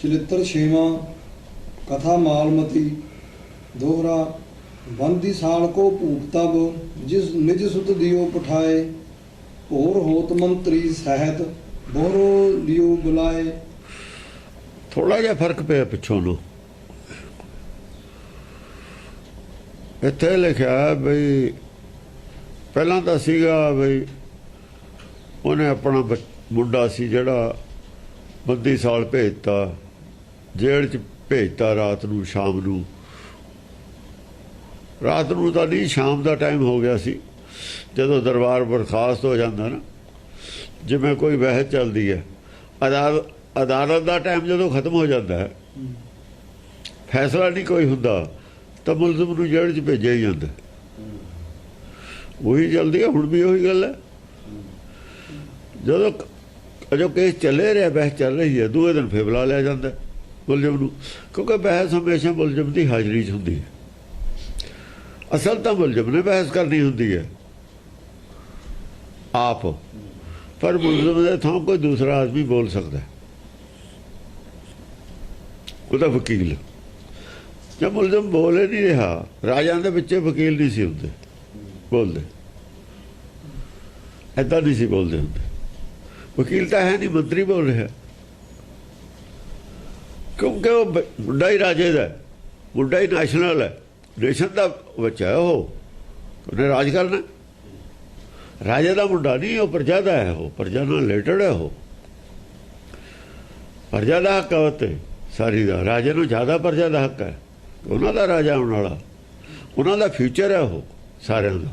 चलित्र छेवा कथा मालमती दोहरा बंदी साल को भूप तब जिस निज सुत दियो पठाए होर होत मंत्री सहत बोहरो लियो बुलाए। थोड़ा जिहा फर्क पिया पिछों ਨੂੰ ਇੱਥੇ ਲਿਖਿਆ ਬਈ ਪਹਿਲਾਂ ਤਾਂ ਸੀਗਾ ਬਈ ਉਹਨੇ ਆਪਣਾ ਮੁੰਡਾ ਸੀ ਜਿਹੜਾ ਬੰਦੀ ਸਾਲ ਭੇਜਤਾ ਜੇਲ੍ਹ 'ਚ ਭੇਜਤਾ ਰਾਤ ਨੂੰ ਸ਼ਾਮ ਨੂੰ ਤਾਂ ਨਹੀਂ ਸ਼ਾਮ ਦਾ ਟਾਈਮ ਹੋ ਗਿਆ ਸੀ ਜਦੋਂ ਦਰਬਾਰ ਬਰਖਾਸਤ ਹੋ ਜਾਂਦਾ ਨਾ ਜਿਵੇਂ ਕੋਈ ਬਹਿਸ ਚੱਲਦੀ ਹੈ ਅਦਾਲਤ ਦਾ ਟਾਈਮ ਜਦੋਂ ਖਤਮ ਹੋ ਜਾਂਦਾ ਹੈ ਫੈਸਲਾ ਨਹੀਂ ਕੋਈ ਹੁੰਦਾ ਤਾਂ ਮੁਲਜ਼ਮ ਨੂੰ ਜੇਲ੍ਹ 'ਚ ਭੇਜਿਆ ਹੀ ਜਾਂਦਾ ਉਹੀ ਜਲਦੀ ਹੈ। ਹੁਣ ਵੀ ਉਹੀ ਗੱਲ ਹੈ ਜਦੋਂ ਕੇਸ ਚੱਲੇ ਰਿਹਾ ਬਹਿਸ ਚੱਲ ਰਹੀ ਹੈ ਦੂਏ ਦਿਨ ਫਿਰ ਬੁਲਾ ਲਿਆ ਜਾਂਦਾ ਮੁਲਜ਼ਮ ਨੂੰ ਕਿਉਂਕਿ ਬਹਿਸ ਹਮੇਸ਼ਾ ਮੁਲਜ਼ਮ ਦੀ ਹਾਜ਼ਰੀ 'ਚ ਹੁੰਦੀ ਹੈ। ਅਸਲ ਤਾਂ ਮੁਲਜ਼ਮ ਨੇ ਬਹਿਸ ਕਰਨੀ ਹੁੰਦੀ ਹੈ ਆਪ ਪਰ ਮੁਲਜ਼ਮ ਦੇ ਥਾਂ ਕੋਈ ਦੂਸਰਾ ਆਦਮੀ ਬੋਲ ਸਕਦਾ ਉਹਦਾ ਵਕੀਲ ਜਦ ਮੁਲਜ਼ਮ ਬੋਲ ਹੀ ਨਹੀਂ ਰਿਹਾ ਰਾਜਾਂ ਦੇ ਵਿੱਚ ਵਕੀਲ ਨਹੀਂ ਸੀ ਹੁੰਦੇ ਬੋਲਦੇ ਇੱਦਾਂ ਨਹੀਂ ਸੀ ਬੋਲਦੇ ਹੁੰਦੇ ਵਕੀਲ ਤਾਂ ਹੈ ਨਹੀਂ ਮੰਤਰੀ ਬੋਲ ਰਿਹਾ ਕਿਉਂਕਿ ਉਹ ਮੁੰਡਾ ਹੀ ਰਾਜੇ ਦਾ ਮੁੰਡਾ ਹੀ ਨੈਸ਼ਨਲ ਹੈ ਨੇਸ਼ਨ ਦਾ ਬੱਚਾ ਹੈ ਉਹਨੇ ਰਾਜ ਕਰਨਾ ਰਾਜੇ ਦਾ ਮੁੰਡਾ ਨਹੀਂ ਉਹ ਪ੍ਰਜਾ ਦਾ ਹੈ ਉਹ ਪ੍ਰਜਾ ਨਾਲ ਰਿਲੇਟਡ ਹੈ ਉਹ ਪ੍ਰਜਾ ਦਾ ਹੱਕ ਹੈ ਉੱਤੇ ਸਾਰੀ ਦਾ ਰਾਜੇ ਨੂੰ ਜ਼ਿਆਦਾ ਪ੍ਰਜਾ ਦਾ ਹੱਕ ਹੈ ਉਹਨਾਂ ਦਾ ਰਾਜਾ ਆਉਣ ਵਾਲਾ ਉਹਨਾਂ ਦਾ ਫਿਊਚਰ ਹੈ ਉਹ ਸਾਰਿਆਂ ਦਾ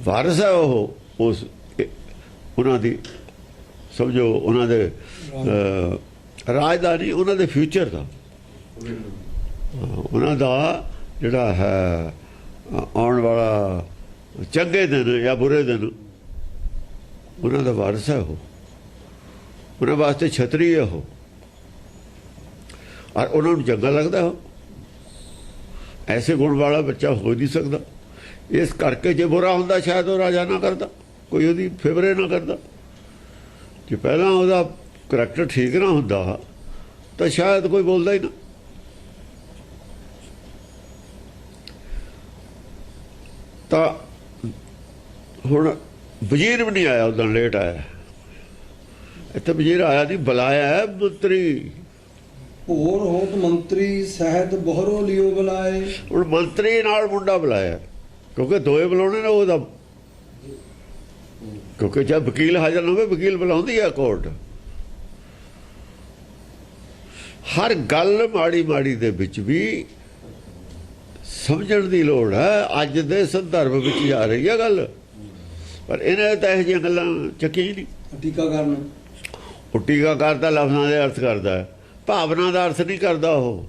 ਵਾਰਸ ਹੈ ਉਹ ਉਸ ਉਹਨਾਂ ਦੀ ਸਮਝੋ ਉਹਨਾਂ ਦੇ ਰਾਜ ਦਾ ਨਹੀਂ ਉਹਨਾਂ ਦੇ ਫਿਊਚਰ ਦਾ ਉਹਨਾਂ ਦਾ ਜਿਹੜਾ ਹੈ ਆਉਣ ਵਾਲਾ ਚੰਗੇ ਦਿਨ ਜਾਂ ਬੁਰੇ ਦਿਨ ਉਹਨਾਂ ਦਾ ਵਾਰਸ ਹੈ ਉਹ ਉਹਨਾਂ ਵਾਸਤੇ ਛਤਰੀ ਹੈ ਉਹ ਔਰ ਉਹਨਾਂ ਨੂੰ ਚੰਗਾ ਲੱਗਦਾ ਉਹ ਐਸੇ ਗੁਣ ਵਾਲਾ ਬੱਚਾ ਹੋ ਨਹੀਂ ਸਕਦਾ ਇਸ ਕਰਕੇ ਜੇ ਬੁਰਾ ਹੁੰਦਾ ਸ਼ਾਇਦ ਉਹ ਰਾਜਾ ਨਾ ਕਰਦਾ ਕੋਈ ਉਹਦੀ ਫੇਵਰੇ ਨਾ ਕਰਦਾ ਜੇ ਪਹਿਲਾਂ ਉਹਦਾ ਕਰੈਕਟਰ ਠੀਕ ਨਾ ਹੁੰਦਾ ਤਾਂ ਸ਼ਾਇਦ ਕੋਈ ਬੋਲਦਾ ਹੀ ਨਾ ਤਾਂ ਹੁਣ ਵਜ਼ੀਰ ਵੀ ਨਹੀਂ ਆਇਆ ਉਦੋਂ ਲੇਟ ਆਇਆ ਇੱਥੇ ਵਜ਼ੀਰ ਆਇਆ ਨਹੀਂ ਬੁਲਾਇਆ ਹੈ ਮੰਤਰੀ ਹੋਰ ਹੋਤ ਮੰਤਰੀ ਸਹਿਤ ਬੋਹਰੋ ਲਿਓ ਬੁਲਾਏ ਹੁਣ ਮੰਤਰੀ ਨਾਲ ਮੁੰਡਾ ਬੁਲਾਇਆ ਕਿਉਂਕਿ ਦੋਏ ਬੁਲਾਉਣੇ ਨੇ ਉਹਦਾ ਕਿਉਂਕਿ ਜਦ ਵਕੀਲ ਹਾਜ਼ਰ ਹੋਵੇ ਵਕੀਲ ਬੁਲਾਉਂਦੀ ਹੈ ਕੋਰਟ ਹਰ ਗੱਲ ਮਾੜੀ ਮਾੜੀ ਦੇ ਵਿੱਚ ਵੀ ਸਮਝਣ ਦੀ ਲੋੜ ਹੈ ਅੱਜ ਦੇ ਸੰਦਰਭ ਵਿੱਚ ਜਾ ਰਹੀ ਹੈ ਗੱਲ ਪਰ ਇਹਨੇ ਤਾਂ ਇਹੋ ਜਿਹੀਆਂ ਗੱਲਾਂ ਚੱਕੀ ਨਹੀਂ ਟੀਕਾਕਰਨ ਉਹ ਟੀਕਾਕਾਰ ਦਾ ਲਫ਼ਜ਼ਾਂ ਦੇ ਅਰਥ ਕਰਦਾ ਹੈ ਭਾਵਨਾ ਦਾ ਅਰਥ ਨਹੀਂ ਕਰਦਾ ਉਹ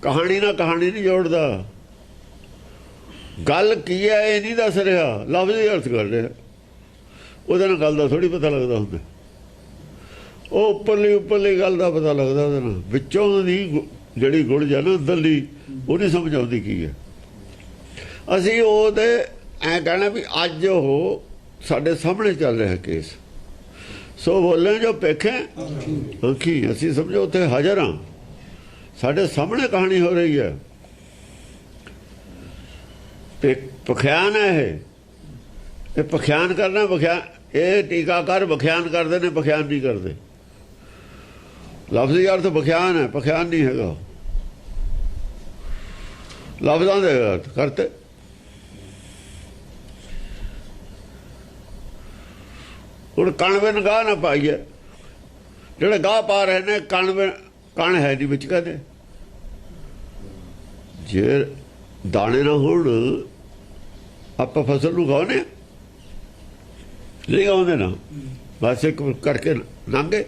ਕਹਾਣੀ ਨਾਲ ਕਹਾਣੀ ਨਹੀਂ ਜੋੜਦਾ ਗੱਲ ਕੀ ਹੈ ਇਹ ਨਹੀਂ ਦੱਸ ਰਿਹਾ ਲਫ਼ਜ਼ ਹੀ ਅਰਥ ਕਰ ਰਿਹਾ ਉਹਦੇ ਨਾਲ ਗੱਲ ਦਾ ਥੋੜ੍ਹੀ ਪਤਾ ਲੱਗਦਾ ਹੁੰਦਾ ਉਹ ਉੱਪਰਲੀ ਗੱਲ ਦਾ ਪਤਾ ਲੱਗਦਾ ਉਹਦੇ ਨਾਲ ਵਿੱਚੋਂ ਦੀ ਜਿਹੜੀ ਗੁੜ ਜਾਂ ਨਾ ਅੰਦਰਲੀ ਉਹ ਨਹੀਂ ਸਮਝ ਆਉਂਦੀ ਕੀ ਹੈ ਅਸੀਂ ਉਹਦੇ ਐਂ ਕਹਿਣਾ ਵੀ ਅੱਜ ਉਹ ਸਾਡੇ ਸਾਹਮਣੇ ਚੱਲ ਰਿਹਾ ਕੇਸ ਸੋ ਬੋਲੇ ਜੋ ਪੇਖੇ ਅੱਖੀ ਅਸੀਂ ਸਮਝੋ ਉੱਥੇ ਹਾਜ਼ਰ ਹਾਂ ਸਾਡੇ ਸਾਹਮਣੇ ਕਹਾਣੀ ਹੋ ਰਹੀ ਹੈ ਪਖਿਆਨ ਹੈ ਇਹ ਪਖਿਆਨ ਕਰਨਾ ਇਹ ਟੀਕਾਕਾਰ ਬਖਿਆਨ ਕਰਦੇ ਨੇ ਪਖਿਆਨ ਨਹੀਂ ਕਰਦੇ ਲਫ਼ਜ਼ੀ ਅਰਥ ਬਖਿਆਨ ਹੈ ਪਖਿਆਨ ਨਹੀਂ ਹੈਗਾ ਲਫ਼ਜ਼ਾਂ ਦੇ ਅਰਥ ਕਰਤੇ ਹੁਣ ਕਣ ਗਾਹ ਨਾ ਪਾਈਏ ਜਿਹੜੇ ਗਾਹ ਪਾ ਰਹੇ ਨੇ ਕਣ ਹੈ ਨਹੀਂ ਵਿੱਚ ਕਦੇ ਜੇ ਦਾਣੇ ਨਾ ਹੋਣ ਆਪਾਂ ਫਸਲ ਨੂੰ ਗਾਉਂਦੇ ਨਹੀਂ ਗਾਉਂਦੇ ਨਾ ਬਸ ਇੱਕ ਕਰਕੇ ਲੰਘੇ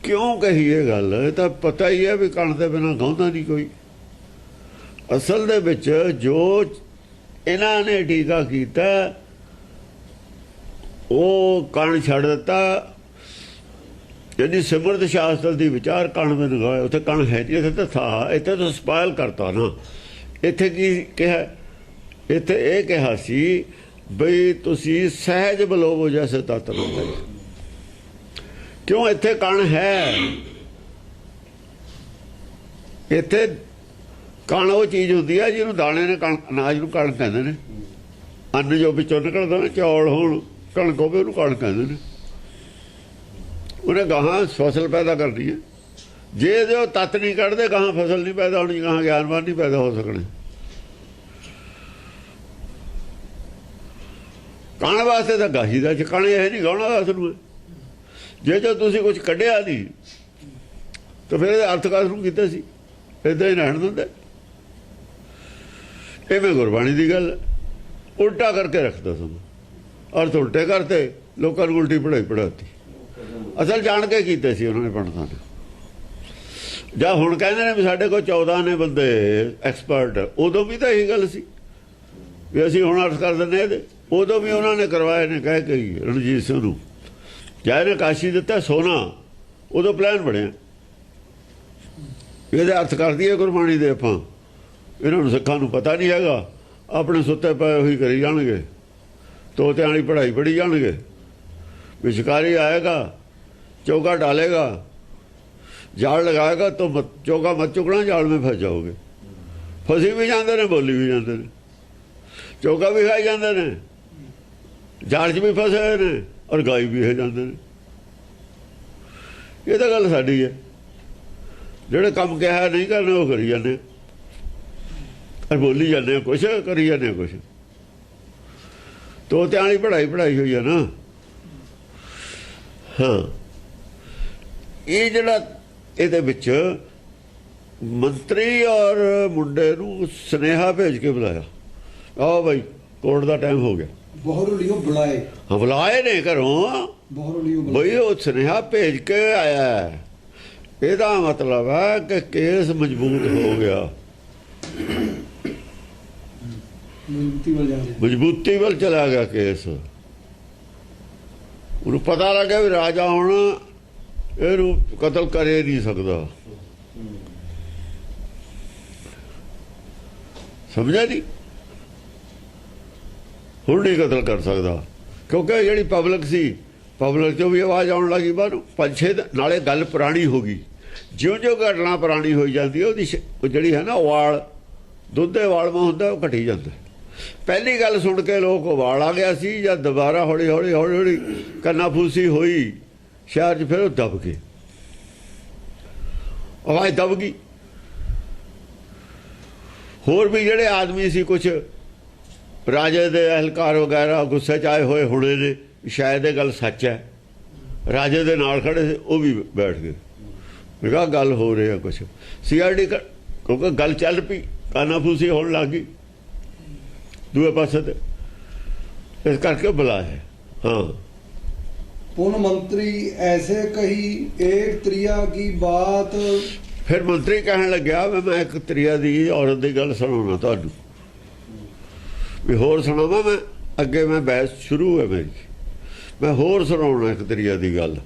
ਕਿਉਂ ਕਹੀ ਇਹ ਗੱਲ ਇਹ ਤਾਂ ਪਤਾ ਹੀ ਹੈ ਵੀ ਕਣ ਦੇ ਬਿਨਾਂ ਗਾਉਂਦਾ ਨਹੀਂ ਕੋਈ ਅਸਲ ਦੇ ਵਿੱਚ ਜੋ ਇਹਨਾਂ ਨੇ ਟੀਕਾ ਕੀਤਾ ਉਹ ਕਣ ਛੱਡ ਦਿੱਤਾ ਜਿਹੜੀ ਸਿਮਰਤ ਸ਼ਾਸਤਰ ਦੀ ਵਿਚਾਰ ਕਣ ਵਿੱਚ ਗਾਏ ਉੱਥੇ ਕਣ ਹੈ ਨਹੀਂ ਇੱਥੇ ਤਾਂ ਥਾ ਇੱਥੇ ਤਾਂ ਸਪਾਇਲ ਕਰਤਾ ਨਾ ਇੱਥੇ ਕੀ ਕਿਹਾ ਇੱਥੇ ਇਹ ਕਿਹਾ ਸੀ ਬਈ ਤੁਸੀਂ ਸਹਿਜ ਬਲੋਵੋ ਜੈਸੇ ਤਤ ਕਿਉਂ ਇੱਥੇ ਕਣ ਹੈ, ਇੱਥੇ ਕਣ ਉਹ ਚੀਜ਼ ਹੁੰਦੀ ਹੈ ਜਿਹਨੂੰ ਦਾਣੇ ਨੇ ਅਨਾਜ ਨੂੰ ਕਣ ਕਹਿੰਦੇ ਨੇ। ਅੰਨ ਜੋ ਵਿੱਚੋਂ ਨਿਕਲਦਾ ਨਾ, ਚੌਲ ਹੋਣ ਕਣਕ ਹੋਵੇ ਉਹਨੂੰ ਕਣ ਕਹਿੰਦੇ ਨੇ। ਉਹਨੇ ਗਾਹਾਂ ਫਸਲ ਪੈਦਾ ਕਰਨੀ ਹੈ। ਜੇ ਜੋ ਤੱਤ ਨਹੀਂ ਕੱਢਦੇ ਗਾਹਾਂ ਫਸਲ ਨਹੀਂ ਪੈਦਾ ਹੋਣੀ, ਗਾਹਾਂ ਗਿਆਨਵਾਨ ਨਹੀਂ ਪੈਦਾ ਹੋ ਸਕਣੇ। ਕਣ ਵਾਸਤੇ ਤਾਂ ਗਾਹੀ ਦਾ ਕਣ ਇਹ ਨਹੀਂ ਗਾਉਣਾ ਦਾ ਅਸਲ। ਜੇ ਜੋ ਤੁਸੀਂ ਕੁਝ ਕੱਢਿਆ ਨਹੀਂ ਤਾਂ ਫਿਰ ਇਹਦੇ ਅਰਥ ਕਾਸ ਨੂੰ ਕੀਤਾ ਸੀ, ਇੱਦਾਂ ਹੀ ਰਹਿਣ ਦਿੰਦੇ। ਇਵੇਂ ਗੁਰਬਾਣੀ ਦੀ ਗੱਲ ਉਲਟਾ ਕਰਕੇ ਰੱਖਦਾ ਸਮਾਂ, ਅਰਥ ਉਲਟੇ ਕਰਤੇ, ਲੋਕਾਂ ਨੂੰ ਉਲਟੀ ਪੜ੍ਹਾਈ ਪੜ੍ਹਾਤੀ। ਅਸਲ ਜਾਣ ਕੇ ਕੀਤੇ ਸੀ ਉਹਨਾਂ ਨੇ ਪੰਡਤਾਂ ਨੇ। ਜਾਂ ਹੁਣ ਕਹਿੰਦੇ ਨੇ ਵੀ ਸਾਡੇ ਕੋਲ 14 ਨੇ ਬੰਦੇ ਐਕਸਪਰਟ, ਉਦੋਂ ਵੀ ਤਾਂ ਇਹੀ ਗੱਲ ਸੀ ਵੀ ਅਸੀਂ ਹੁਣ ਅਰਥ ਕਰ ਦਿੰਦੇ ਇਹਦੇ। ਉਦੋਂ ਵੀ ਉਹਨਾਂ ਨੇ ਕਰਵਾਏ ਨੇ, ਕਹਿ ਕੇ ਰਣਜੀਤ ਸਿੰਘ ਨੂੰ ਜਾਂ ਇਹਨੇ ਕਾਸ਼ੀ ਦਿੱਤਾ ਸੋਨਾ, ਉਦੋਂ ਪਲਾਨ ਬਣਿਆ ਇਹਦੇ ਅਰਥ ਕਰ ਦਈਏ ਗੁਰਬਾਣੀ ਦੇ। ਆਪਾਂ ਇਹਨਾਂ ਨੂੰ ਸਿੱਖਾਂ ਨੂੰ ਪਤਾ ਨਹੀਂ ਹੈਗਾ, ਆਪਣੇ ਸੁੱਤੇ ਪਏ ਉਹੀ ਕਰੀ ਜਾਣਗੇ, ਤੋਤਿਆਂ ਵਾਲੀ ਪੜ੍ਹਾਈ ਪੜ੍ਹੀ ਜਾਣਗੇ। ਵਿਸ਼ਕਾਰੀ ਆਏਗਾ, चौका डालेगा, जाल लगाएगा तो चौका मत चुकना, जाल में फंस जाओगे। फसी भी जाते ने, बोली भी जाते ने, चौका भी खाई जाते ने, जाल च भी फसे हुए ने और गाई भी है जाते ने। ये तो गल साडी है, ਜਿਹੜੇ ਕੰਮ ਕਿਹਾ नहीं करने वो करी जाने और बोली जाने कुछ, करी जाने कुछ। ਤੋਤਿਆਂ ਵਾਲੀ पढ़ाई हुई है ना। हाँ, ਇਹ ਜਿਹੜਾ ਇਹਦੇ ਵਿੱਚ ਮੰਤਰੀ ਔਰ ਮੁੰਡੇ ਨੂੰ ਸੁਨੇਹਾ ਭੇਜ ਕੇ ਬੁਲਾਇਆ, ਆਓ ਭਾਈ ਕੋਰਟ ਦਾ ਟਾਈਮ ਹੋ ਗਿਆ। ਬਹਰੋਲੀਓ ਬੁਲਾਏ, ਹਾਂ ਬੁਲਾਏ ਨੇ ਘਰੋਂ, ਬਹਰੋਲੀਓ ਬਈ ਉਹ ਸੁਨੇਹਾ ਭੇਜ ਕੇ ਆਇਆ। ਇਹਦਾ ਮਤਲਬ ਹੈ ਕਿ ਕੇਸ ਮਜ਼ਬੂਤ ਹੋ ਗਿਆ, ਮਜ਼ਬੂਤੀ ਵੱਲ ਚਲਾ ਗਿਆ ਕੇਸ। ਉਹਨੂੰ ਪਤਾ ਲੱਗਾ ਵੀ ਰਾਜਾ ਹੁਣ ਇਹਨੂੰ ਕਤਲ ਕਰੇ ਨਹੀਂ ਸਕਦਾ। ਸਮਝਿਆ ਨਹੀਂ, ਹੁਣ ਨਹੀਂ ਕਤਲ ਕਰ ਸਕਦਾ, ਕਿਉਂਕਿ ਜਿਹੜੀ ਪਬਲਿਕ ਸੀ, ਪਬਲਿਕ ਚੋਂ ਵੀ ਆਵਾਜ਼ ਆਉਣ ਲੱਗੀ ਬਾਹਰੋਂ। 5-6 ਨਾਲੇ ਗੱਲ ਪੁਰਾਣੀ ਹੋ ਗਈ, ਜਿਉਂ-ਜਿਉਂ ਘਟਨਾ ਪੁਰਾਣੀ ਹੋਈ ਜਾਂਦੀ ਹੈ ਉਹਦੀ ਜਿਹੜੀ ਹੈ ਨਾ ਉਬਾਲ, ਦੁੱਧ ਦੇ ਉਬਾਲਵਾਂ ਹੁੰਦਾ ਉਹ ਘਟੀ ਜਾਂਦਾ। ਪਹਿਲੀ ਗੱਲ ਸੁਣ ਕੇ ਲੋਕ ਉਬਾਲ ਆ ਗਿਆ ਸੀ, ਜਾਂ ਦੁਬਾਰਾ ਹੌਲੀ ਹੌਲੀ ਕੰਨਾਫੂਸੀ ਹੋਈ ਸ਼ਹਿਰ 'ਚ, ਫਿਰ ਉਹ ਦਬ ਗਏ, ਆਵਾਜ਼ ਦਬ ਗਈ। ਹੋਰ ਵੀ ਜਿਹੜੇ ਆਦਮੀ ਸੀ, ਕੁਛ ਰਾਜੇ ਦੇ ਅਹਿਲਕਾਰ ਵਗੈਰਾ ਗੁੱਸੇ 'ਚ ਆਏ ਹੋਏ ਹੋਣੇ ਨੇ, ਸ਼ਾਇਦ ਇਹ ਗੱਲ ਸੱਚ ਹੈ, ਰਾਜੇ ਦੇ ਨਾਲ ਖੜੇ ਸੀ, ਉਹ ਵੀ ਬੈਠ ਗਏ। ਮੈਂ ਕਿਹਾ ਗੱਲ ਹੋ ਰਿਹਾ ਕੁਛ, CID ਕਿਉਂਕਿ ਗੱਲ ਚੱਲ ਪਈ, ਕਾਨਾਫੂਸੀ ਹੋਣ ਲੱਗ ਗਈ ਦੂਏ ਪਾਸੇ ਤੇ, ਇਸ ਕਰਕੇ ਬੁਲਾਇਆ। ਹਾਂ, पुन मंत्री ऐसे कही एक त्रिया की बात। फिर मंत्री कहने लग्या मैं एक त्रिया दी औरत की गल सुनाना तुहानू, भी होर सुनावा मैं अगे, मैं बहस शुरू है मेरी, मैं होर सुनाना एक त्रिया की गल।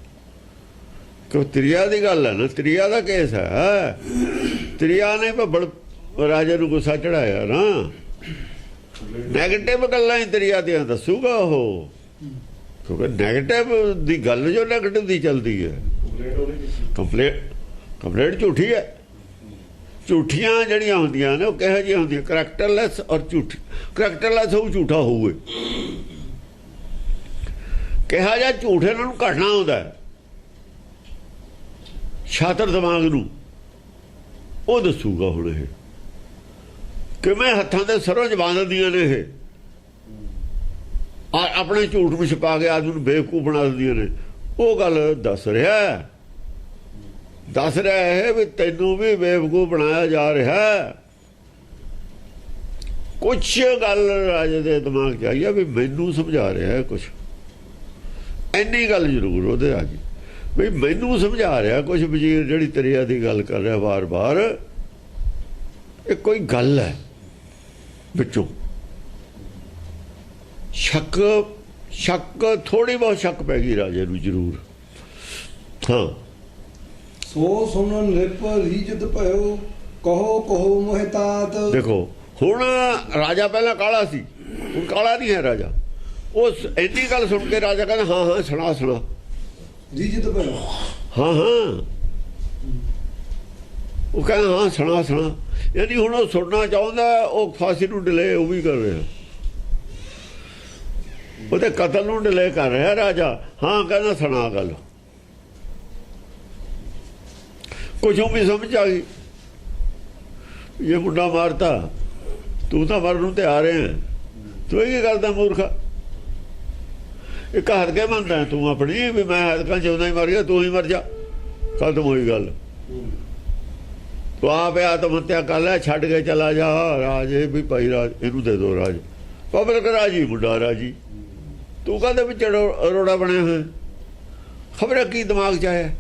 क्यों त्रिया की गल है ना, त्रिया का केस है। त्रिया ने भब्बड़ राजे नूं गुस्सा चढ़ाया ना, नैगेटिव गल्लां ही त्रिया दियां दसूगा वो, क्योंकि नैगेटिव की गल जो नैगेटिव की चलती है, कंप्लेंट झूठी है। झूठियां जड़ियां होंदियां ने वो किहो जिहियां होंदियां, करैक्टरलैस और झूठी। करैक्टरलैस हो झूठा होवे, किहा जा झूठ इन्हां नूं घटना आउंदा है, छात्र दिमाग नूं वो दसूगा। हुण इह किवें हत्थां दे सरों जवान दियां ने, इह अपने झूठ में छुपा के आदमी बेवकूफ बना दिंदियां ने। वो गल दस रहा है भी तैनू भी बेवकूफ बनाया जा रहा है। कुछ गल राजे दे दिमाग च आई है भी मैनू समझा रहा है कुछ, इन्नी गल जरूर उहदे आ गई भी मैनू समझा रहा कुछ। वजीर जिहड़ी त्रिया की गल कर रहा बार बार, ये कोई गल है विचों शक थोड़ी बहुत शक पै गई राजे नूं जरूर। हाँ, सो सुन निप रीजत भयो, कहो कहो मोहतात। देखो हुण राजा पहला काला सी, हुण काला नहीं है राजा। उस इन्नी गल सुन के राजा कहता हाँ हाँ सुना सुना, ਰੀਜਤ ਭਇਓ। ਹਾਂ ਹਾਂ, ਉਹ ਕਹਿੰਦਾ ਹਾਂ ਸੁਣਾ ਸੁਣਾ, ਯਾਨੀ ਹੁਣ ਉਹ ਸੁਣਨਾ ਚਾਹੁੰਦਾ, ਉਹ ਫਾਂਸੀ ਨੂੰ ਡਿਲੇ ਉਹ ਵੀ ਕਰ ਰਿਹਾ, ਉਹਦੇ ਕਤਲ ਨੂੰ ਡਿਲੇ ਕਰ ਰਿਹਾ ਰਾਜਾ। ਹਾਂ ਕਹਿੰਦਾ ਸੁਣਾ ਗੱਲ, ਕੁਛ ਵੀ ਸਮਝ ਆ ਗਈ, ਇਹ ਮੁੰਡਾ ਮਾਰਤਾ, ਤੂੰ ਤਾਂ ਮਰਨ ਨੂੰ ਤਿਆਰ ਹੈ, ਤੂੰ ਇਹ ਕੀ ਕਰਦਾ ਮੂਰਖਾ, ਇੱਕ ਹਰ ਕੇ ਮੰਨਦਾ ਤੂੰ ਆਪਣੀ ਵੀ ਮੈਂ ਹਲਕਾਂ ਜਿਉਂਦਾ ਹੀ ਮਰ ਗਿਆ, ਤੂੰ ਹੀ ਮਰ ਜਾ, ਖਤਮ ਹੋਈ ਗੱਲ। ਤੂੰ ਆਪ ਆਤਮ ਹੱਤਿਆ ਕਰ ਲੈ, ਛੱਡ ਕੇ ਚਲਾ ਜਾ ਰਾਜ, ਇਹ ਵੀ ਭਾਈ ਰਾਜ ਇਹਨੂੰ ਦੇ ਦੋ ਰਾਜ, ਪਬਲਿਕ ਰਾਜੀ ਮੁੰਡਾ ਰਾਜੀ, ਤੂੰ ਕਹਿੰਦੇ ਵਿੱਚ ਅਰੋੜਾ ਬਣਿਆ ਹੋਇਆ, ਖਬਰ ਕੀ ਦਿਮਾਗ 'ਚ ਆਇਆ।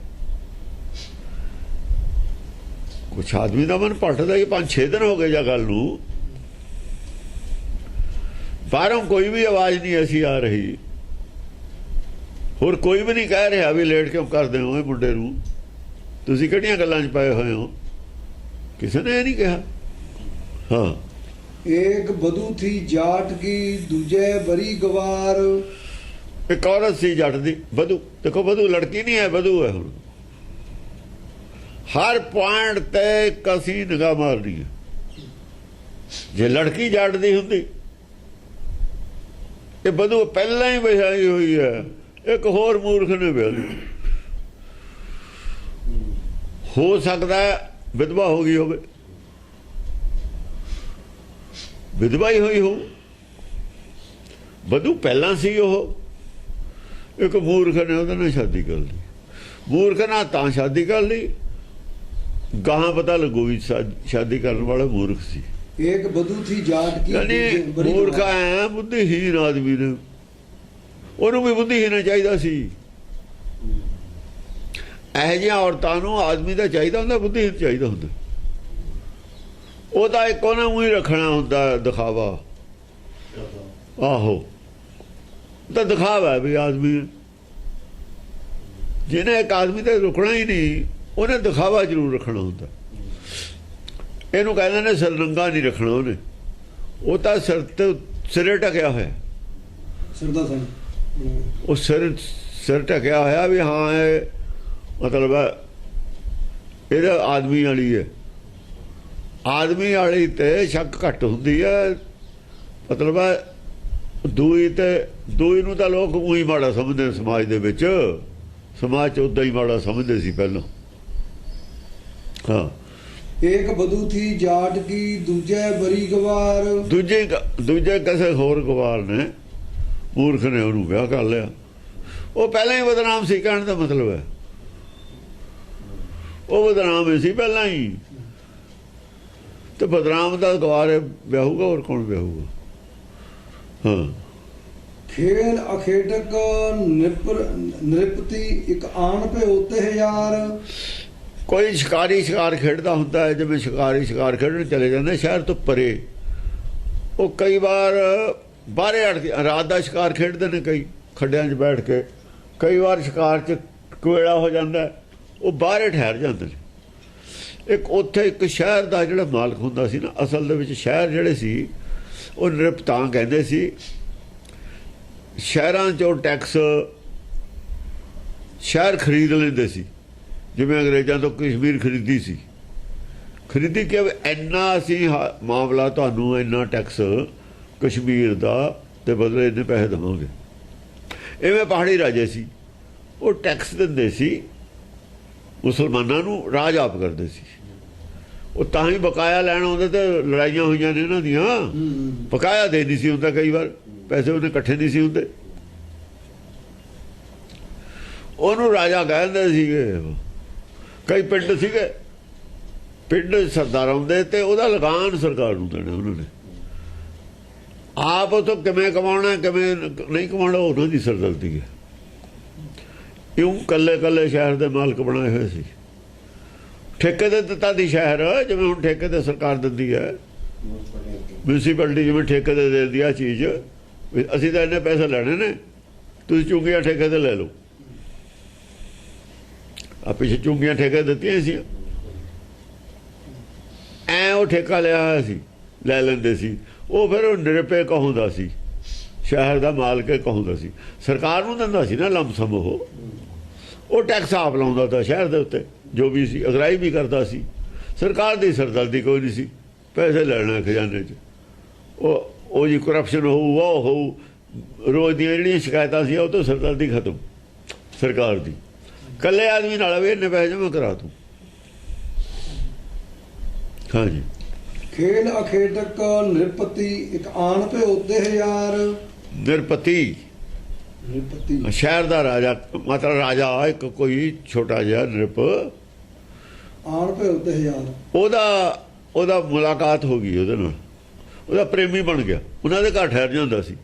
ਕੁਛ ਆਦਮੀ ਦਾ ਮਨ ਭਟਕਦਾ ਹੀ, 5-6 ਦਿਨ ਹੋ ਗਏ ਜਾਂ ਗੱਲ ਨੂੰ, ਬਾਹਰੋਂ ਕੋਈ ਵੀ ਆਵਾਜ਼ ਨਹੀਂ ਐਸੀ ਆ ਰਹੀ, ਹੋਰ ਕੋਈ ਵੀ ਨਹੀਂ ਕਹਿ ਰਿਹਾ ਵੀ ਲੇਟ ਕਿਉਂ ਕਰਦੇ ਹੋ ਇਹ ਮੁੰਡੇ ਨੂੰ, ਤੁਸੀਂ ਕਿਹੜੀਆਂ ਗੱਲਾਂ 'ਚ ਪਏ ਹੋਏ ਹੋ, ਕਿਸੇ ਨੇ ਇਹ ਨਹੀਂ ਕਿਹਾ। ਹਾਂ, ਏਕ ਬਧੂ ਥੀ ਜਾਟ ਕੀ ਦੂਜੇ ਬਰੀ ਗਵਾਰ। ਇੱਕ ਔਰਤ ਸੀ ਜੱਟ ਦੀ, ਬਧੂ, ਦੇਖੋ ਬਧੂ ਲੜਕੀ ਨਹੀਂ ਹੈ, ਬਧੂ ਹੈ। ਹੁਣ ਹਰ ਪੁਆਇੰਟ ਤੇ ਕਸੀ ਨਿਗਾਹ ਮਾਰਨੀ ਹੈ। ਜੇ ਲੜਕੀ ਜੱਟ ਦੀ ਹੁੰਦੀ, ਇਹ ਬਧੂ ਪਹਿਲਾਂ ਹੀ ਵਿਆਹੀ ਹੋਈ ਹੈ, ਇੱਕ ਹੋਰ ਮੂਰਖ ਨੇ ਵਿਆਹੀ, ਹੋ ਸਕਦਾ ਵਿਧਵਾ ਹੋ ਗਈ ਹੋਵੇ, ਵਿਧਵਾ ਹੀ ਹੋਈ ਹੋ, ਬਧੂ ਪਹਿਲਾਂ ਸੀ, ਉਹ ਇੱਕ ਮੂਰਖ ਨੇ ਉਹਦੇ ਨਾਲ ਸ਼ਾਦੀ ਕਰ ਲਈ। ਮੂਰਖ ਨਾਲ ਤਾਂ ਸ਼ਾਦੀ ਕਰ ਲਈ, ਗਾਹਾਂ ਪਤਾ ਲੱਗੂ ਵੀ ਸ਼ਾਦੀ ਕਰਨ ਵਾਲਾ ਮੂਰਖ ਸੀ। ਏਕ ਬਧੂ ਥੀ ਜਾਟ ਕੀ ਮੂਰਖ ਹੈ, ਬੁੱਧੀਹੀਨ ਆਦਮੀ ਨੇ, ਉਹਨੂੰ ਵੀ ਬੁੱਧੀਹੀਨ ਚਾਹੀਦਾ ਸੀ। ਇਹੋ ਜਿਹੀਆਂ ਔਰਤਾਂ ਨੂੰ ਆਦਮੀ ਦਾ ਚਾਹੀਦਾ ਹੁੰਦਾ, ਬੁੱਧੀਹੀਨ ਚਾਹੀਦਾ ਹੁੰਦਾ। ਉਹ ਤਾਂ ਇੱਕ ਉਹਨਾਂ ਨੂੰ ਹੀ ਰੱਖਣਾ ਹੁੰਦਾ ਦਿਖਾਵਾ, ਆਹੋ ਤਾਂ ਦਿਖਾਵਾ ਵੀ ਆਦਮੀ, ਜਿਹਨੇ ਇੱਕ ਆਦਮੀ ਤੇ ਰੁਕਣਾ ਹੀ ਨਹੀਂ, ਉਹਨੇ ਦਿਖਾਵਾ ਜ਼ਰੂਰ ਰੱਖਣਾ ਹੁੰਦਾ। ਇਹਨੂੰ ਕਹਿੰਦੇ ਨੇ ਸਰਨੰਗਾ ਨਹੀਂ ਰੱਖਣਾ ਉਹਨੇ, ਉਹ ਤਾਂ ਸਿਰ ਤੇ ਸਿਰੇ ਟਕਿਆ ਹੋਇਆ, ਸਿਰ ਦਾ ਸਨ, ਉਹ ਸਿਰ ਟਕਿਆ ਹੋਇਆ ਵੀ ਹਾਂ ਇਹ ਮਤਲਬ ਇਹਦਾ ਆਦਮੀ ਵਾਲੀ ਹੈ। ਆਦਮੀ ਵਾਲੀ ਤੇ ਸ਼ੱਕ ਘੱਟ ਹੁੰਦੀ ਹੈ, ਮਤਲਬ ਦੂਈ ਨੂੰ ਤਾਂ ਲੋਕ ਉਹੀ ਮਾੜਾ ਸਮਝਦੇ ਸਮਾਜ ਦੇ ਵਿੱਚ, ਸਮਾਜ 'ਚ ਉੱਦਾਂ ਹੀ ਮਾੜਾ ਸਮਝਦੇ ਸੀ ਪਹਿਲਾਂ। ਹਾਂ, ਏਕ ਬਧੂ ਥੀ ਜਾਟ ਕੀ ਦੂਜੇ ਬਰੀ ਗਵਾਰ। ਦੂਜੇ ਕਿਸੇ ਹੋਰ ਗਵਾਰ ਨੇ, ਮੂਰਖ ਨੇ ਉਹਨੂੰ ਵਿਆਹ ਕਰ ਲਿਆ, ਉਹ ਪਹਿਲਾਂ ਹੀ ਬਦਨਾਮ ਸੀ, ਕਹਿਣ ਦਾ ਮਤਲਬ ਹੈ ਉਹ ਬਦਨਾਮ ਹੀ ਸੀ ਪਹਿਲਾਂ ਹੀ, ਤੇ ਬਦਨਾਮ ਦਾ ਗਵਾਰ ਵਿਆਹੂਗਾ, ਹੋਰ ਕੌਣ ਵਿਆਹੂਗਾ। ਹਾਂ, ਖੇਲ ਅਖੇਟਕ ਨਿਰਪਤੀ ਇੱਕ ਆਣ ਭਿਓ ਤੇ ਹਜ਼ਾਰ। ਕੋਈ ਸ਼ਿਕਾਰ ਖੇਡਦਾ ਹੁੰਦਾ ਹੈ, ਜਿਵੇਂ ਸ਼ਿਕਾਰ ਖੇਡਣ ਚਲੇ ਜਾਂਦੇ ਸ਼ਹਿਰ ਤੋਂ ਪਰੇ, ਉਹ ਕਈ ਵਾਰ ਬਾਹਰੇ ਅੜ ਕੇ ਰਾਤ ਦਾ ਸ਼ਿਕਾਰ ਖੇਡਦੇ ਨੇ, ਕਈ ਖੱਡਿਆਂ 'ਚ ਬੈਠ ਕੇ, ਕਈ ਵਾਰ ਸ਼ਿਕਾਰ 'ਚ ਕੋਇਲਾ ਹੋ ਜਾਂਦਾ, ਉਹ ਬਾਹਰੇ ਠਹਿਰ ਜਾਂਦੇ ਨੇ। ਇੱਕ ਉੱਥੇ ਇੱਕ ਸ਼ਹਿਰ ਦਾ ਜਿਹੜਾ ਮਾਲਕ ਹੁੰਦਾ ਸੀ ਨਾ, ਅਸਲ ਦੇ ਵਿੱਚ ਸ਼ਹਿਰ ਜਿਹੜੇ ਸੀ ਉਹ ਨਿਰਪਤਾਂ ਕਹਿੰਦੇ ਸੀ, ਸ਼ਹਿਰਾਂ 'ਚੋਂ ਟੈਕਸ ਸ਼ਹਿਰ ਖਰੀਦ ਲੈਂਦੇ ਸੀ, ਜਿਵੇਂ ਅੰਗਰੇਜ਼ਾਂ ਤੋਂ ਕਸ਼ਮੀਰ ਖਰੀਦੀ ਕਿ ਇੰਨਾ ਅਸੀਂ ਮਾਮਲਾ ਤੁਹਾਨੂੰ ਇੰਨਾ ਟੈਕਸ ਕਸ਼ਮੀਰ ਦਾ ਤੇ ਬਦਲੇ ਇੰਨੇ ਪੈਸੇ ਦੇਵਾਂਗੇ। ਇਵੇਂ ਪਹਾੜੀ ਰਾਜੇ ਸੀ, ਉਹ ਟੈਕਸ ਦਿੰਦੇ ਸੀ ਮੁਸਲਮਾਨਾਂ ਨੂੰ, ਰਾਜ ਆਪ ਕਰਦੇ ਸੀ। ਉਹ ਤਾਂ ਹੀ ਬਕਾਇਆ ਲੈਣ ਆਉਂਦੇ, ਤੇ ਲੜਾਈਆਂ ਹੋਈਆਂ ਨੇ ਇਹਨਾਂ ਦੀਆਂ, ਬਕਾਇਆ ਦੇ ਨਹੀਂ ਸੀ ਹੁੰਦਾ, ਕਈ ਵਾਰ ਪੈਸੇ ਉਹਨੇ ਇਕੱਠੇ ਨਹੀਂ ਸੀ ਹੁੰਦੇ, ਉਹਨੂੰ ਰਾਜਾ ਕਹਿੰਦੇ ਸੀਗੇ। ਕਈ ਪਿੰਡ ਸੀਗੇ, ਪਿੰਡ ਸਰਦਾਰ ਆਉਂਦੇ ਤੇ ਉਹਦਾ ਲਗਾਨ ਸਰਕਾਰ ਨੂੰ ਦੇਣਾ, ਉਹਨਾਂ ਨੇ ਆਪ ਉਥੋਂ ਕਿਵੇਂ ਕਮਾਉਣਾ ਕਿਵੇਂ ਨਹੀਂ ਕਮਾਉਣਾ ਉਹਨਾਂ ਦੀ ਸਰਦਰਦੀ ਹੈ। ਇਉਂ ਕੱਲੇ ਸ਼ਹਿਰ ਦੇ ਮਾਲਕ ਬਣਾਏ ਹੋਏ ਸੀ, ਠੇਕੇ ਦੇ ਦਿੱਤਾ ਦੀ ਸ਼ਹਿਰ, ਜਿਵੇਂ ਹੁਣ ਠੇਕੇ ਤੇ ਸਰਕਾਰ ਦਿੰਦੀ ਹੈ, ਮਿਊਨਿਸਪੈਲਿਟੀ ਜਿਵੇਂ ਠੇਕੇ ਤੇ ਦੇ ਦਿੰਦੀ ਆ ਚੀਜ਼, ਅਸੀਂ ਤਾਂ ਇੰਨੇ ਪੈਸੇ ਲੈਣੇ ਨੇ, ਤੁਸੀਂ ਚੁੰਗੀਆਂ ਠੇਕੇ ਤੇ ਲੈ ਲਓ। ਆ ਪਿੱਛੇ ਚੁੰਗੀਆਂ ਠੇਕੇ ਦਿੱਤੀਆਂ ਸੀ, ਐ ਉਹ ਠੇਕਾ ਲਿਆ ਹੋਇਆ ਸੀ, ਲੈ ਲੈਂਦੇ ਸੀ। ਉਹ ਫਿਰ ਉਹ ਨਿਰਪੇ ਕਹਾਉਂਦਾ ਸੀ, ਸ਼ਹਿਰ ਦਾ ਮਾਲਕ ਕਹਾਉਂਦਾ ਸੀ, ਸਰਕਾਰ ਨੂੰ ਦਿੰਦਾ ਸੀ ਨਾ ਲੰਮਸਮ, ਉਹ ਟੈਕਸ ਆਪ ਲਾਉਂਦਾ ਤਾ ਸ਼ਹਿਰ ਦੇ ਉੱਤੇ, ਜੋ ਵੀ ਸੀ ਅਗਰਾਈ ਵੀ ਕਰਦਾ ਸੀ। ਸਰਕਾਰ ਦੀ ਸਰਦਰਦੀ ਕੋਈ ਨਹੀਂ ਸੀ, ਪੈਸੇ ਲੈਣਾ ਖਜ਼ਾਨੇ 'ਚ। ਉਹ ਜੀ ਕਰਪਸ਼ਨ ਹੋਊ, ਉਹ ਹੋਊ, ਰੋਜ਼ ਦੀਆਂ ਜਿਹੜੀਆਂ ਸ਼ਿਕਾਇਤਾਂ ਸੀ ਉਹ ਤੋਂ ਸਰਦਰਦੀ ਖਤਮ ਸਰਕਾਰ ਦੀ। ਇਕੱਲੇ ਆਦਮੀ ਨਾਲ ਵੀ ਇੰਨੇ ਪੈਸੇ ਜਮ੍ਹਾਂ ਕਰਾ ਤੂੰ। ਹਾਂਜੀ। ਖੇਲ ਅਖੇਟਕ ਨਿਰਪਤੀ ਇੱਕ ਆਣ ਭਿਓਤੇ ਹਜ਼ਾਰ। ਨਿਰਪਤੀ ਨਿਰਪਤੀ ਸ਼ਹਿਰ ਦਾ ਰਾਜਾ, ਮਤਲਬ ਰਾਜਾ ਇੱਕ ਕੋਈ ਛੋਟਾ ਜਿਹਾ ਨਿਰਪ, ਆਣ ਭਿਓਤੇ ਹਜ਼ਾਰ। ਉਹਦਾ ਮੁਲਾਕਾਤ ਹੋ ਗਈ ਉਹਦੇ ਨਾਲ, ਉਹਦਾ ਪ੍ਰੇਮੀ ਬਣ ਗਿਆ। ਉਹਨਾਂ ਦੇ ਘਰ ਠਹਿਰ ਜਾਂਦਾ ਸੀ,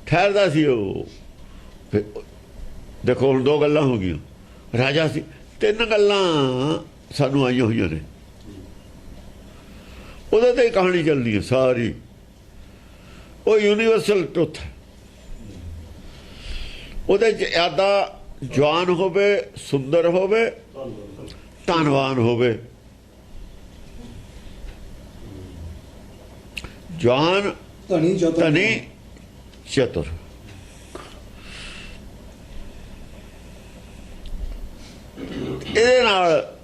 ਠਹਿਰਦਾ ਸੀ ਉਹ। ਦੇਖੋ ਹੁਣ ਦੋ ਗੱਲਾਂ ਹੋ ਗਈਆਂ, ਰਾਜਾ ਸੀ। ਤਿੰਨ ਗੱਲਾਂ ਸਾਨੂੰ ਆਈਆਂ ਹੋਈਆਂ ਨੇ, ਉਹਦੇ ਤੇ ਕਹਾਣੀ ਚੱਲਦੀ ਹੈ ਸਾਰੀ। ਉਹ ਯੂਨੀਵਰਸਲ ਟਰੁੱਥ ਹੈ। ਉਹਦੇ 'ਚ ਇਆਦਾ ਜਵਾਨ ਹੋਵੇ, ਸੁੰਦਰ ਹੋਵੇ, ਧਨਵਾਨ ਹੋਵੇ। ਜਵਾਨ, ਧਨੀ ਚਤੁਰ। ਇਹਦੇ ਨਾਲ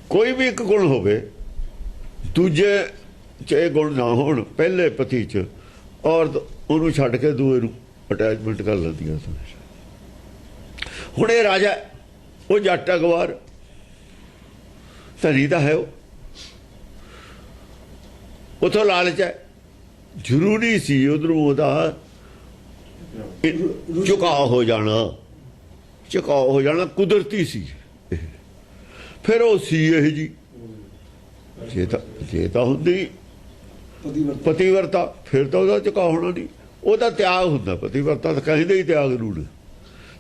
ਕੋਈ ਵੀ ਇੱਕ ਗੁਣ ਹੋਵੇ, ਦੂਜੇ 'ਚ ਇਹ ਗੁਣ ਨਾ ਹੋਣ। ਪਹਿਲੇ ਪਤੀ 'ਚ ਔਰਤ ਉਹਨੂੰ ਛੱਡ ਕੇ ਦੂਏ ਨੂੰ ਅਟੈਚਮੈਂਟ ਕਰ ਲੈਂਦੀਆਂ। ਹੁਣ ਇਹ ਰਾਜਾ, ਉਹ ਜੱਟ ਅਗਵਾਰ, ਧਨੀ ਤਾਂ ਹੈ, ਉਹ ਉਥੋਂ ਲਾਲਚ ਹੈ। ਜ਼ਰੂਰੀ ਸੀ ਉਧਰੋਂ ਉਹਦਾ ਝੁਕਾਅ ਹੋ ਜਾਣਾ, ਕੁਦਰਤੀ ਸੀ। ਫਿਰ ਉਹ ਸੀ ਇਹ ਜੀ, ਜੇ ਤਾਂ ਹੁੰਦੀ ਪਤੀਵਰਤਾ, ਫਿਰ ਤਾਂ ਉਹਦਾ ਝੁਕਾਅ ਹੋਣਾ ਨਹੀਂ। ਉਹਦਾ ਤਿਆਗ ਹੁੰਦਾ। ਪਤੀਵਰਤਾ ਤਾਂ ਕਹਿੰਦੇ ਹੀ ਤਿਆਗ ਨੂੰ।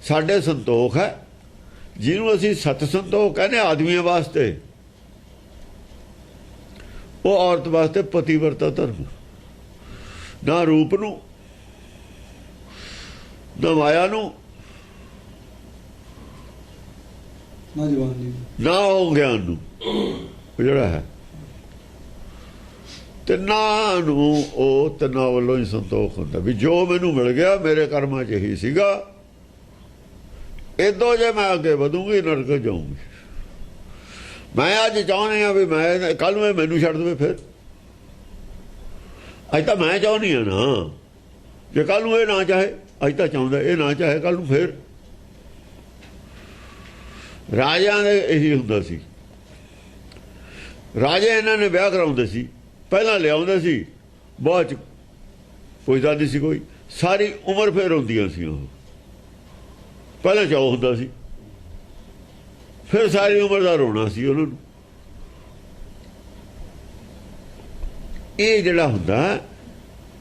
ਸਾਡੇ ਸੰਤੋਖ ਹੈ, ਜਿਹਨੂੰ ਅਸੀਂ ਸਤ ਸੰਤੋਖ ਕਹਿੰਦੇ ਆਦਮੀਆਂ ਵਾਸਤੇ, ਉਹ ਔਰਤ ਵਾਸਤੇ ਪਤੀਵਰਤਾ ਧਰਮ। ਨਾ ਰੂਪ ਨੂੰ, ਨਾ ਮਾਇਆ ਨੂੰ, ਨਾ ਜਵਾਨੀ, ਨਾ ਉਹ ਗਿਆਨ ਨੂੰ। ਉਹ ਜਿਹੜਾ ਹੈ ਤਿੰਨਾਂ ਨੂੰ, ਉਹ ਤਿੰਨਾਂ ਵੱਲੋਂ ਹੀ ਸੰਤੋਖ ਹੁੰਦਾ ਵੀ ਜੋ ਮੈਨੂੰ ਮਿਲ ਗਿਆ ਮੇਰੇ ਕਰਮਾਂ 'ਚ ਹੀ ਸੀਗਾ। ਏਦੋਂ ਜੇ ਮੈਂ ਅੱਗੇ ਵਧੂੰਗੀ ਨਰਕ ਜਾਊਂਗੀ। ਮੈਂ ਅੱਜ ਚਾਹੁੰਦੇ ਹਾਂ ਵੀ ਮੈਂ ਕੱਲ ਨੂੰ ਮੈਨੂੰ ਛੱਡ ਦੇਵੇ। ਫਿਰ ਅੱਜ ਤਾਂ ਮੈਂ ਚਾਹੁੰਦੀ ਹਾਂ ਨਾ, ਜੇ ਕੱਲ ਨੂੰ ਇਹ ਨਾ ਚਾਹੇ। ਅੱਜ ਤਾਂ ਚਾਹੁੰਦਾ, ਇਹ ਨਾ ਚਾਹੇ ਕੱਲ ਨੂੰ। ਫਿਰ ਰਾਜਿਆਂ ਦੇ ਇਹੀ ਹੁੰਦਾ ਸੀ। ਰਾਜੇ ਇਹਨਾਂ ਨੇ ਵਿਆਹ ਕਰਾਉਂਦੇ ਸੀ, ਪਹਿਲਾਂ ਲਿਆਉਂਦੇ ਸੀ, ਬਾਅਦ 'ਚ ਪੁੱਛਦਾ ਨਹੀਂ ਸੀ ਕੋਈ। ਸਾਰੀ ਉਮਰ ਫਿਰ ਹੁੰਦੀਆਂ ਸੀ ਉਹ। ਪਹਿਲਾਂ ਚਾਅ ਹੁੰਦਾ ਸੀ, ਫਿਰ ਸਾਰੀ ਉਮਰ ਦਾ ਰੋਣਾ ਸੀ ਉਹਨਾਂ ਨੂੰ। ਇਹ ਜਿਹੜਾ ਹੁੰਦਾ,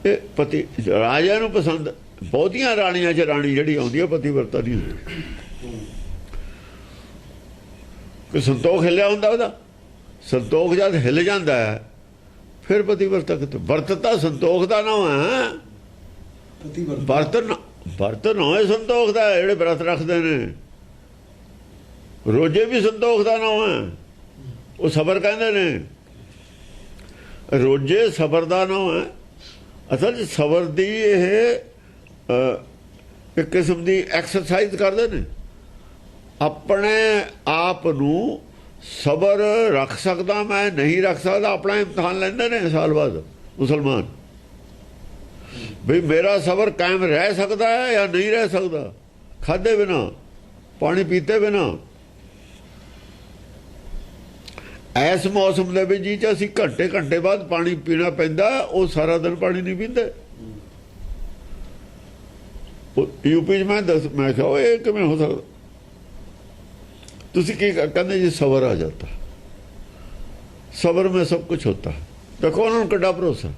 ਇਹ ਪਤੀ ਰਾਜਿਆਂ ਨੂੰ ਪਸੰਦ। ਬਹੁਤੀਆਂ ਰਾਣੀਆਂ 'ਚ ਰਾਣੀ ਜਿਹੜੀ ਆਉਂਦੀ ਹੈ ਪਤੀਵਰਤਾ ਨਹੀਂ ਹੁੰਦੀ। ਕੋਈ ਸੰਤੋਖ ਹਿੱਲਿਆ ਹੁੰਦਾ, ਉਹਦਾ ਸੰਤੋਖ ਜਦ ਹਿੱਲ ਜਾਂਦਾ ਹੈ ਫਿਰ ਪਤੀਵਰਤਾ ਕਿਤੇ। ਵਰਤ ਤਾਂ ਸੰਤੋਖ ਦਾ ਨਾਮ ਹੈ, ਵਰਤ ਨਾ ਹੈ ਸੰਤੋਖ ਦਾ। ਜਿਹੜੇ ਵਰਤ ਰੱਖਦੇ ਨੇ, ਰੋਜੇ ਵੀ ਸੰਤੋਖ ਦਾ ਨਾਮ ਹੈ। ਉਹ ਸਬਰ ਕਹਿੰਦੇ ਨੇ, ਰੋਜੇ ਸਬਰ ਦਾ ਨਾਮ ਹੈ। ਅਸਲ 'ਚ ਸਬਰ ਦੀ ਇਹ ਇੱਕ ਕਿਸਮ ਦੀ ਐਕਸਰਸਾਈਜ਼ ਕਰਦੇ ਨੇ। ਆਪਣੇ ਆਪ ਨੂੰ ਸਬਰ ਰੱਖ ਸਕਦਾ, ਮੈਂ ਨਹੀਂ ਰੱਖ ਸਕਦਾ, ਆਪਣਾ ਇਮਤਿਹਾਨ ਲੈਂਦੇ ਨੇ ਸਾਲ ਬਾਅਦ ਮੁਸਲਮਾਨ। ਵੀ ਮੇਰਾ ਸਬਰ ਕਾਇਮ ਰਹਿ ਸਕਦਾ ਹੈ ਜਾਂ ਨਹੀਂ ਰਹਿ ਸਕਦਾ, ਖਾਧੇ ਬਿਨਾ, ਪਾਣੀ ਪੀਤੇ ਬਿਨਾ। ਐਸ ਮੌਸਮ ਦੇ ਵਿੱਚ ਜੀ ਅਸੀਂ ਘੰਟੇ ਬਾਅਦ ਪਾਣੀ ਪੀਣਾ ਪੈਂਦਾ, ਉਹ ਸਾਰਾ ਦਿਨ ਪਾਣੀ ਨਹੀਂ ਪੀਂਦੇ। यूपी मैं क्या ये किमें हो सकता तुसी की कहते जी सबर आ जाता सबर में सब कुछ होता है। देखो उन्होंने कितना भरोसा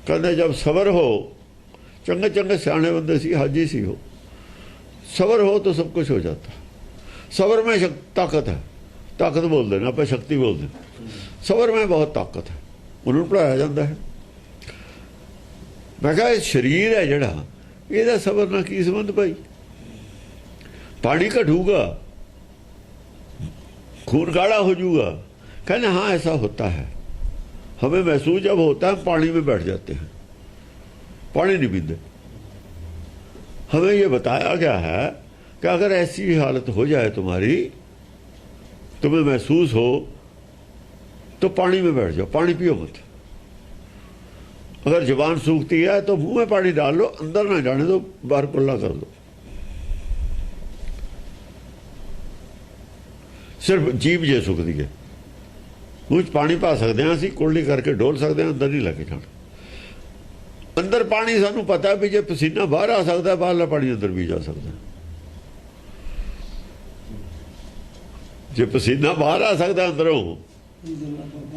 कहते जब सबर हो चंगे चंगे सियाने बंदे सी हाजी सी हो सबर हो तो सब कुछ हो जाता। सबर में ताकत है, ताकत बोल देना आप शक्ति बोल देना, सबर में बहुत ताकत है, उन्होंने पढ़ाया जाता है। मैं कहा शरीर है जड़ा ये सबर ना की संबंध भाई, पानी घटूगा खून गाढ़ा हो जाऊगा। कहने हाँ ऐसा होता है, हमें महसूस जब होता है पानी में बैठ जाते हैं, पानी नहीं पीते। हमें ये बताया गया है कि अगर ऐसी हालत हो जाए तुम्हारी, तुम्हें महसूस हो, तो पानी में बैठ जाओ, पानी पियो मत। अगर जुबान सूखती है तो मुंह में पानी डाल लो, अंदर ना जाने दो, बाहर कुल्ला कर दो। सिर्फ जीभ जे सुखदी है, मुंह पानी पा सकते हैं, ਅਸੀਂ कुल्ली करके डोल सकते हैं, अंदर नहीं लगे जाना। अंदर पानी सानू पता भी जे पसीना बाहर आ सकता है, बाहरला पानी अंदर भी जा सकता है। जे पसीना बाहर आ सकता अंदरों,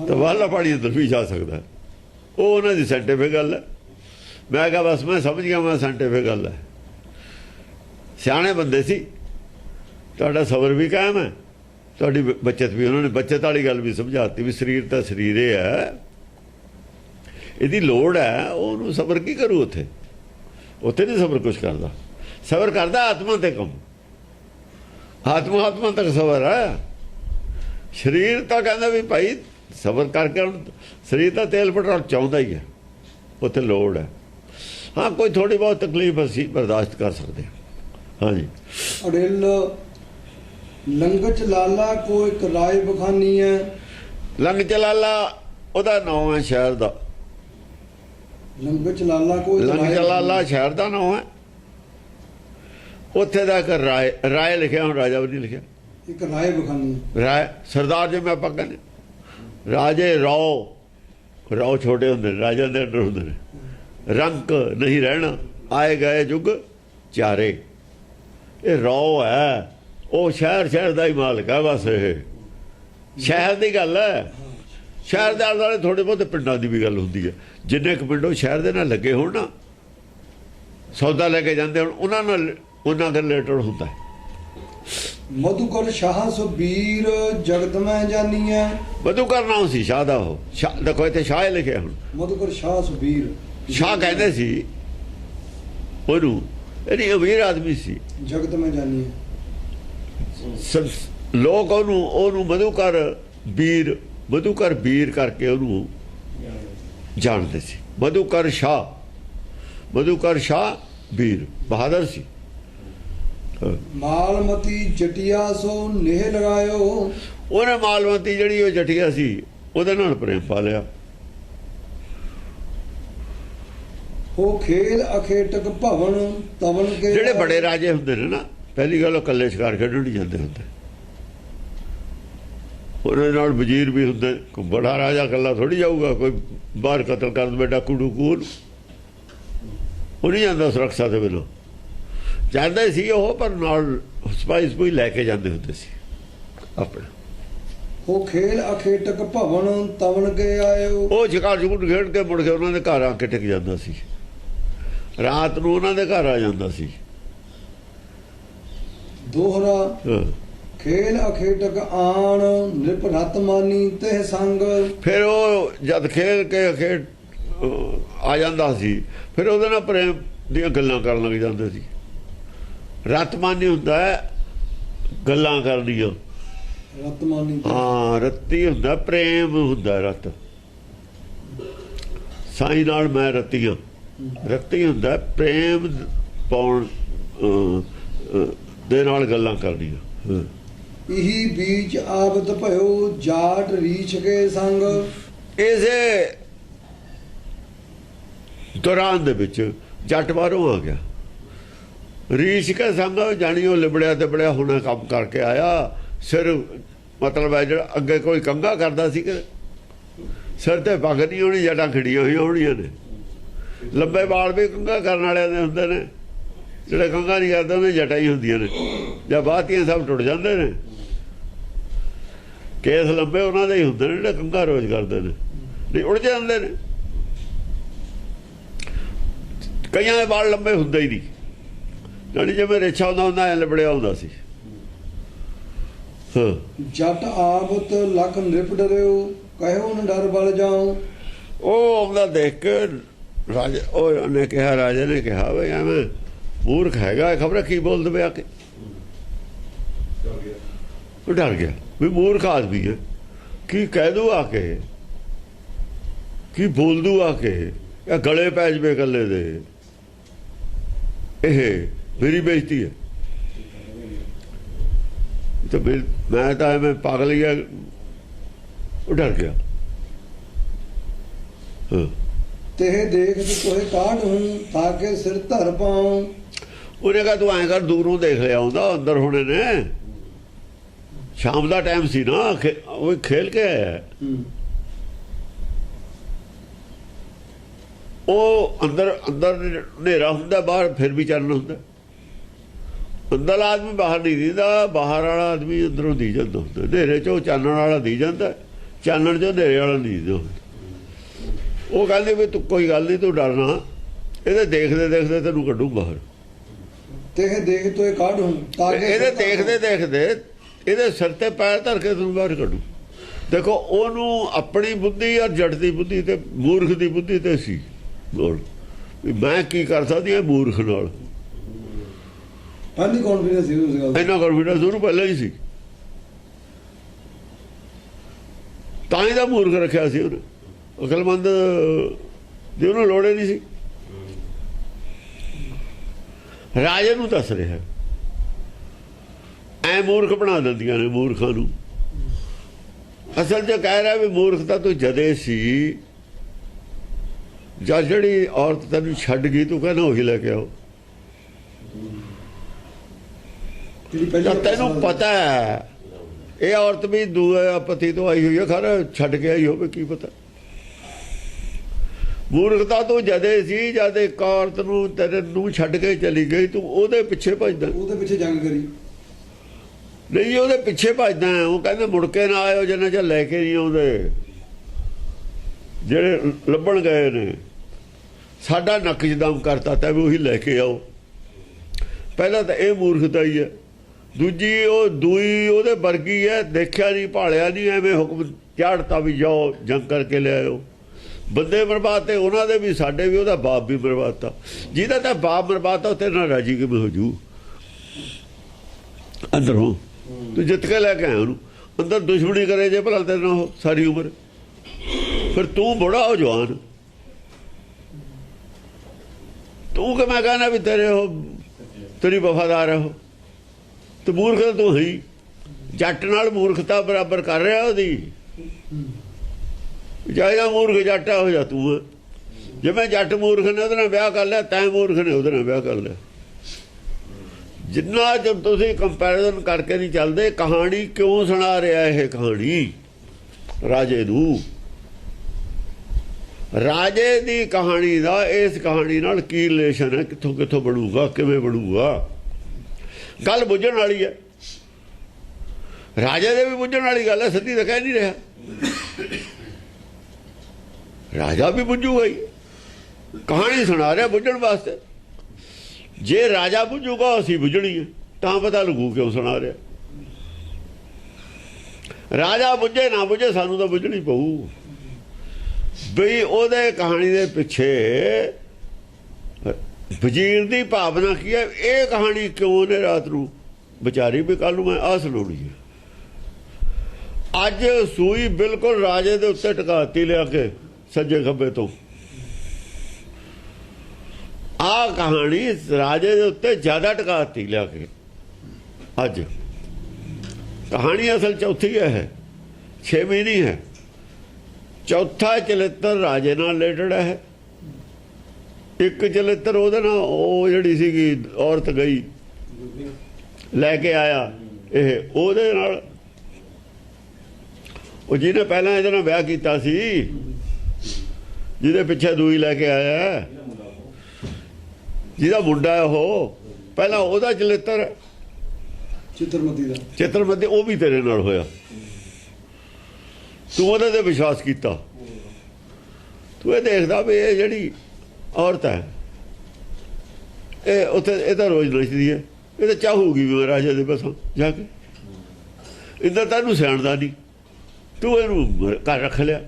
तो बाहरला पानी अंदर भी जा सकता है। वो उन्होंने दी साइंटिफिक गल है। मैं कहा बस मैं समझ गया, मैं साइंटिफिक गल है। सियाने बंदे सी, तुहाडा सबर भी कायम है, तुहाडी बचत भी। उन्होंने बचत वाली गल भी समझाती भी शरीर तो शरीर है, इहदी लोड़ है, उन्होंने सबर की करू। उत्थे उत्थे नहीं सबर कुछ करता, सबर करता आत्मा ते कम। आत्मा तक सबर है, शरीर तो कहता भी भाई सबर करके हम शरीर का तेल पेट्रोल चाहता ही है, उत्थे लोड़ है। हाँ कोई थोड़ी बहुत तकलीफ असी बर्दाश्त कर सकते हैं। हाँ जी। अड़िल लंगच लाला को एक राय बखानी है। लंगच लाला ਉਹਦਾ नाम है शहर का। लंगच लाला को लंगच लाला शहर का नाम है। उत्थे दा एक राय लिखिया, हम राजा भी नहीं लिखिया, एक राय बखानी राय सरदार जिवें आपां कहने राजे राव छोटे होंदे ने, राजा दे अंडर होंदे ने। रंक नहीं रहना, आए गए जुग चारे। ये राव है, वो शहर का ही मालिक है। बस ये शहर की गल है। शहर के आले दुआले थोड़े बहुत पिंडां की भी गल होंदी है। जिन्ने क पिंड शहर के नाल लगे होण ना, सौदा लैके जांदे होण, उन्हां नाल उन्हां दे रिलेटेड होंदा है। मधुकर शाह सुबीर जगत में जानी है। मधुकर नाम सी शाह दा। हो देखो इत्थे शाह लिखिया हुण। मधुकर शाह सुबीर शाह कहते सी ओनू, यानी अमीर आदमी सी। जगत में जानी है लोग ओनू मधुकर वीर करके ओनू जानते सी। मधुकर शाह वीर बहादुर सी। मालमती जटिया सो नेह लगायो। उन्हें मालमती जड़ी वो जटिया सी, उहदे नाल प्रेम पा लिया। हो खेल अखेटक भवन तवन के। जेड़े बड़े राजे हुंदे ने ना, पहली गल कल्ले शिकार खेडण नहीं जाते होंदे। उन्हें नाल वजीर भी हुंदे। कोई बड़ा राजा कल्ला थोड़ी जाऊगा, कोई बाहर कतल कर दे डाकू डूकू, वो नहीं जाता सुरक्षा के बिना। जाते सी वो, पर नाल स्पाई स्पूई लैके जाते होंदे सी अपने। हो खेल अखेटक भवन तवन के आयो। वो शिकार चुकट खेड के मुड़ के उन्होंने घर आके टिक जाता सी, रात नूं उन्होंने घर आ जाता सी। दोहरा खेल अखेटक आन निप रत मानी तेह संग। फिर वो जद खेल के अखेट आ जाता सी, फिर ਉਹਦੇ ਨਾਲ प्रेम ਦੀਆਂ ਗੱਲਾਂ ਕਰਨ ਲੱਗ ਜਾਂਦੇ ਸੀ। रतमानी ਹੁੰਦਾ ਹੈ ਗੱਲਾਂ ਕਰਨੀਆਂ। रतमानी हाँ, रत्ती ਹੁੰਦਾ प्रेम ਹੁੰਦਾ रत। ਸਾਈ ਨਾਲ ਮੈਂ रत्तियां, रत्ती ਹੁੰਦਾ प्रेम ਪਾਉਣ ਦੇ ਨਾਲ ਗੱਲਾਂ ਕਰਨੀਆਂ। ਇਹੀ ਬੀਚ ਆਬਤ ਭਇਓ ਜਾਟ ਰੀਛ ਕੇ ਸੰਗ। ਇਸੇ ਦੌਰਾਨ ਦੇ ਵਿੱਚ ਜੱਟ ਬਾਹਰੋਂ ਆ ਗਿਆ, ਰੀਛ ਕੇ ਸੰਗ। ਜਾਣੀ ਉਹ ਲਿਬੜਿਆ ਤੇ ਬੜਿਆ ਹੁਣੇ ਕੰਮ ਕਰਕੇ ਆਇਆ। ਸਿਰ ਮਤਲਬ ਹੈ ਜਿਹੜਾ ਅੱਗੇ ਕੋਈ ਕੰਘਾ ਕਰਦਾ ਸੀ ਕਿ ਸਿਰ ਤੇ ਪੱਗ ਨਹੀਂ ਹੋਣੀ, ਜੱਟਾਂ ਖਿੜੀਆਂ ਹੋਈਆਂ ਹੋਣੀਆਂ ਨੇ। ਲੰਬੇ ਵਾਲ ਵੀ ਕੰਘਾ ਕਰਨ ਵਾਲਿਆਂ ਦੇ ਹੁੰਦੇ ਨੇ, ਜਿਹੜੇ ਕੰਘਾ ਨਹੀਂ ਕਰਦੇ ਉਹਨੇ ਜੱਟਾਂ ਹੀ ਹੁੰਦੀਆਂ ਨੇ। ਜਾਂ ਬਾਤੀਆਂ ਸਭ ਟੁੱਟ ਜਾਂਦੇ ਨੇ। ਕੇਸ ਲੰਬੇ ਉਹਨਾਂ ਦੇ ਹੀ ਹੁੰਦੇ ਨੇ ਜਿਹੜੇ ਕੰਘਾ ਰੋਜ਼ ਕਰਦੇ ਨੇ, ਨਹੀਂ ਉੜ ਜਾਂਦੇ ਨੇ। ਕਈਆਂ ਦੇ ਵਾਲ ਲੰਬੇ ਹੁੰਦੇ ਹੀ ਨਹੀਂ, ਜਾਣੀ ਜਿਵੇਂ ਰੇਛਾ ਹੁੰਦਾ ਐ ਲਿਬੜਿਆ ਹੁੰਦਾ ਸੀ। ਜੱਟ ਆਬਤ ਲੱਖ ਨਿਪ ਡਰਿਓ ਕਹਿਓ ਨ ਡਰ ਬਲ ਜਾਓ। ਉਹ ਆਉਂਦਾ ਦੇਖ ਕੇ ਰਾਜੇ, ਉਹਨੇ ਕਿਹਾ, ਰਾਜੇ ਨੇ ਕਿਹਾ ਵੀ ਐਵੇਂ ਮੂਰਖ ਹੈਗਾ, ਖਬਰ ਕੀ ਬੋਲ ਦਵੇ ਆ ਕੇ। ਉਹ ਡਰ ਗਿਆ ਵੀ ਮੂਰਖ ਆਦਮੀ ਹੈ, ਕੀ ਕਹਿ ਦੂ ਆ ਕੇ, ਕੀ ਬੋਲ ਦੂ ਆ ਕੇ, ਜਾਂ ਗਲੇ ਪੈ ਜਵੇ ਇਕੱਲੇ ਦੇ। ਇਹ ਮੇਰੀ ਬੇਇੱਜ਼ਤੀ ਹੈ। तो मैं तो एवं पागल ही है, वो डर गया। हाँ। तेह देख तोहे काट हूँ ताके सिर धर पाऊं। उन्हें कहा तू ऐ कर दूरों देख लिया आंदा अंदर होने ने, शाम का टाइम सी ना, वो खेल के आया। ਉਹ ਅੰਦਰ ਹਨੇਰਾ ਹੁੰਦਾ, ਬਾਹਰ ਫਿਰ ਵੀ ਚਾਨਣ ਹੁੰਦਾ। ਅੰਦਰਲਾ ਆਦਮੀ ਬਾਹਰ ਨਹੀਂ ਦਿੰਦਾ, ਬਾਹਰ ਵਾਲਾ ਆਦਮੀ ਅੰਦਰੋਂ ਦੀ ਜਾਂਦਾ ਹੁੰਦਾ। ਹਨੇਰੇ 'ਚੋਂ ਚਾਨਣ ਵਾਲਾ ਦੀ ਜਾਂਦਾ, ਚਾਨਣ 'ਚੋਂ ਹਨੇਰੇ ਵਾਲਾ ਨਹੀਂ ਦਿੰਦਾ। ਉਹ ਕਹਿੰਦੇ ਵੀ ਤੂੰ ਕੋਈ ਗੱਲ ਨਹੀਂ, ਤੂੰ ਡਰਨਾ, ਇਹਦੇ ਦੇਖਦੇ ਦੇਖਦੇ ਤੈਨੂੰ ਕੱਢੂ ਬਾਹਰ। ਤੇਹ ਦੇਖ ਤੋਏ ਕਾਢ ਹੂੰ ਤਾਕੇ ਇਹਦੇ ਦੇਖਦੇ ਦੇਖਦੇ ਇਹਦੇ ਸਿਰ ਤੇ ਪੈਰ ਧਰ ਕੇ ਤੈਨੂੰ ਬਾਹਰ ਕੱਢੂ। ਦੇਖੋ ਉਹਨੂੰ ਆਪਣੀ ਬੁੱਧੀ ਔਰ ਜੱਟ ਦੀ ਬੁੱਧੀ ਤੇ ਮੂਰਖ ਦੀ ਬੁੱਧੀ ਤੇ ਸੀ ਮੈਂ ਕੀ ਕਰ ਸਕਦੀ ਹਾਂ ਮੂਰਖ ਨਾਲ। ਪਹਿਲੀ ਕੌਨਫੀਡੈਂਸ ਸੀ ਉਸ ਗੱਲ, ਇੰਨਾ ਕੌਨਫੀਡੈਂਸ ਉਹਨੂੰ ਪਹਿਲਾਂ ਹੀ ਸੀ, ਤਾਂ ਹੀ ਤਾਂ ਮੂਰਖ ਰੱਖਿਆ ਸੀ ਉਹਨੇ। ਅਕਲਮੰਦ ਦੀ ਉਹਨੂੰ ਲੋੜ ਹੀ ਨਹੀਂ ਸੀ। ਰਾਜੇ ਨੂੰ ਦੱਸ ਰਿਹਾ ਐ ਮੂਰਖ ਬਣਾ ਦਿੰਦੀਆਂ ਨੇ ਮੂਰਖਾਂ ਨੂੰ। ਅਸਲ 'ਚ ਕਹਿ ਰਿਹਾ ਵੀ ਮੂਰਖ ਤਾਂ ਤੂੰ ਜਦੇ ਸੀ, ਜਦ ਜਿਹੜੀ ਔਰਤ ਤੈਨੂੰ ਛੱਡ ਗਈ ਤੂੰ ਕਹਿੰਦਾ ਉਹੀ ਲੈ ਕੇ ਆਓ। ਤੈਨੂੰ ਪਤਾ ਹੈ ਇਹ ਔਰਤ ਵੀ ਦੂਏ ਪਤੀ ਤੋਂ ਆਈ ਹੋਈ ਹੈ, ਖਰਾ ਛੱਡ ਕੇ ਆਈ ਹੋਵੇ, ਕੀ ਪਤਾ। ਮੂਰਖਤਾ ਤੂੰ ਜਦੇ ਸੀ ਜਦ ਇੱਕ ਔਰਤ ਨੂੰ ਤੇਰੇ ਨੂੰ ਛੱਡ ਕੇ ਚਲੀ ਗਈ, ਤੂੰ ਉਹਦੇ ਪਿੱਛੇ ਭੱਜਦਾ। ਉਹਦੇ ਪਿੱਛੇ ਜੰਗ ਕਰੀ ਨਹੀਂ, ਉਹਦੇ ਪਿੱਛੇ ਭੱਜਦਾ। ਉਹ ਕਹਿੰਦੇ ਮੁੜ ਕੇ ਨਾ ਆਇਓ ਜਿੰਨਾ ਚਿਰ ਲੈ ਕੇ ਨਹੀਂ ਆਉਂਦੇ ਜਿਹੜੇ ਲੱਭਣ ਗਏ ਨੇ। ਸਾਡਾ ਨੱਕ 'ਚ ਦਮ ਕਰਤਾ ਤਾਂ ਵੀ ਉਹੀ ਲੈ ਕੇ ਆਓ। ਪਹਿਲਾਂ ਤਾਂ ਇਹ ਮੂਰਖਤਾ ਹੀ ਹੈ। ਦੂਜੀ ਉਹ ਦੂਈ ਉਹਦੇ ਵਰਗੀ ਹੈ, ਦੇਖਿਆ ਨਹੀਂ ਭਾਲਿਆ ਨਹੀਂ, ਐਵੇਂ ਹੁਕਮ ਚਾੜਤਾ ਵੀ ਜਾਓ ਜੰਗ ਕਰਕੇ ਲਿਆਇਓ। ਬੰਦੇ ਬਰਬਾਦ ਤੇ ਉਹਨਾਂ ਦੇ ਵੀ, ਸਾਡੇ ਵੀ, ਉਹਦਾ ਬਾਪ ਵੀ ਬਰਬਾਦਤਾ। ਜਿਹਦਾ ਤਾਂ ਬਾਪ ਬਰਬਾਦਤਾ ਉੱਥੇ ਨਾ ਰਾਜੀ ਕਿਵੇਂ ਹੋ ਜੂ। ਅੰਦਰੋਂ ਤੂੰ ਜਿੱਤ ਕੇ ਲੈ ਕੇ ਆਇਆ ਉਹਨੂੰ, ਅੰਦਰ ਦੁਸ਼ਮਣੀ ਕਰੇ ਜੇ ਭਲਾ ਤੇਰੇ ਨਾਲ ਸਾਰੀ ਉਮਰ, ਫਿਰ ਤੂੰ ਬੁੜਾ ਹੋ ਜਵਾਨ। ਤੂੰ ਕਿ ਮੈਂ कहना ਵੀ ਤੇਰੇ ਉਹ ਤੇਰੀ ਵਫਾਦਾਰ ਹੈ ਉਹ, ਤੇ ਮੂਰਖ ਤਾਂ ਤੂੰ ਹੀ। ਜੱਟ ਨਾਲ ਮੂਰਖਤਾ ਬਰਾਬਰ ਕਰ ਰਿਹਾ ਉਹਦੀ। ਜਾਇਦਾ ਮੂਰਖ ਜੱਟ ਹੋ ਜਾ ਤੂੰ। ਜਿਵੇਂ ਜੱਟ ਮੂਰਖ ਨੇ ਉਹਦੇ ਨਾਲ ਵਿਆਹ ਕਰ ਲਿਆ, ਤੈਂ ਮੂਰਖ ਨੇ ਉਹਦੇ ਨਾਲ ਵਿਆਹ ਕਰ ਲਿਆ। ਜਿੰਨਾ ਜਦ ਤੁਸੀਂ ਕੰਪੈਰੀਜ਼ਨ ਕਰਕੇ ਨਹੀਂ ਚੱਲਦੇ। ਕਹਾਣੀ ਕਿਉਂ ਸੁਣਾ ਰਿਹਾ ਇਹ ਕਹਾਣੀ ਰਾਜੇ ਨੂੰ? ਰਾਜੇ ਦੀ ਕਹਾਣੀ ਦਾ ਇਸ ਕਹਾਣੀ ਨਾਲ ਕੀ ਰਿਲੇਸ਼ਨ ਹੈ? ਕਿੱਥੋਂ ਕਿੱਥੋਂ ਬਣੂਗਾ, ਕਿਵੇਂ ਬਣੂਗਾ? ਗੱਲ ਬੁੱਝਣ ਵਾਲੀ ਹੈ। ਰਾਜੇ ਦੇ ਵੀ ਬੁੱਝਣ ਵਾਲੀ ਗੱਲ ਹੈ, ਸਿੱਧੀ ਤਾਂ ਕਹਿ ਨਹੀਂ ਰਿਹਾ। ਰਾਜਾ ਵੀ ਬੁੱਝੂਗਾ ਹੀ, ਕਹਾਣੀ ਸੁਣਾ ਰਿਹਾ ਬੁੱਝਣ ਵਾਸਤੇ। ਜੇ ਰਾਜਾ ਬੁੱਝੂਗਾ ਅਸੀਂ ਬੁੱਝਣੀ ਹੈ, ਤਾਂ ਪਤਾ ਲੱਗੂ ਕਿਉਂ ਸੁਣਾ ਰਿਹਾ। ਰਾਜਾ ਬੁੱਝੇ ਨਾ ਬੁੱਝੇ, ਸਾਨੂੰ ਤਾਂ ਬੁੱਝਣੀ ਪਊ ਬਈ ਉਹਦੇ ਕਹਾਣੀ ਦੇ ਪਿੱਛੇ ਵਜ਼ੀਰ ਦੀ ਭਾਵਨਾ ਕੀ ਹੈ। ਇਹ ਕਹਾਣੀ ਕਿਉਂ ਨੇ ਰਾਤ ਨੂੰ ਵਿਚਾਰੀ ਵੀ ਕੱਲ ਨੂੰ ਮੈਂ ਆਹ ਸੁਣਾਉਣੀ ਹੈ। ਅੱਜ ਸੂਈ ਬਿਲਕੁਲ ਰਾਜੇ ਦੇ ਉੱਤੇ ਟਿਕਾਤੀ ਲਿਆ ਕੇ ਸੱਜੇ ਖੱਬੇ ਤੋਂ। ਆਹ ਕਹਾਣੀ ਰਾਜੇ ਦੇ ਉੱਤੇ ਜ਼ਿਆਦਾ ਟਿਕਾਤੀ ਲਿਆ ਕੇ। ਅੱਜ ਕਹਾਣੀ ਅਸਲ ਚੌਥੀ ਹੈ, 6ਵੀਂ ਨਹੀਂ ਹੈ। ਚੌਥਾ ਚਲਿੱਤਰ ਰਾਜੇ ਨਾਲ ਰਿਲੇਟਡ ਹੈ। ਇੱਕ ਚਲਿੱਤਰ ਉਹਦੇ ਨਾਲ, ਉਹ ਜਿਹੜੀ ਸੀਗੀ ਔਰਤ ਗਈ ਲੈ ਕੇ ਆਇਆ, ਇਹ ਉਹਦੇ ਨਾਲ। ਉਹ ਜਿਹਨੇ ਪਹਿਲਾਂ ਇਹਦੇ ਨਾਲ ਵਿਆਹ ਕੀਤਾ ਸੀ, ਜਿਹਦੇ ਪਿੱਛੇ ਦੂਈ ਲੈ ਕੇ ਆਇਆ, ਜਿਹਦਾ ਮੁੰਡਾ ਉਹ ਪਹਿਲਾਂ, ਉਹਦਾ ਚਲਿੱਤਰ ਚਿੱਤਰਮਤੀ, ਉਹ ਵੀ ਤੇਰੇ ਨਾਲ ਹੋਇਆ। ਤੂੰ ਉਹਦੇ ਤੇ ਵਿਸ਼ਵਾਸ ਕੀਤਾ। ਤੂੰ ਇਹ ਦੇਖਦਾ ਵੀ ਇਹ ਜਿਹੜੀ ਔਰਤ ਹੈ ਇਹ ਉੱਥੇ, ਇਹ ਤਾਂ ਰੋਜ਼ ਨੱਚਦੀ ਹੈ, ਇਹ ਤਾਂ ਚਾਹੂਗੀ ਵੀ ਮੈਂ ਰਾਜੇ ਦੇ ਬਸਾਂ ਜਾ ਕੇ। ਇੱਦਾਂ ਤੈਨੂੰ ਸਿਆਣਦਾ ਨਹੀਂ, ਤੂੰ ਇਹਨੂੰ ਘਰ ਰੱਖ ਲਿਆ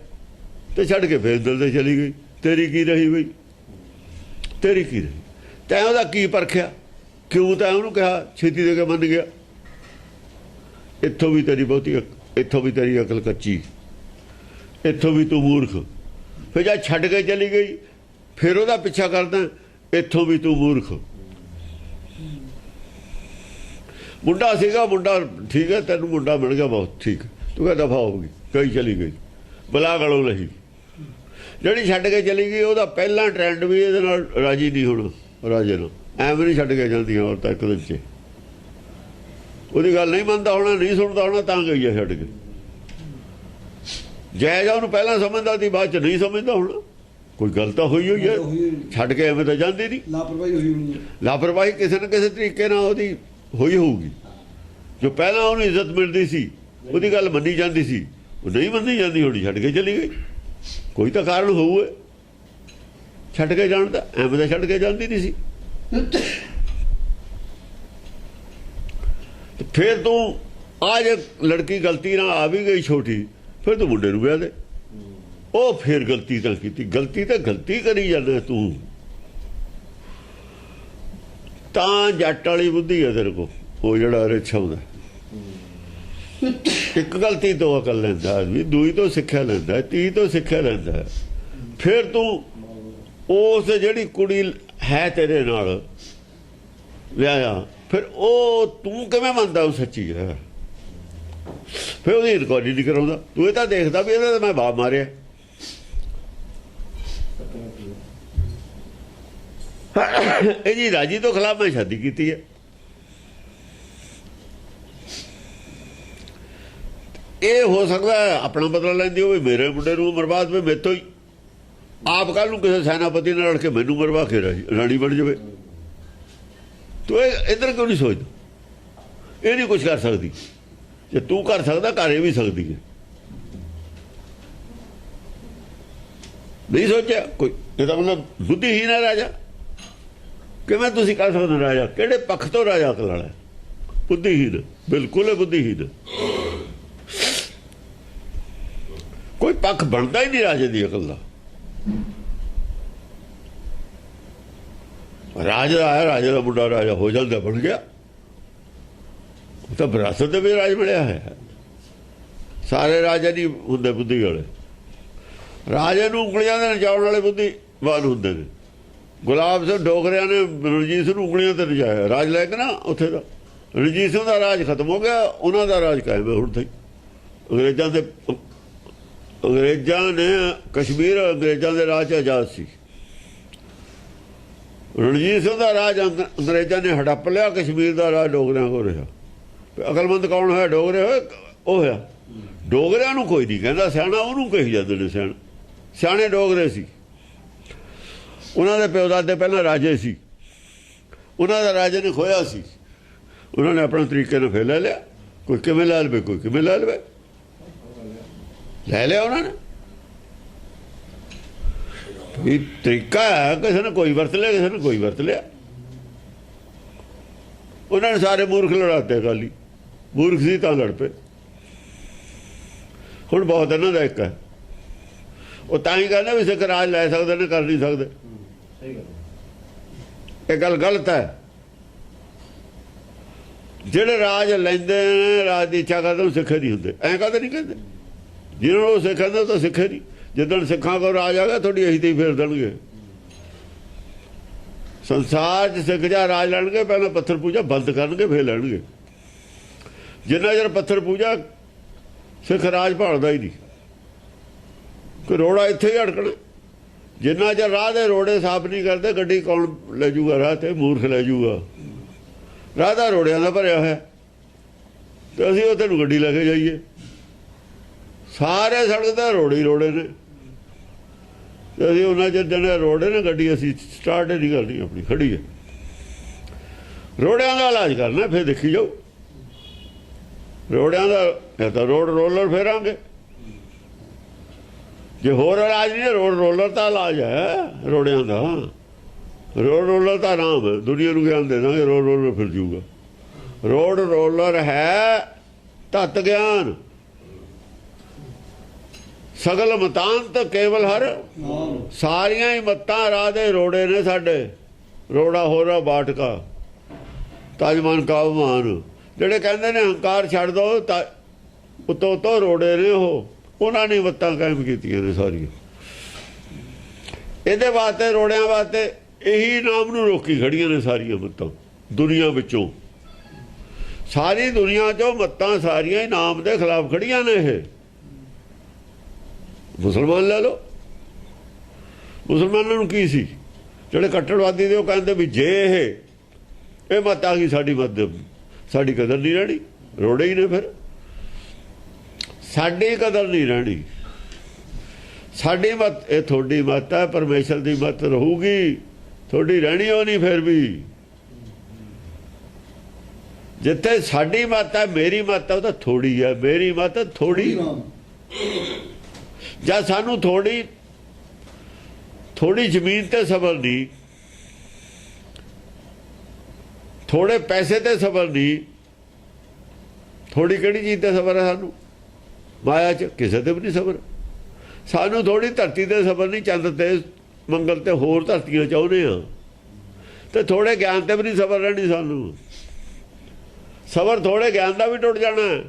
ਤੇ ਛੱਡ ਕੇ ਫੇਰ ਦਿਲ ਤੇ ਚਲੀ ਗਈ। ਤੇਰੀ ਕੀ ਰਹੀ ਬਈ? ਤੇਰੀ ਕੀ ਰਹੀ? ਤੈਂ ਉਹਦਾ ਕੀ ਪਰਖਿਆ? ਕਿਉਂ ਤੈਂ ਉਹਨੂੰ ਕਿਹਾ ਛੇਤੀ ਦੇ ਕੇ ਮੰਨ ਗਿਆ? ਇੱਥੋਂ ਵੀ ਤੇਰੀ ਬਹੁਤੀ, ਇੱਥੋਂ ਵੀ ਤੇਰੀ ਅਕਲ ਕੱਚੀ, ਇੱਥੋਂ ਵੀ ਤੂੰ ਮੂਰਖ। ਫਿਰ ਜਦ ਛੱਡ ਕੇ ਚਲੀ ਗਈ ਫਿਰ ਉਹਦਾ ਪਿੱਛਾ ਕਰਦਾ, ਇੱਥੋਂ ਵੀ ਤੂੰ ਮੂਰਖ। ਮੁੰਡਾ ਸੀਗਾ, ਮੁੰਡਾ ਠੀਕ ਹੈ, ਤੈਨੂੰ ਮੁੰਡਾ ਮਿਲ ਗਿਆ ਬਹੁਤ ਠੀਕ, ਤੂੰ ਕਹਿੰਦਾ ਦਫਾ ਹੋ ਗਈ, ਕਈ ਚਲੀ ਗਈ, ਬਲਾ ਗਲੋਂ ਲਈ। ਜਿਹੜੀ ਛੱਡ ਕੇ ਚਲੀ ਗਈ ਉਹਦਾ ਪਹਿਲਾਂ ਟ੍ਰੈਂਡ ਵੀ ਇਹਦੇ ਨਾਲ ਰਾਜੀ ਨਹੀਂ ਹੋਣਾ, ਰਾਜੇ ਨਾਲ ਐਵੇਂ ਨਹੀਂ ਛੱਡ ਕੇ ਜਾਂਦੀਆਂ ਔਰਤਾਂ ਇੱਕ ਦਿਨ 'ਚ। ਉਹਦੀ ਗੱਲ ਨਹੀਂ ਮੰਨਦਾ ਹੋਣਾ, ਨਹੀਂ ਸੁਣਦਾ ਹੋਣਾ, ਤਾਂ ਗਈ ਹੈ ਛੱਡ ਕੇ। ਜਾਇਜ਼ ਉਹਨੂੰ ਪਹਿਲਾਂ ਸਮਝਦਾ ਸੀ, ਬਾਅਦ 'ਚ ਨਹੀਂ ਸਮਝਦਾ ਹੋਣਾ। ਕੋਈ ਗੱਲ ਤਾਂ ਹੋਈ ਹੋਈ ਹੈ, ਛੱਡ ਕੇ ਐਵੇਂ ਤਾਂ ਜਾਂਦੀ ਨਹੀਂ। ਲਾਪਰਵਾਹੀ ਹੋਈ ਹੋਣੀ ਹੈ, ਲਾਪਰਵਾਹੀ ਕਿਸੇ ਨਾ ਕਿਸੇ ਤਰੀਕੇ ਨਾਲ ਉਹਦੀ ਹੋਈ ਹੋਊਗੀ। ਜੋ ਪਹਿਲਾਂ ਉਹਨੂੰ ਇੱਜ਼ਤ ਮਿਲਦੀ ਸੀ, ਉਹਦੀ ਗੱਲ ਮੰਨੀ ਜਾਂਦੀ ਸੀ, ਉਹ ਨਹੀਂ ਮੰਨੀ ਜਾਂਦੀ, ਹੋਣੀ ਛੱਡ ਕੇ ਚਲੀ ਗਈ। ਕੋਈ ਤਾਂ ਕਾਰਨ ਹੋਊਗਾ ਛੱਡ ਕੇ ਜਾਣ ਦਾ, ਐਵੇਂ ਤਾਂ ਛੱਡ ਕੇ ਜਾਂਦੀ ਨਹੀਂ ਸੀ। ਫਿਰ ਤੂੰ ਆ ਜੇ ਲੜਕੀ ਗਲਤੀ ਨਾਲ ਆ ਵੀ ਗਈ ਛੋਟੀ, ਫਿਰ ਤੂੰ ਮੁੰਡੇ ਨੂੰ ਵਿਆਹ ਦੇ। ਉਹ ਫਿਰ ਗਲਤੀ ਤਾਂ ਕੀਤੀ, ਗਲਤੀ ਤਾਂ ਗਲਤੀ ਕਰੀ ਜਾਂਦਾ ਤੂੰ। ਤਾਂ ਜੱਟ ਵਾਲੀ ਬੁੱਧੀ ਹੈ ਤੇਰੇ ਕੋਲ, ਉਹ ਜਿਹੜਾ ਰਿਛਾ ਹੁੰਦਾ। ਇੱਕ ਗਲਤੀ ਤੋਂ ਅਕਲ ਲੈਂਦਾ ਆਦਮੀ, ਦੂਈ ਤੋਂ ਸਿੱਖਿਆ ਲੈਂਦਾ, ਤੀਹ ਤੋਂ ਸਿੱਖਿਆ ਲੈਂਦਾ। ਫਿਰ ਤੂੰ ਉਸ ਜਿਹੜੀ ਕੁੜੀ ਹੈ ਤੇਰੇ ਨਾਲ ਵਿਆਹਿਆ, ਫਿਰ ਉਹ ਤੂੰ ਕਿਵੇਂ ਮੰਨਦਾ ਉਹ ਸੱਚੀ ਹੈ? ਫਿਰ ਉਹਦੀ ਇਨਕੁਆਇਰੀ ਨਹੀਂ ਕਰਾਉਂਦਾ। ਤੂੰ ਇਹ ਤਾਂ ਦੇਖਦਾ ਵੀ ਇਹਦਾ ਤਾਂ ਮੈਂ ਬਾਪ ਮਾਰਿਆ। ਇਹਦੀ ਰਾਜੀ ਤੋਂ ਖਿਲਾਫ ਮੈਂ ਸ਼ਾਦੀ ਕੀਤੀ ਹੈ। ਇਹ ਹੋ ਸਕਦਾ ਆਪਣਾ ਬਦਲਾ ਲੈਂਦੀ ਹੋਵੇ, ਮੇਰੇ ਮੁੰਡੇ ਨੂੰ ਬਰਬਾਦ ਹੋਵੇ ਮੇਤੋਂ ਹੀ। ਆਪ ਕੱਲ ਨੂੰ ਕਿਸੇ ਸੈਨਾਪਤੀ ਨਾਲ ਲੜ ਕੇ ਮੈਨੂੰ ਮਰਵਾ ਕੇ ਰਾਣੀ ਬਣ ਜਾਵੇ। ਤੂੰ ਇਹ ਇੱਧਰ ਕਿਉਂ ਨਹੀਂ ਸੋਚਦਾ? ਇਹ ਨਹੀਂ ਕੁਛ ਕਰ ਸਕਦੀ। ਜੇ ਤੂੰ ਕਰ ਸਕਦਾ, ਕਰ ਇਹ ਵੀ ਸਕਦੀ ਹੈ। ਨਹੀਂ ਸੋਚਿਆ ਕੋਈ? ਇਹਦਾ ਮਤਲਬ ਬੁੱਧੀਹੀਨ ਹੈ ਰਾਜਾ। ਕਿਵੇਂ ਤੁਸੀਂ ਕਰ ਸਕਦੇ ਰਾਜਾ? ਕਿਹੜੇ ਪੱਖ ਤੋਂ ਰਾਜਾ ਅਕਲ ਵਾਲਾ? ਬੁੱਧੀਹੀਨ, ਬਿਲਕੁਲ ਬੁੱਧੀਹੀਨ। ਕੋਈ ਪੱਖ ਬਣਦਾ ਹੀ ਨਹੀਂ ਰਾਜੇ ਦੀ ਅਕਲ ਦਾ। ਰਾਜਾ ਆਇਆ, ਰਾਜੇ ਦਾ ਮੁੰਡਾ ਰਾਜਾ ਹੋ ਜਾਂਦਾ, ਬਣ ਗਿਆ। ਉਹ ਤਾਂ ਵਿਰਾਸਤ ਦੇ ਵਿੱਚ ਰਾਜ ਮਿਲਿਆ ਹੈ। ਸਾਰੇ ਰਾਜੇ ਨਹੀਂ ਹੁੰਦੇ ਬੁੱਧੀ ਵਾਲੇ। ਰਾਜੇ ਨੂੰ ਉਂਗਲੀਆਂ ਦੇ ਨਚਾਉਣ ਵਾਲੇ ਬੁੱਧੀਵਾਨ ਹੁੰਦੇ ਨੇ। ਗੁਲਾਬ ਸਿੰਘ ਡੋਗਰਿਆਂ ਨੇ ਰਣਜੀਤ ਸਿੰਘ ਨੂੰ ਉਂਗਲੀਆਂ ਤੇ ਨਚਾਇਆ, ਰਾਜ ਲੈ ਕੇ ਨਾ ਉੱਥੇ ਦਾ। ਰਣਜੀਤ ਸਿੰਘ ਦਾ ਰਾਜ ਖਤਮ ਹੋ ਗਿਆ, ਉਹਨਾਂ ਦਾ ਰਾਜ ਕਾਇਮ ਹੈ ਹੁਣ ਤੱਕ। ਅੰਗਰੇਜ਼ਾਂ ਨੇ ਕਸ਼ਮੀਰ ਅੰਗਰੇਜ਼ਾਂ ਦੇ ਰਾਜ 'ਚ ਆਜ਼ਾਦ ਸੀ। ਰਣਜੀਤ ਸਿੰਘ ਦਾ ਰਾਜ ਅੰਗਰੇਜ਼ਾਂ ਨੇ ਹੜੱਪ ਲਿਆ, ਕਸ਼ਮੀਰ ਦਾ ਰਾਜ ਡੋਗਰਿਆਂ ਕੋਲ ਰਿਹਾ। ਅਕਲਮੰਦ ਕੌਣ ਹੋਇਆ? ਡੋਗਰੇ ਹੋਏ। ਉਹ ਹੋਇਆ। ਡੋਗਰਿਆਂ ਨੂੰ ਕੋਈ ਨਹੀਂ ਕਹਿੰਦਾ ਸਿਆਣਾ, ਉਹਨੂੰ ਕਹੀ ਜਾਂਦੇ ਨੇ ਸਿਆਣਾ। ਸਿਆਣੇ ਡੋਗਰੇ ਸੀ। ਉਹਨਾਂ ਦੇ ਪਿਓ ਦਾਦੇ ਪਹਿਲਾਂ ਰਾਜੇ ਸੀ। ਉਹਨਾਂ ਦਾ ਰਾਜੇ ਨੇ ਖੋਇਆ ਸੀ, ਉਹਨਾਂ ਨੇ ਆਪਣੇ ਤਰੀਕੇ ਨਾਲ ਫੇਰ ਲੈ ਲਿਆ। ਕੋਈ ਕਿਵੇਂ ਲੈ ਲਵੇ, ਕੋਈ ਕਿਵੇਂ ਲੈ ਲਵੇ, ਲੈ ਲਿਆ ਉਹਨਾਂ ਨੇ। ਇਹ ਤਰੀਕਾ ਹੈ, ਕਿਸੇ ਨੇ ਕੋਈ ਵਰਤ ਲਿਆ, ਕਿਸੇ ਨੇ ਕੋਈ ਵਰਤ ਲਿਆ। ਉਹਨਾਂ ਨੇ ਸਾਰੇ ਮੂਰਖ ਲੜਾਤੇ। ਅਕਾਲੀ ਮੂਰਖ ਸੀ ਤਾਂ ਲੜ ਪਏ। ਹੁਣ ਬਹੁਤ ਇਹਨਾਂ ਦਾ ਇੱਕ ਹੈ, ਉਹ ਤਾਂ ਹੀ ਕਹਿੰਦੇ ਵੀ ਸਿੱਖ ਰਾਜ ਲੈ ਸਕਦੇ ਨੇ, ਕਰ ਨਹੀਂ ਸਕਦੇ। ਇਹ ਗੱਲ ਗਲਤ ਹੈ। ਜਿਹੜੇ ਰਾਜ ਲੈਂਦੇ ਨੇ, ਰਾਜ ਦੀ ਇੱਛਾ ਕਰਦੇ, ਉਹ ਸਿੱਖੇ ਨਹੀਂ ਹੁੰਦੇ। ਐਂ ਕਦੇ ਨਹੀਂ ਕਹਿੰਦੇ। ਜਿਹਨਾਂ ਨੂੰ ਉਹ ਸਿੱਖਦੇ ਉਹ ਤਾਂ ਸਿੱਖੇ ਨਹੀਂ। ਜਿੱਦਣ ਸਿੱਖਾਂ ਕੋਲ ਰਾਜ ਆ ਗਿਆ, ਤੁਹਾਡੀ ਅਸੀਂ ਤੇ ਹੀ ਫੇਰ ਦੇਣਗੇ। ਸੰਸਾਰ 'ਚ ਸਿੱਖ ਜਾ ਰਾਜ ਲੈਣਗੇ, ਪਹਿਲਾਂ ਪੱਥਰ ਪੂਜਾ ਬੰਦ ਕਰਨਗੇ, ਫੇਰ ਲੈਣਗੇ। ਜਿੰਨਾ ਚਿਰ ਪੱਥਰ ਪੂਜਾ ਸਿੱਖ ਰਾਜ ਭਾਲਦਾ ਹੀ ਨਹੀਂ। ਕੋਈ ਰੋੜਾ ਇੱਥੇ ਹੀ ਅੜਕਣਾ। ਜਿੰਨਾ ਚਿਰ ਰਾਹ ਦੇ ਰੋੜੇ ਸਾਫ਼ ਨਹੀਂ ਕਰਦੇ, ਗੱਡੀ ਕੌਣ ਲੈ ਜੂਗਾ ਰਾਹ ਤੇ? ਮੂਰਖ ਲੈ ਜੂਗਾ। ਰਾਹ ਦਾ ਰੋੜਿਆਂ ਦਾ ਭਰਿਆ ਹੋਇਆ, ਤੇ ਅਸੀਂ ਉੱਥੇ ਨੂੰ ਗੱਡੀ ਲੈ ਕੇ ਜਾਈਏ। ਸਾਰੇ ਸੜਕ ਤਾਂ ਰੋੜੇ ਹੀ ਰੋੜੇ ਨੇ। ਤੇ ਅਸੀਂ ਉਹਨਾਂ ਚਿਰ ਜਿਹੜੇ ਰੋੜੇ ਨੇ, ਗੱਡੀ ਅਸੀਂ ਸਟਾਰਟ ਨਹੀਂ ਕਰਨੀ, ਆਪਣੀ ਖੜੀ ਹੈ। ਰੋੜਿਆਂ ਦਾ ਇਲਾਜ ਕਰਨਾ, ਫਿਰ ਦੇਖੀ ਜਾਓ। ਰੋੜਿਆਂ ਦਾ ਜਾਂ ਤਾਂ ਰੋਡ ਰੋਲਰ ਫੇਰਾਂਗੇ। ਜੇ ਹੋਰ ਇਲਾਜ ਨਹੀਂ, ਰੋਡ ਰੋਲਰ ਤਾਂ ਇਲਾਜ ਹੈ ਰੋੜਿਆਂ ਦਾ। ਰੋਡ ਰੋਲਰ ਤਾਂ ਆਰਾਮ ਹੈ, ਦੁਨੀਆ ਨੂੰ ਗਿਆਨ ਦੇ ਦਾਂਗੇ, ਰੋਡ ਰੋਲਰ ਫਿਰ ਜੂਗਾ। ਰੋਡ ਰੋਲਰ ਹੈ ਤਤ ਗਿਆਨ। ਸਗਲ ਮਤਾਂਤ ਕੇਵਲ ਹਰ। ਸਾਰੀਆਂ ਹੀ ਮੱਤਾਂ ਰਾਹ ਦੇ ਰੋੜੇ ਨੇ ਸਾਡੇ। ਰੋੜਾ ਹੋਰਾ ਬਾਟਕਾ ਤਾਜਮਾਨ ਕਾਵਮਾਨ। ਜਿਹੜੇ ਕਹਿੰਦੇ ਨੇ ਹੰਕਾਰ ਛੱਡ ਦੋ, ਤਾਂ ਉਤੋਂ ਰੋੜੇ ਨੇ ਉਹ। ਉਹਨਾਂ ਨੇ ਮੱਤਾਂ ਕਾਇਮ ਕੀਤੀਆਂ ਨੇ ਸਾਰੀਆਂ। ਇਹਦੇ ਵਾਸਤੇ, ਰੋੜਿਆਂ ਵਾਸਤੇ, ਇਹੀ ਨਾਮ ਨੂੰ ਰੋਕੀ ਖੜੀਆਂ ਨੇ ਸਾਰੀਆਂ ਮੱਤਾਂ ਦੁਨੀਆ ਵਿੱਚੋਂ। ਸਾਰੀ ਦੁਨੀਆ 'ਚੋਂ ਮੱਤਾਂ ਸਾਰੀਆਂ ਹੀ ਨਾਮ ਦੇ ਖਿਲਾਫ ਖੜੀਆਂ ਨੇ। ਇਹ ਮੁਸਲਮਾਨ ਲੈ ਲਓ, ਮੁਸਲਮਾਨਾਂ ਨੂੰ ਕੀ ਸੀ ਜਿਹੜੇ ਕੱਟੜਵਾਦੀ ਦੇ, ਉਹ ਕਹਿੰਦੇ ਵੀ ਜੇ ਇਹ ਮੱਤ ਆ ਗਈ ਸਾਡੀ ਮੱਤ, ਸਾਡੀ ਕਦਰ ਨਹੀਂ ਰਹਿਣੀ, ਰੋੜੇ ਹੀ ਨੇ ਫਿਰ, ਸਾਡੀ ਕਦਰ ਨਹੀਂ ਰਹਿਣੀ, ਸਾਡੀ ਮੱਤ, ਇਹ ਤੁਹਾਡੀ ਮੱਤ ਹੈ, ਪਰਮੇਸ਼ਰ ਦੀ ਮੱਤ ਰਹੂਗੀ, ਤੁਹਾਡੀ ਰਹਿਣੀ ਉਹ ਨਹੀਂ। ਫਿਰ ਵੀ ਜਿੱਥੇ ਸਾਡੀ ਮੱਤ ਹੈ, ਮੇਰੀ ਮੱਤ ਹੈ, ਉਹ ਤਾਂ ਥੋੜੀ ਹੈ, ਮੇਰੀ ਮੱਤ ਥੋੜੀ। ਜਦ ਸਾਨੂੰ ਥੋੜੀ ਜ਼ਮੀਨ ਤੇ ਸਬਰ ਨਹੀਂ, ਥੋੜੇ ਪੈਸੇ ਤੇ ਸਬਰ ਨਹੀਂ, ਥੋੜੀ ਕਿਹੜੀ ਚੀਜ਼ ਤੇ ਸਬਰ ਹੈ ਸਾਨੂੰ? ਮਾਇਆ 'ਚ ਕਿਸੇ ਤੇ ਵੀ ਨਹੀਂ ਸਬਰ। ਸਾਨੂੰ ਥੋੜੀ ਧਰਤੀ ਤੇ ਸਬਰ ਨਹੀਂ, ਚੰਦ ਤੇ, ਮੰਗਲ ਤੇ, ਹੋਰ ਧਰਤੀਆਂ ਚਾਹੁੰਦੇ ਆ, ਤੇ ਥੋੜੇ ਗਿਆਨ ਤੇ ਵੀ ਨਹੀਂ ਸਬਰ ਰਹਿਣੀ ਸਾਨੂੰ। ਸਬਰ ਥੋੜੇ ਗਿਆਨ ਦਾ ਵੀ ਟੁੱਟ ਜਾਣਾ।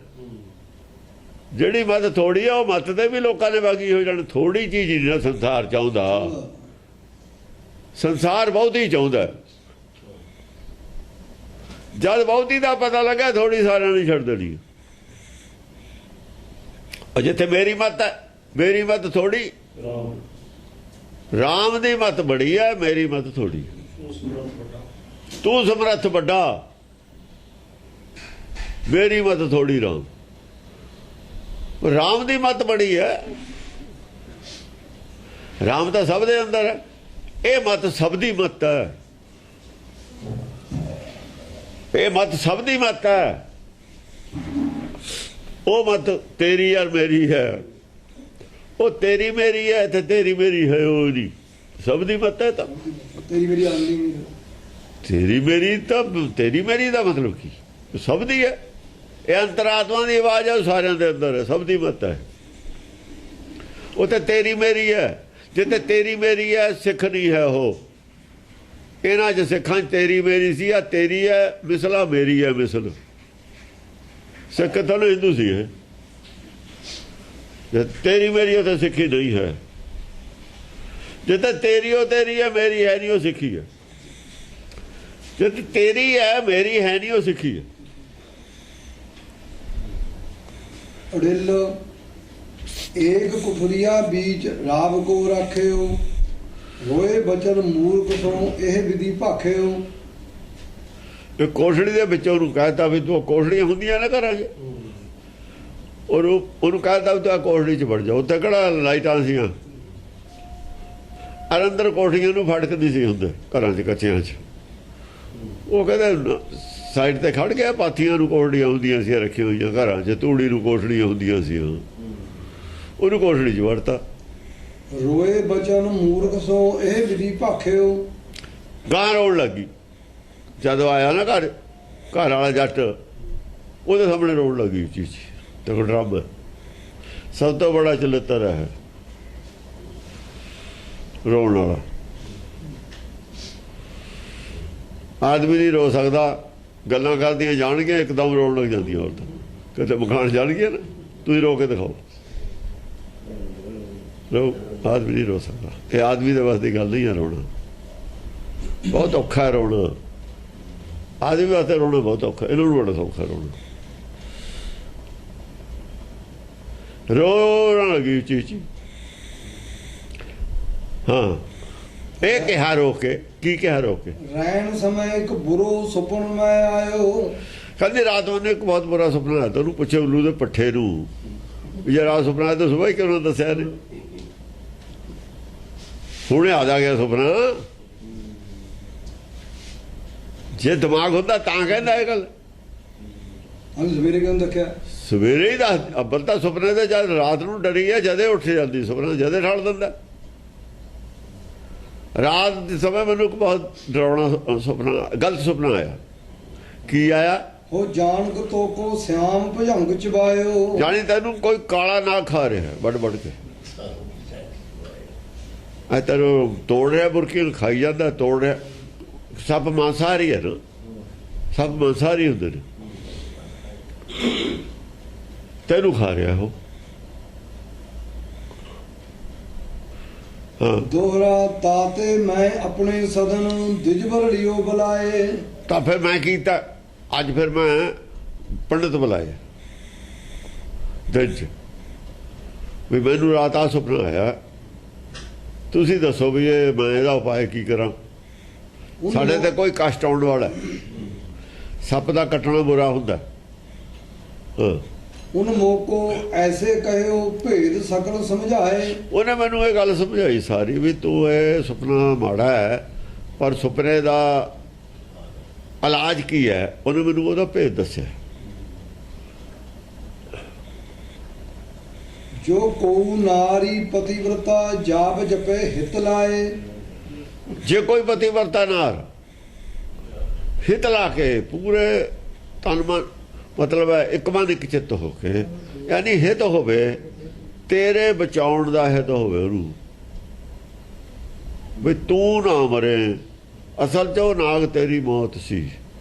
ਜਿਹੜੀ ਮੱਤ ਥੋੜੀ ਆ, ਉਹ ਮੱਤ ਤੇ ਵੀ ਲੋਕਾਂ ਨੇ ਬਾਗੀ ਹੋ ਜਾਣਾ। ਥੋੜੀ ਚੀਜ਼ ਨਹੀਂ ਨਾ ਸੰਸਾਰ ਚਾਹੁੰਦਾ, ਸੰਸਾਰ ਬਹੁਤੀ ਚਾਹੁੰਦਾ। ਜਦ ਬਹੁਤੀ ਦਾ ਪਤਾ ਲੱਗਾ, ਥੋੜੀ ਸਾਰਿਆਂ ਨੇ ਛੱਡ ਦੇਣੀ। ਜਿੱਥੇ ਮੇਰੀ ਮੱਤ ਹੈ, ਮੇਰੀ ਮੱਤ ਥੋੜੀ, ਰਾਮ ਦੀ ਮੱਤ ਬੜੀ ਹੈ, ਮੇਰੀ ਮੱਤ ਥੋੜੀ। ਤੂੰ ਸਮਰੱਥ ਵੱਡਾ, ਮੇਰੀ ਮੱਤ ਥੋੜੀ। ਰਾਮ ਦੀ ਮੱਤ ਬੜੀ ਹੈ, ਰਾਮ ਤਾਂ ਸਭ ਦੇ ਅੰਦਰ ਹੈ, ਇਹ ਮੱਤ ਸਭ ਦੀ ਮੱਤ ਹੈ, ਇਹ ਮੱਤ ਸਭ ਦੀ ਮੱਤ ਹੈ। ਉਹ ਮੱਤ ਤੇਰੀ ਔਰ ਮੇਰੀ ਹੈ, ਉਹ ਤੇਰੀ ਮੇਰੀ ਹੈ ਤੇ ਤੇਰੀ ਮੇਰੀ ਹੈ, ਉਹ ਨਹੀਂ, ਸਭ ਦੀ ਮੱਤ ਹੈ। ਤਾਂ ਤੇਰੀ ਮੇਰੀ ਆਉਂਦੀ, ਤੇਰੀ ਮੇਰੀ, ਤਾਂ ਤੇਰੀ ਮੇਰੀ ਦਾ ਮਤਲਬ ਕੀ? ਸਭ ਦੀ ਹੈ। ਇਹ ਅੰਤਰਾਤਮਾ ਦੀ ਆਵਾਜ਼ ਹੈ, ਸਾਰਿਆਂ ਦੇ ਅੰਦਰ ਹੈ, ਸਭ ਦੀ ਮੱਤ ਹੈ। ਉਹ ਤੇ ਤੇਰੀ ਮੇਰੀ ਹੈ। ਜਿੱਥੇ ਤੇਰੀ ਮੇਰੀ ਹੈ, ਸਿੱਖ ਨਹੀਂ ਹੈ ਉਹ। ਇਹਨਾਂ 'ਚ ਸਿੱਖਾਂ 'ਚ ਤੇਰੀ ਮੇਰੀ ਸੀ, ਆ ਤੇਰੀ ਹੈ ਮਿਸਲਾ, ਮੇਰੀ ਹੈ ਮਿਸਲ। ਸਿੱਖ ਤਾਂ ਹਿੰਦੂ ਸੀ ਇਹ। ਜੇ ਤੇਰੀ ਮੇਰੀ ਉਹ ਤਾਂ ਸਿੱਖੀ ਨਹੀਂ ਹੈ। ਜਿੱਥੇ ਤੇਰੀ ਉਹ ਤੇਰੀ ਹੈ, ਮੇਰੀ ਹੈ ਨਹੀਂ, ਉਹ ਸਿੱਖੀ ਹੈ। ਜਿੱਥੇ ਤੇਰੀ ਹੈ, ਮੇਰੀ ਹੈ ਨਹੀਂ, ਉਹ ਸਿੱਖੀ ਹੈ। ਅੜਿਲ ਏਕ ਕੁਫਰੀਆ ਬੀਚ ਰਾਵ ਕੋ ਰੱਖਿਓ, ਹੋਏ ਬਚਨ ਮੂਰਖ ਤੋਂ ਇਹ ਵਿਧੀ ਭਾਖਿਓ। ਇਹ ਕੋਠੜੀ ਦੇ ਵਿੱਚ ਉਹਨੂੰ ਕਹਿਤਾ ਵੀ ਤੂੰ, ਕੋਠੜੀਆਂ ਹੁੰਦੀਆਂ ਨਾ ਘਰਾਂ 'ਚ, ਉਹਨੂੰ ਕਹਿਤਾ ਵੀ ਤੂੰ ਕੋਠੜੀ 'ਚ ਵੜ ਜਾ। ਉੱਥੇ ਕਿਹੜਾ ਲਾਈਟਾਂ ਸੀਆਂ, ਅੰਦਰ ਕੋਠੀਆਂ ਨੂੰ ਫੜਕ ਨਹੀਂ ਸੀ ਹੁੰਦੇ ਘਰਾਂ 'ਚ, ਕੱਚਿਆਂ 'ਚ। ਉਹ ਕਹਿੰਦਾ ਸਾਈਡ ਤੇ ਖੜ ਗਿਆ, ਪਾਥੀਆਂ ਨੂੰ ਕੋਠੜੀਆਂ ਹੁੰਦੀਆਂ ਸੀ ਰੱਖੀਆਂ ਹੋਈਆਂ ਘਰਾਂ 'ਚ, ਤੂੜੀ ਨੂੰ ਕੋਠੜੀਆਂ ਹੁੰਦੀਆਂ ਸੀ, ਉਹਨੂੰ ਕੋਠੜੀ 'ਚ ਵੜਤਾ। ਰੋਏ ਬਚਨ ਮੂਰਖ ਸੋ ਇਹ ਵਿਧੀ ਭਾਖਿਓ। ਗਾਂ ਰੋਣ ਲੱਗੀ ਜਦੋਂ ਆਇਆ ਨਾ ਘਰ ਵਾਲਾ ਜੱਟ, ਉਹਦੇ ਸਾਹਮਣੇ ਰੋਣ ਲੱਗੀ ਉੱਚੀ ਉੱਚੀ। ਤੇ ਡਰਮ ਸਭ ਤੋਂ ਬੜਾ ਚਲਿੱਤਰ ਹੈ ਰੋਣ ਵਾਲਾ। ਆਦਮੀ ਨਹੀਂ ਰੋ ਸਕਦਾ, ਗੱਲਾਂ ਕਰਦੀਆਂ ਜਾਣਗੀਆਂ, ਇੱਕਦਮ ਰੋਣ ਲੱਗ ਜਾਂਦੀਆਂ ਔਰਤਾਂ। ਕਿਤੇ ਮਕਾਨ ਜਾਣਗੀਆਂ ਨਾ, ਤੁਸੀਂ ਰੋ ਕੇ ਦਿਖਾਓ, ਰੋ। ਆਦਮੀ ਨਹੀਂ ਰੋ ਸਕਦਾ। ਇਹ ਆਦਮੀ ਦੇ ਵਾਸਤੇ ਗੱਲ ਨਹੀਂ ਹੈ ਰੋਣਾ, ਬਹੁਤ ਔਖਾ ਰੋਣਾ। ਆਦਮੀ ਵਾਸਤੇ ਰੋਣਾ ਬਹੁਤ ਔਖਾ, ਇਹਨਾਂ ਨੂੰ ਬੜਾ ਸੌਖਾ ਰੋਣਾ। ਰੋਣ ਲੱਗੀ ਉੱਚੀ ਉੱਚੀ। ਹਾਂ, ਇਹ ਕਿਹਾ ਰੋ ਕੇ, ਕੀ ਕਿਹਾ ਰੋ ਕੇ? ਰਹਿਣ ਸਮੇਂ ਇੱਕ ਬੁਰੋ ਸੁਪਨ ਮੈਂ ਆਇਓ। ਕਹਿੰਦੇ ਰਾਤ ਉਹਨੇ ਇੱਕ ਬਹੁਤ ਬੁਰਾ ਸੁਪਨਾ ਆਇਆ। ਉਹਨੂੰ ਪੁੱਛਿਆ ਉੱਲੂ ਦੇ ਪੱਠੇ ਨੂੰ, ਜੇ ਰਾਤ ਸੁਪਨਾ ਆਇਆ ਤਾਂ ਸੁਬਾਹ ਹੀ ਕਿਉਂ ਨਾ ਦੱਸਿਆ ਨੇ? ਹੁਣੇ ਆ ਜਾ ਗਿਆ ਸੁਪਨਾ। ਜੇ ਦਿਮਾਗ ਹੁੰਦਾ ਤਾਂ ਕਹਿੰਦਾ ਇਹ ਗੱਲ। ਸਵੇਰੇ ਕਿਉਂ ਦੇਖਿਆ? ਸਵੇਰੇ ਹੀ ਦੱਸ। ਅੱਬਲ ਤਾਂ ਸੁਪਨੇ ਦੇ ਜਦ ਰਾਤ ਨੂੰ ਡਰੀ ਹੈ, ਜਦੇ ਉੱਠ ਜਾਂਦੀ, ਸੁਪਨਾ ਜਦੇ ਠਾਲ ਦਿੰਦਾ। ਰਾਤ ਦੇ ਸਮੇਂ ਮੈਨੂੰ ਬਹੁਤ ਡਰਾਉਣਾ ਸੁਪਨਾ, ਗਲਤ ਸੁਪਨਾ ਆਇਆ। ਕੀ ਆਇਆ? ਉਹ ਜਾਣਕ ਤੋ ਕੋ ਸਿਆਮ ਭੁਜੰਗ ਚਬਾਇਓ। ਜਾਣੀ ਤੈਨੂੰ ਕੋਈ ਕਾਲਾ ਨਾ ਖਾ ਰਿਹਾ ਵੱਡ ਵੱਡ ਕੇ, ਐ ਤੈਨੂੰ ਤੋੜ ਰਿਹਾ, ਬੁਰਕੀ ਨੂੰ ਖਾਈ ਜਾਂਦਾ, ਤੋੜ ਰਿਹਾ। ਸੱਪ ਮਾਂਸਾਹਾਰੀ ਹੈ ਨਾ, ਸੱਪ ਮਾਂਸਾਹਾਰੀ ਹੁੰਦੇ ਨੇ, ਤੈਨੂੰ ਖਾ ਰਿਹਾ ਉਹ। ਹਾਂ, ਦੋਹਰਾ ਤਾਤੇ ਮੈਂ ਆਪਣੇ ਸਦਨ ਦਿਜਬਰ ਲਿਓ ਬੁਲਾਏ। ਤਾਂ ਫਿਰ ਮੈਂ ਕੀਤਾ ਅੱਜ, ਫਿਰ ਮੈਂ ਪੰਡਿਤ ਬੁਲਾਏ ਦਿਨ 'ਚ ਵੀ ਮੈਨੂੰ ਰਾਤ ਆ ਸੁਪਨਾ ਆਇਆ, ਤੁਸੀਂ ਦੱਸੋ ਵੀ ਇਹ ਮੈਂ ਇਹਦਾ ਉਪਾਅ ਕੀ ਕਰਾਂ। ਸਾਡੇ ਤੇ ਕੋਈ ਕਸ਼ਟ ਆਉਣ ਵਾਲਾ, ਸੱਪ ਦਾ ਕੱਟਣਾ ਬੁਰਾ ਹੁੰਦਾ। ਉਨ ਮੋਕੋ ਐਸੇ ਕਹਿਓ ਭੇਦ ਸਕਲ ਸਮਝਾਏ। ਉਹਨੇ ਮੈਨੂੰ ਇਹ ਗੱਲ ਸਮਝਾਈ ਸਾਰੀ ਵੀ ਤੂੰ ਇਹ ਸੁਪਨਾ ਮਾੜਾ ਹੈ, ਪਰ ਸੁਪਨੇ ਦਾ ਇਲਾਜ ਕੀ ਹੈ, ਉਹਨੇ ਮੈਨੂੰ ਉਹਦਾ ਭੇਦ ਦੱਸਿਆ। ਜੋ ਕੋ ਨਾਰੀ ਪਤੀਵਰਤਾ ਜਾਪ ਜਪੇ ਹਿਤ ਲਾਏ। ਜੇ ਕੋਈ ਪਤੀਵਰਤਾ ਨਾਰ ਹਿਤ ਲਾ ਕੇ ਪੂਰੇ ਤਨ ਮਨ, ਮਤਲਬ ਹੈ ਇੱਕ ਮਨ ਇੱਕ ਚਿੱਤ ਹੋ ਕੇ, ਯਾਨੀ ਹਿਤ ਹੋਵੇ, ਤੇਰੇ ਬਚਾਉਣ ਦਾ ਹਿਤ ਹੋਵੇ ਉਹਨੂੰ, ਵੀ ਤੂੰ ਨਾ ਮਰੇ। ਅਸਲ 'ਚ ਉਹ ਨਾਗ ਤੇਰੀ ਮੌਤ ਸੀ,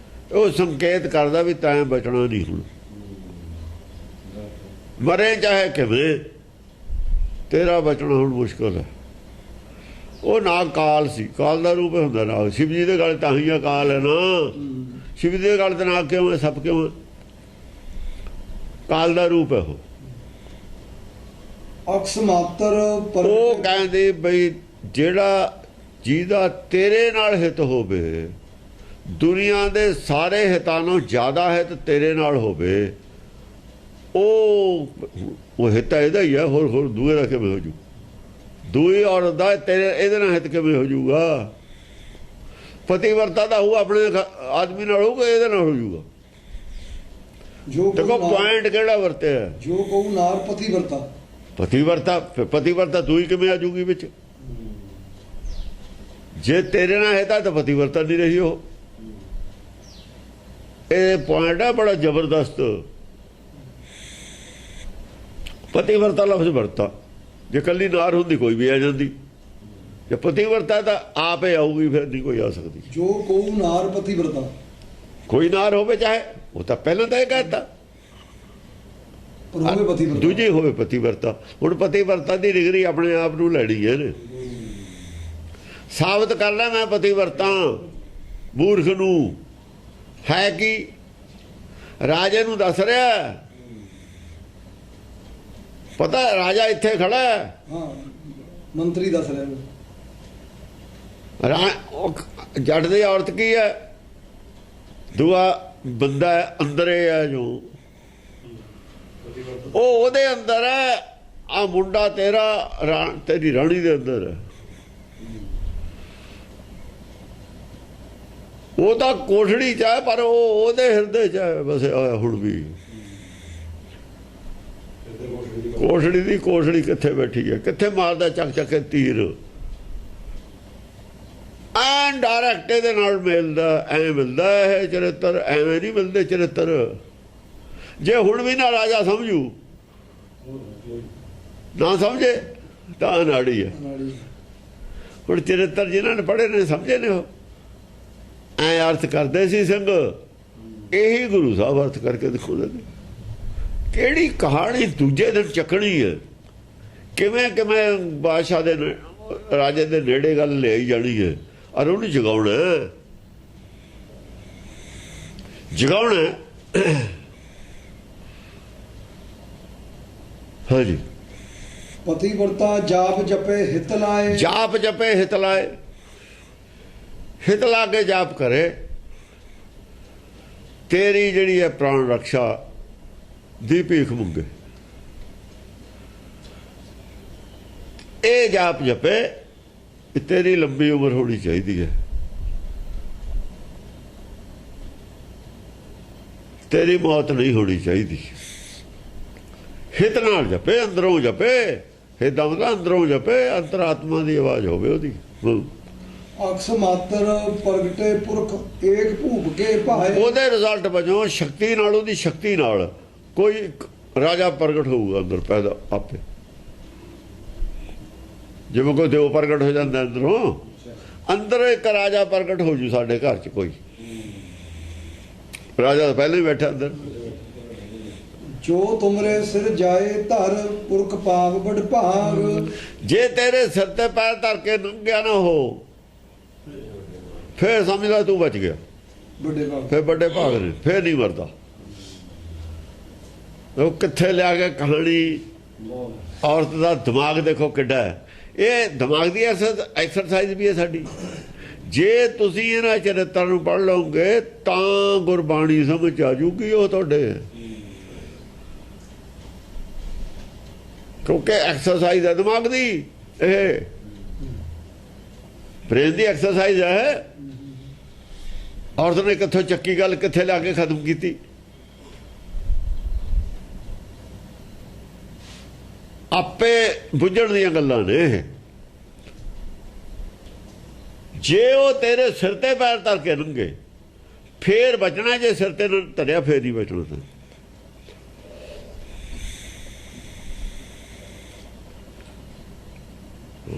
ਉਹ ਸੰਕੇਤ ਕਰਦਾ ਵੀ ਤੈਂ ਬਚਣਾ ਨਹੀਂ, ਹੁਣ ਮਰੇ ਚਾਹੇ ਕਿਵੇਂ, ਤੇਰਾ ਬਚਣਾ ਹੁਣ ਮੁਸ਼ਕਲ ਹੈ। ਉਹ ਨਾਗ ਕਾਲ ਸੀ, ਕਾਲ ਦਾ ਰੂਪ ਹੁੰਦਾ ਨਾਗ। ਸ਼ਿਵ ਜੀ ਦੇ ਗਲ ਤਾਂ ਹੀ ਆ ਕਾਲ ਹੈ ਨਾ, ਸ਼ਿਵ ਜੀ ਦੇ ਗਲ ਤੇ ਨਾਗ ਕਿਉਂ ਹੈ, ਸੱਪ ਕਿਉਂ ਹੈ? ਕਾਲ ਦਾ ਰੂਪ ਹੈ ਉਹ। ਅਕਸ ਮਾਤਰ ਉਹ ਕਹਿੰਦੇ ਬਈ ਜਿਹੜਾ ਜਿਹਦਾ ਤੇਰੇ ਨਾਲ ਹਿੱਤ ਹੋਵੇ, ਦੁਨੀਆ ਦੇ ਸਾਰੇ ਹਿੱਤਾਂ ਨਾਲੋਂ ਜ਼ਿਆਦਾ ਹਿੱਤ ਤੇਰੇ ਨਾਲ ਹੋਵੇ, ਉਹ ਹਿੱਤ ਇਹਦਾ ਹੀ ਹੈ। ਹੋਰ ਦੂਏ ਦਾ ਕਿਵੇਂ ਹੋ ਜੂ? ਦੂਈ ਔਰਤ ਦਾ ਤੇਰੇ ਇਹਦੇ ਨਾਲ ਹਿੱਤ ਕਿਵੇਂ ਹੋ ਜੂਗਾ? ਪਤੀਵਰਤਾ ਦਾ ਹੋਊ ਆਪਣੇ ਆਦਮੀ ਨਾਲ ਹੋਊਗਾ, ਇਹਦੇ ਨਾਲ ਹੋ ਜੂਗਾ। ਦੇਖੋ ਪੁਆਇੰਟ ਕਿਹੜਾ ਵਰਤਿਆ, ਜੋ ਕੋ ਨਾਰ ਪਤੀਵਰਤਾ। ਪਤੀਵਰਤਾ ਦੂਈ ਕਿਵੇਂ ਆ ਜੂਗੀ ਵਿੱਚ? ਜੇ ਤੇਰੇ ਨਾਲ ਹਿੱਤ ਤਾਂ ਪਤੀਵਰਤਾ ਨਹੀਂ ਰਹੀ ਉਹ। ਇਹ ਪੁਆਇੰਟ ਹੈ ਬੜਾ ਜ਼ਬਰਦਸਤ। ਪਤੀਵਰਤਾ ਲਫ਼ਜ਼ ਵਰਤਾ, ਜੇ ਕੱਲੀ ਨਾਰ ਹੁੰਦੀ ਕੋਈ ਵੀ ਆ ਜਾਂਦੀ, ਜੇ ਪਤੀਵਰਤਾ ਤਾਂ ਆਪੇ ਆਊਗੀ, ਫਿਰ ਨਹੀਂ ਕੋਈ ਆ ਸਕਦੀ। ਜੋ ਕੋ ਨਾਰ ਪਤੀਵਰਤਾ, ਕੋਈ ਨਾਰ ਹੋਵੇ ਚਾਹੇ, ਉਹ ਤਾਂ ਪਹਿਲਾਂ ਤਾਂ ਇਹ ਕਹਿਤਾ, ਦੂਜੀ ਹੋਵੇ ਪਤੀਵਰਤਾ। ਹੁਣ ਪਤੀਵਰਤਾ ਦੀ ਡਿਗਰੀ ਆਪਣੇ ਆਪ ਨੂੰ ਲੈਣੀ ਹੈ ਨੇ, ਸਾਬਤ ਕਰਨਾ ਮੈਂ ਪਤੀਵਰਤਾ। ਮੂਰਖ ਨੂੰ ਹੈ ਕਿ ਰਾਜੇ ਨੂੰ ਦੱਸ ਰਿਹਾ, ਪਤਾ ਰਾਜਾ ਇੱਥੇ ਖੜਾ ਹੈ, ਮੰਤਰੀ ਦੱਸ ਰਿਹਾ। ਜੱਟ ਦੀ ਔਰਤ ਕੀ ਹੈ, ਦੂਆ ਬੰਦਾ ਅੰਦਰ ਹੈ, ਜੋ ਉਹ ਉਹਦੇ ਅੰਦਰ ਹੈ, ਆ ਮੁੰਡਾ ਤੇਰਾ ਤੇਰੀ ਰਾਣੀ ਦੇ ਅੰਦਰ ਹੈ। ਉਹ ਤਾਂ ਕੋਠੜੀ ਚ ਹੈ, ਪਰ ਉਹ ਉਹਦੇ ਹਿਰਦੇ ਚ ਹੈ ਬਸ ਹੁਣ ਵੀ। ਕੋਠੜੀ ਦੀ ਕੋਠੜੀ ਕਿੱਥੇ ਬੈਠੀ ਹੈ, ਕਿੱਥੇ ਮਾਰਦਾ ਚੱਕ ਚੱਕ ਕੇ ਤੀਰ, ਐਨ ਡਾਇਰੈਕਟ ਇਹਦੇ ਨਾਲ ਮਿਲਦਾ, ਐਵੇਂ ਮਿਲਦਾ ਇਹ ਚਰਿੱਤਰ, ਐਵੇਂ ਨਹੀਂ ਮਿਲਦੇ ਚਰਿੱਤਰ। ਜੇ ਹੁਣ ਵੀ ਨਾ ਰਾਜਾ ਸਮਝੂ, ਨਾ ਸਮਝੇ ਤਾਂ ਅਨਾੜੀ ਹੈ। ਹੁਣ ਚਰਿੱਤਰ ਜਿਨ੍ਹਾਂ ਨੇ ਪੜ੍ਹੇ ਨੇ ਸਮਝੇ ਨੇ, ਉਹ ਐ ਅਰਥ ਕਰਦੇ ਸੀ ਸਿੰਘ। ਇਹੀ ਗੁਰੂ ਸਾਹਿਬ ਅਰਥ ਕਰਕੇ ਦਿਖਾਉਂਦੇ ਨੇ। ਕਿਹੜੀ ਕਹਾਣੀ ਦੂਜੇ ਦਿਨ ਚੱਕਣੀ ਹੈ, ਕਿਵੇਂ ਕਿਵੇਂ ਬਾਦਸ਼ਾਹ ਦੇ ਰਾਜੇ ਦੇ ਨੇੜੇ ਗੱਲ ਲੈ ਜਾਣੀ ਹੈ, ਔਰ ਉਹਨੂੰ ਜਗਾਉਣਾ। ਹਾਂਜੀ, ਪਤੀਵਰਤਾ ਜਾਪ ਜਪੇ ਹਿਤ ਲਾਏ। ਜਾਪ ਜਪੇ ਹਿਤ ਲਾਏ, ਹਿਤ ਲਾ ਕੇ ਜਾਪ ਕਰੇ, ਤੇਰੀ ਜਿਹੜੀ ਹੈ ਪ੍ਰਾਣ ਰਕਸ਼ਾ ਦੀ ਭੀਖ ਮੰਗੇ। ਇਹ ਜਾਪ ਜਪੇ, ਤੇਰੀ ਲੰਬੀ ਉਮਰ ਹੋਣੀ ਚਾਹੀਦੀ ਹੈ, ਤੇਰੀ ਮੌਤ ਨਹੀਂ ਹੋਣੀ ਚਾਹੀਦੀ। ਹਿਤ ਨਾਲ ਜਪੇ, ਅੰਦਰੋਂ ਜਪੇ। ਹਿਤ ਦਾ ਮਤਲਬ ਅੰਦਰੋਂ ਜਪੇ, ਅੰਤਰਾਤਮਾ ਦੀ ਆਵਾਜ਼ ਹੋਵੇ ਉਹਦੀ। ਅਕਸ ਮਾਤਰ ਪ੍ਰਗਟੇ ਪੁਰਖ ਏਕ ਭੂਪ ਕੇ ਭਾਏ। ਉਹਦੇ ਰਿਜ਼ਲਟ ਵਜੋਂ ਸ਼ਕਤੀ ਨਾਲ, ਉਹਦੀ ਸ਼ਕਤੀ ਨਾਲ ਕੋਈ ਰਾਜਾ ਪ੍ਰਗਟ ਹੋਊਗਾ ਅੰਦਰ ਪੈਦਾ ਆਪੇ। ਜਿਵੇਂ ਕੋਈ ਦੇਵ ਪ੍ਰਗਟ ਹੋ ਜਾਂਦਾ ਅੰਦਰੋਂ, ਅੰਦਰ ਇੱਕ ਰਾਜਾ ਪ੍ਰਗਟ ਹੋ ਜੂ। ਸਾਡੇ ਘਰ 'ਚ ਕੋਈ ਰਾਜਾ ਪਹਿਲਾਂ ਹੀ ਬੈਠਾ ਅੰਦਰ। ਜੋ ਤੁਮਰੇ ਸਿਰ ਜਾਏ ਧਰ ਪੁਰਖ ਪਾਪ ਬੜ ਭਾਗ। ਜੇ ਤੇਰੇ ਸਿਰ ਤੇ ਪੈਰ ਧਰ ਕੇ ਨੰਗਿਆ ਨਾ ਹੋ, ਫੇਰ ਸਮਝ ਲੈ ਤੂੰ ਬਚ ਗਿਆ, ਵੱਡੇ ਭਾਗ। ਫੇਰ ਵੱਡੇ ਭਾਗ ਨੇ, ਫੇਰ ਨਹੀਂ ਮਰਦਾ। ਉਹ ਕਿੱਥੇ ਲਿਆ ਕੇ ਕਹਾਣੀ। ਔਰਤ ਦਾ ਦਿਮਾਗ ਦੇਖੋ ਕਿੱਡਾ ਹੈ। ਇਹ ਦਿਮਾਗ ਦੀ ਐਕਸਰਸਾਈਜ਼ ਵੀ ਹੈ ਸਾਡੀ। ਜੇ ਤੁਸੀਂ ਇਹਨਾਂ ਚਰਿੱਤਰਾਂ ਨੂੰ ਪੜ੍ਹ ਲਓਗੇ ਤਾਂ ਗੁਰਬਾਣੀ ਸਮਝ ਆ ਜੂਗੀ ਉਹ ਤੁਹਾਡੇ, ਕਿਉਂਕਿ ਐਕਸਰਸਾਈਜ਼ ਹੈ ਦਿਮਾਗ ਦੀ, ਇਹ ਬ੍ਰੇਨ ਦੀ ਐਕਸਰਸਾਈਜ਼ ਹੈ। ਔਰਤ ਨੇ ਕਿੱਥੋਂ ਚੱਕੀ ਗੱਲ, ਕਿੱਥੇ ਲਾ ਕੇ ਖਤਮ ਕੀਤੀ। ਆਪੇ ਬੁੱਝਣ ਦੀਆਂ ਗੱਲਾਂ ਨੇ। ਜੇ ਉਹ ਤੇਰੇ ਸਿਰ ਤੇ ਪੈਰ ਧਰ ਕੇ ਲੰਘੇ ਫੇਰ ਬਚਣਾ, ਜੇ ਸਿਰ ਤੇ ਧਰਿਆ ਫੇਰ ਹੀ ਬਚਣਾ।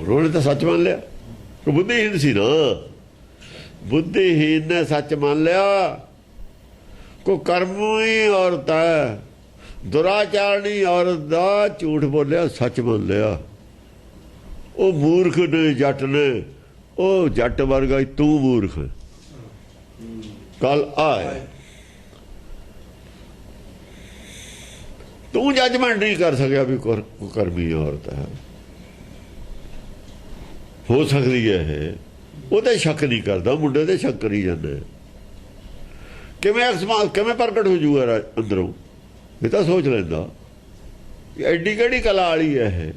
ਉਹਨੇ ਤਾਂ ਸੱਚ ਮੰਨ ਲਿਆ। ਬੁੱਧੀਹੀਨ ਸੀ ਨਾ, ਬੁੱਧੀਹੀਨ ਨੇ ਸੱਚ ਮੰਨ ਲਿਆ। ਕੋ ਕਰਮ ਹੀ ਔਰਤ ਹੈ, ਦੁਰਾਚਾਰਣੀ ਔਰਤ ਦਾ ਝੂਠ ਬੋਲਿਆ, ਸੱਚ ਮੰਨ ਲਿਆ। ਉਹ ਮੂਰਖ ਨੇ, ਜੱਟ ਨੇ। ਉਹ ਜੱਟ ਵਰਗਾ ਹੀ ਤੂੰ ਮੂਰਖ। ਕੱਲ ਆਏ ਤੂੰ ਜੱਜਮੈਂਟ ਨਹੀਂ ਕਰ ਸਕਿਆ ਵੀ ਕਰਮੀ ਔਰਤ ਹੈ, ਹੋ ਸਕਦੀ ਹੈ ਇਹ। ਉਹ ਤੇ ਸ਼ੱਕ ਨਹੀਂ ਕਰਦਾ, ਮੁੰਡੇ ਤੇ ਸ਼ੱਕ ਕਰੀ ਜਾਂਦੇ। ਕਿਵੇਂ ਪ੍ਰਗਟ ਹੋ ਜੂਗਾ ਅੰਦਰੋਂ, ਇਹ ਤਾਂ ਸੋਚ ਲੈਂਦਾ। ਐਡੀ ਕਿਹੜੀ ਕਲਾ ਵਾਲੀ ਹੈ ਇਹ।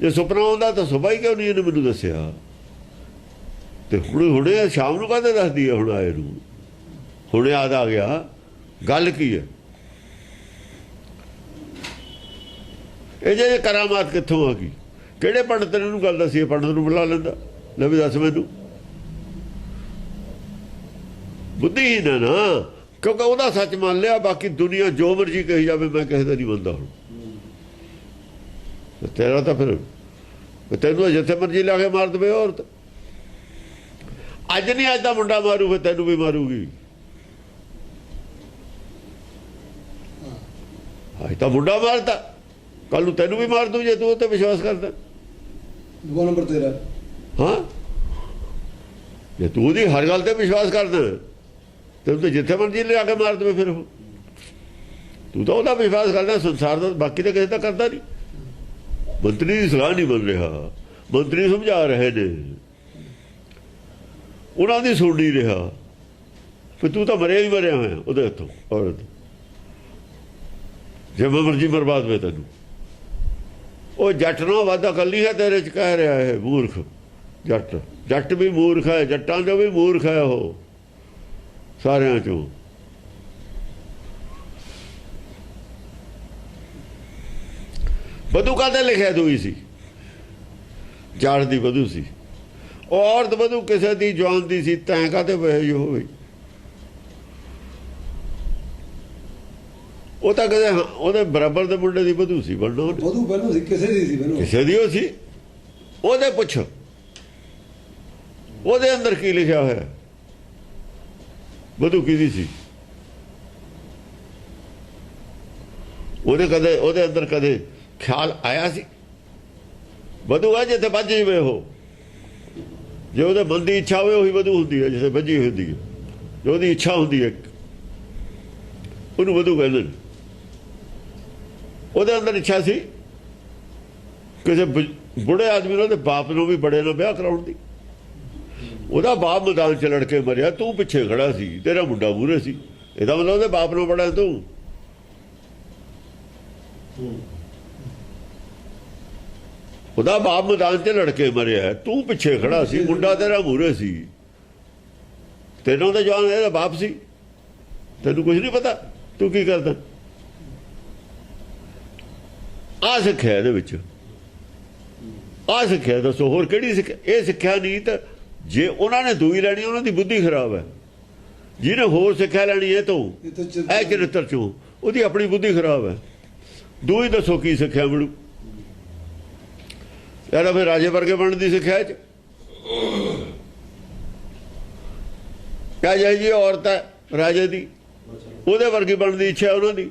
ਜੇ ਸੁਪਨਾ ਆਉਂਦਾ ਤਾਂ ਸੁਬਾਹ ਹੀ ਕਿਉਂ ਨਹੀਂ ਇਹਨੇ ਮੈਨੂੰ ਦੱਸਿਆ। ਤੇ ਹੁਣੇ ਸ਼ਾਮ ਨੂੰ ਕਾਹਦੇ ਦੱਸਦੀ ਹੈ। ਹੁਣ ਆਏ ਨੂੰ ਹੁਣੇ ਯਾਦ ਆ ਗਿਆ। ਗੱਲ ਕੀ ਹੈ ਇਹ? ਜੇ ਕਰਾਮਾਤ ਕਿੱਥੋਂ ਆ ਗਈ? ਕਿਹੜੇ ਪੰਡਤ ਨੇ ਇਹਨੂੰ ਗੱਲ ਦੱਸੀ? ਪੰਡਤ ਨੂੰ ਬੁਲਾ ਲੈਂਦਾ, ਲੈ ਵੀ ਦੱਸ ਮੈਨੂੰ। ਬੁੱਧੀਹੀਨ ਹੈ ਨਾ, ਕਿਉਂਕਿ ਉਹਦਾ ਸੱਚ ਮੰਨ ਲਿਆ। ਬਾਕੀ ਦੁਨੀਆ ਜੋ ਮਰਜੀ ਕਹੀ ਜਾਵੇ, ਮੈਂ ਕਿਸੇ ਦਾ ਨਹੀਂ ਮੰਨਦਾ। ਹੁਣ ਤੇਰਾ ਤਾਂ ਫਿਰ ਤੈਨੂੰ ਜਿੱਥੇ ਮਰਜੀ ਲਾ ਕੇ ਮਾਰ ਦੇਵੇ ਔਰਤ। ਅੱਜ ਨਹੀਂ ਅੱਜ ਦਾ ਮੁੰਡਾ ਮਾਰੂ, ਫਿਰ ਤੈਨੂੰ ਵੀ ਮਾਰੂਗੀ। ਅੱਜ ਤਾਂ ਮੁੰਡਾ ਮਾਰਦਾ, ਕੱਲ ਨੂੰ ਤੈਨੂੰ ਵੀ ਮਾਰ ਦੂ ਜੇ ਤੂੰ ਉਹ ਤੇ ਵਿਸ਼ਵਾਸ ਕਰਦਾ। ਦੂਆ ਨੰਬਰ ਤੇਰਾ। ਹਾਂ, ਜੇ ਤੂੰ ਉਹਦੀ ਹਰ ਗੱਲ ਤੇ ਵਿਸ਼ਵਾਸ ਕਰਦਾ ਤੈਨੂੰ ਤਾਂ ਜਿੱਥੇ ਮਰਜੀ ਲਿਆ ਕੇ ਮਾਰ ਦੇਵੇ। ਫਿਰ ਤੂੰ ਤਾਂ ਉਹਦਾ ਵਿਸ਼ਵਾਸ ਕਰਦਾ, ਸੰਸਾਰ ਦਾ। ਬਾਕੀ ਤਾਂ ਕਿਸੇ ਦਾ ਕਰਦਾ ਨਹੀਂ। ਮੰਤਰੀ ਦੀ ਸਲਾਹ ਨਹੀਂ ਬਣ ਰਿਹਾ, ਮੰਤਰੀ ਸਮਝਾ ਰਹੇ ਨੇ, ਉਹਨਾਂ ਦੀ ਸੁਣ ਨਹੀਂ ਰਿਹਾ। ਫਿਰ ਤੂੰ ਤਾਂ ਮਰਿਆ ਹੀ ਮਰਿਆ ਹੋਇਆ ਉਹਦੇ ਹੱਥੋਂ। ਔਰਤ ਜੇ ਮਰਜੀ ਬਰਬਾਦ ਹੋਵੇ ਤੈਨੂੰ। ਉਹ ਜੱਟ ਨਾਲ ਵਾਧਾ ਕੱਲੀ ਹੈ ਤੇਰੇ ਚ, ਕਹਿ ਰਿਹਾ ਹੈ ਮੂਰਖ। ਜੱਟ ਜੱਟ ਵੀ ਮੂਰਖ ਹੈ, ਜੱਟਾਂ ਚੋਂ ਵੀ ਮੂਰਖ ਹੈ ਉਹ, ਸਾਰਿਆਂ ਚੋਂ। ਬਧੂ ਕਾਹਦੇ ਲਿਖਿਆ ਦੂਈ ਸੀ, ਜਾੜ ਦੀ ਬਧੂ ਸੀ। ਉਹ ਔਰਤ ਬਧੂ ਕਿਸੇ ਦੀ ਜਵਾਨ ਦੀ ਸੀ, ਤੈਂ ਕਾਹਦੇ ਬਹਿਜ ਹੋ ਗਈ? ਉਹ ਤਾਂ ਕਦੇ ਉਹਦੇ ਬਰਾਬਰ ਦੇ ਮੁੰਡੇ ਦੀ ਬਧੂ ਸੀ। ਬਣਨਾ ਬਧੂ ਪਹਿਲਾਂ ਸੀ, ਕਿਸੇ ਦੀ ਸੀ ਪਹਿਲਾਂ, ਕਿਸੇ ਦੀ ਉਹ ਸੀ। ਉਹਦੇ ਪੁੱਛ, ਉਹਦੇ ਅੰਦਰ ਕੀ ਲਿਖਿਆ ਹੋਇਆ? ਬਧੂ ਕਿਹਦੀ ਸੀ? ਉਹਦੇ ਅੰਦਰ ਕਦੇ ਖਿਆਲ ਆਇਆ ਸੀ? ਬਧੂ ਆ ਜਿੱਥੇ ਵੱਜ ਜਵੇ ਉਹ। ਜੇ ਉਹਦੇ ਮਨ ਦੀ ਇੱਛਾ ਹੋਵੇ ਉਹੀ ਬਧੂ ਹੁੰਦੀ ਹੈ, ਜਿੱਥੇ ਵੱਜੀ ਹੁੰਦੀ ਹੈ। ਜੋ ਉਹਦੀ ਇੱਛਾ ਹੁੰਦੀ ਹੈ ਉਹਨੂੰ ਬਧੂ ਕਹਿੰਦੇ ਨੇ। ਉਹਦੇ ਅੰਦਰ ਇੱਛਾ ਸੀ ਕਿਸੇ ਬੁੜੇ ਆਦਮੀ ਨੂੰ, ਉਹਦੇ ਬਾਪ ਨੂੰ ਵੀ ਬੜੇ ਨਾਲ ਵਿਆਹ ਕਰਾਉਣ ਦੀ। ਉਹਦਾ ਬਾਪ ਮੈਦਾਨ 'ਚ ਲੜ ਕੇ ਮਰਿਆ, ਤੂੰ ਪਿੱਛੇ ਖੜਾ ਸੀ, ਤੇਰਾ ਮੁੰਡਾ ਮੂਹਰੇ ਸੀ। ਇਹਦਾ ਮਤਲਬ ਉਹਦੇ ਬਾਪ ਨੂੰ ਬੜਾ ਤੂੰ। ਉਹਦਾ ਬਾਪ ਮੈਦਾਨ 'ਚ ਲੜ ਕੇ ਮਰਿਆ, ਤੂੰ ਪਿੱਛੇ ਖੜਾ ਸੀ, ਮੁੰਡਾ ਤੇਰਾ ਮੂਹਰੇ ਸੀ। ਤੈਨੂੰ ਤਾਂ ਜਵਾਨ ਇਹਦਾ ਬਾਪ ਸੀ, ਤੈਨੂੰ ਕੁਝ ਨਹੀਂ ਪਤਾ ਤੂੰ ਕੀ ਕਰਦਾ। ਆ ਸਿੱਖਿਆ ਇਹਦੇ ਵਿੱਚ, ਆ ਸਿੱਖਿਆ। ਦੱਸੋ ਹੋਰ ਕਿਹੜੀ ਸਿੱਖਿਆ? ਇਹ ਸਿੱਖਿਆ ਨਹੀਂ ਤਾਂ ਜੇ ਉਹਨਾਂ ਨੇ ਦੂਈ ਲੈਣੀ, ਉਹਨਾਂ ਦੀ ਬੁੱਧੀ ਖਰਾਬ ਹੈ। ਜਿਹਨੇ ਹੋਰ ਸਿੱਖਿਆ ਲੈਣੀ ਹੈ ਤੋਂ ਇਹ ਚਰਿੱਤਰ ਚੋਂ, ਉਹਦੀ ਆਪਣੀ ਬੁੱਧੀ ਖਰਾਬ ਹੈ। ਦੂਈ ਦੱਸੋ ਕੀ ਸਿੱਖਿਆ ਮਿਲੂ? ਯਾਰ ਫਿਰ ਰਾਜੇ ਵਰਗੇ ਬਣਨ ਦੀ ਸਿੱਖਿਆ ਚ ਕਿਆ ਜਾਏ ਜੀ? ਔਰਤ ਹੈ ਰਾਜੇ ਦੀ, ਉਹਦੇ ਵਰਗੀ ਬਣਨ ਦੀ ਇੱਛਾ ਉਹਨਾਂ ਦੀ।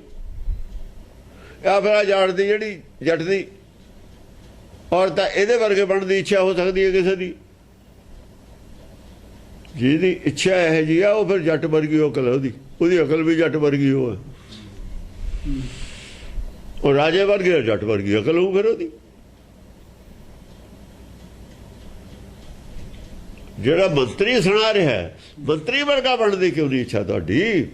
ਜਾਂ ਫਿਰ ਜਾੜ ਦੀ ਜਿਹੜੀ ਜੱਟ ਦੀ ਔਰਤ ਹੈ, ਇਹਦੇ ਵਰਗੇ ਬਣਨ ਦੀ ਇੱਛਾ ਹੋ ਸਕਦੀ ਹੈ ਕਿਸੇ ਦੀ। ਜਿਹਦੀ ਇੱਛਾ ਇਹ ਜੀ ਆ, ਉਹ ਫਿਰ ਜੱਟ ਵਰਗੀ ਅਕਲ ਹੈ ਉਹਦੀ। ਉਹਦੀ ਅਕਲ ਵੀ ਜੱਟ ਵਰਗੀ ਉਹ ਹੈ। ਉਹ ਰਾਜੇ ਵਰਗੇ ਜੱਟ ਵਰਗੀ ਅਕਲ ਹੋਊ ਫਿਰ ਉਹਦੀ। ਜਿਹੜਾ ਮੰਤਰੀ ਸੁਣਾ ਰਿਹਾ ਮੰਤਰੀ ਵਰਗਾ ਬਣਨ ਦੀ ਕਿਉਂ ਨਹੀਂ ਇੱਛਾ ਤੁਹਾਡੀ?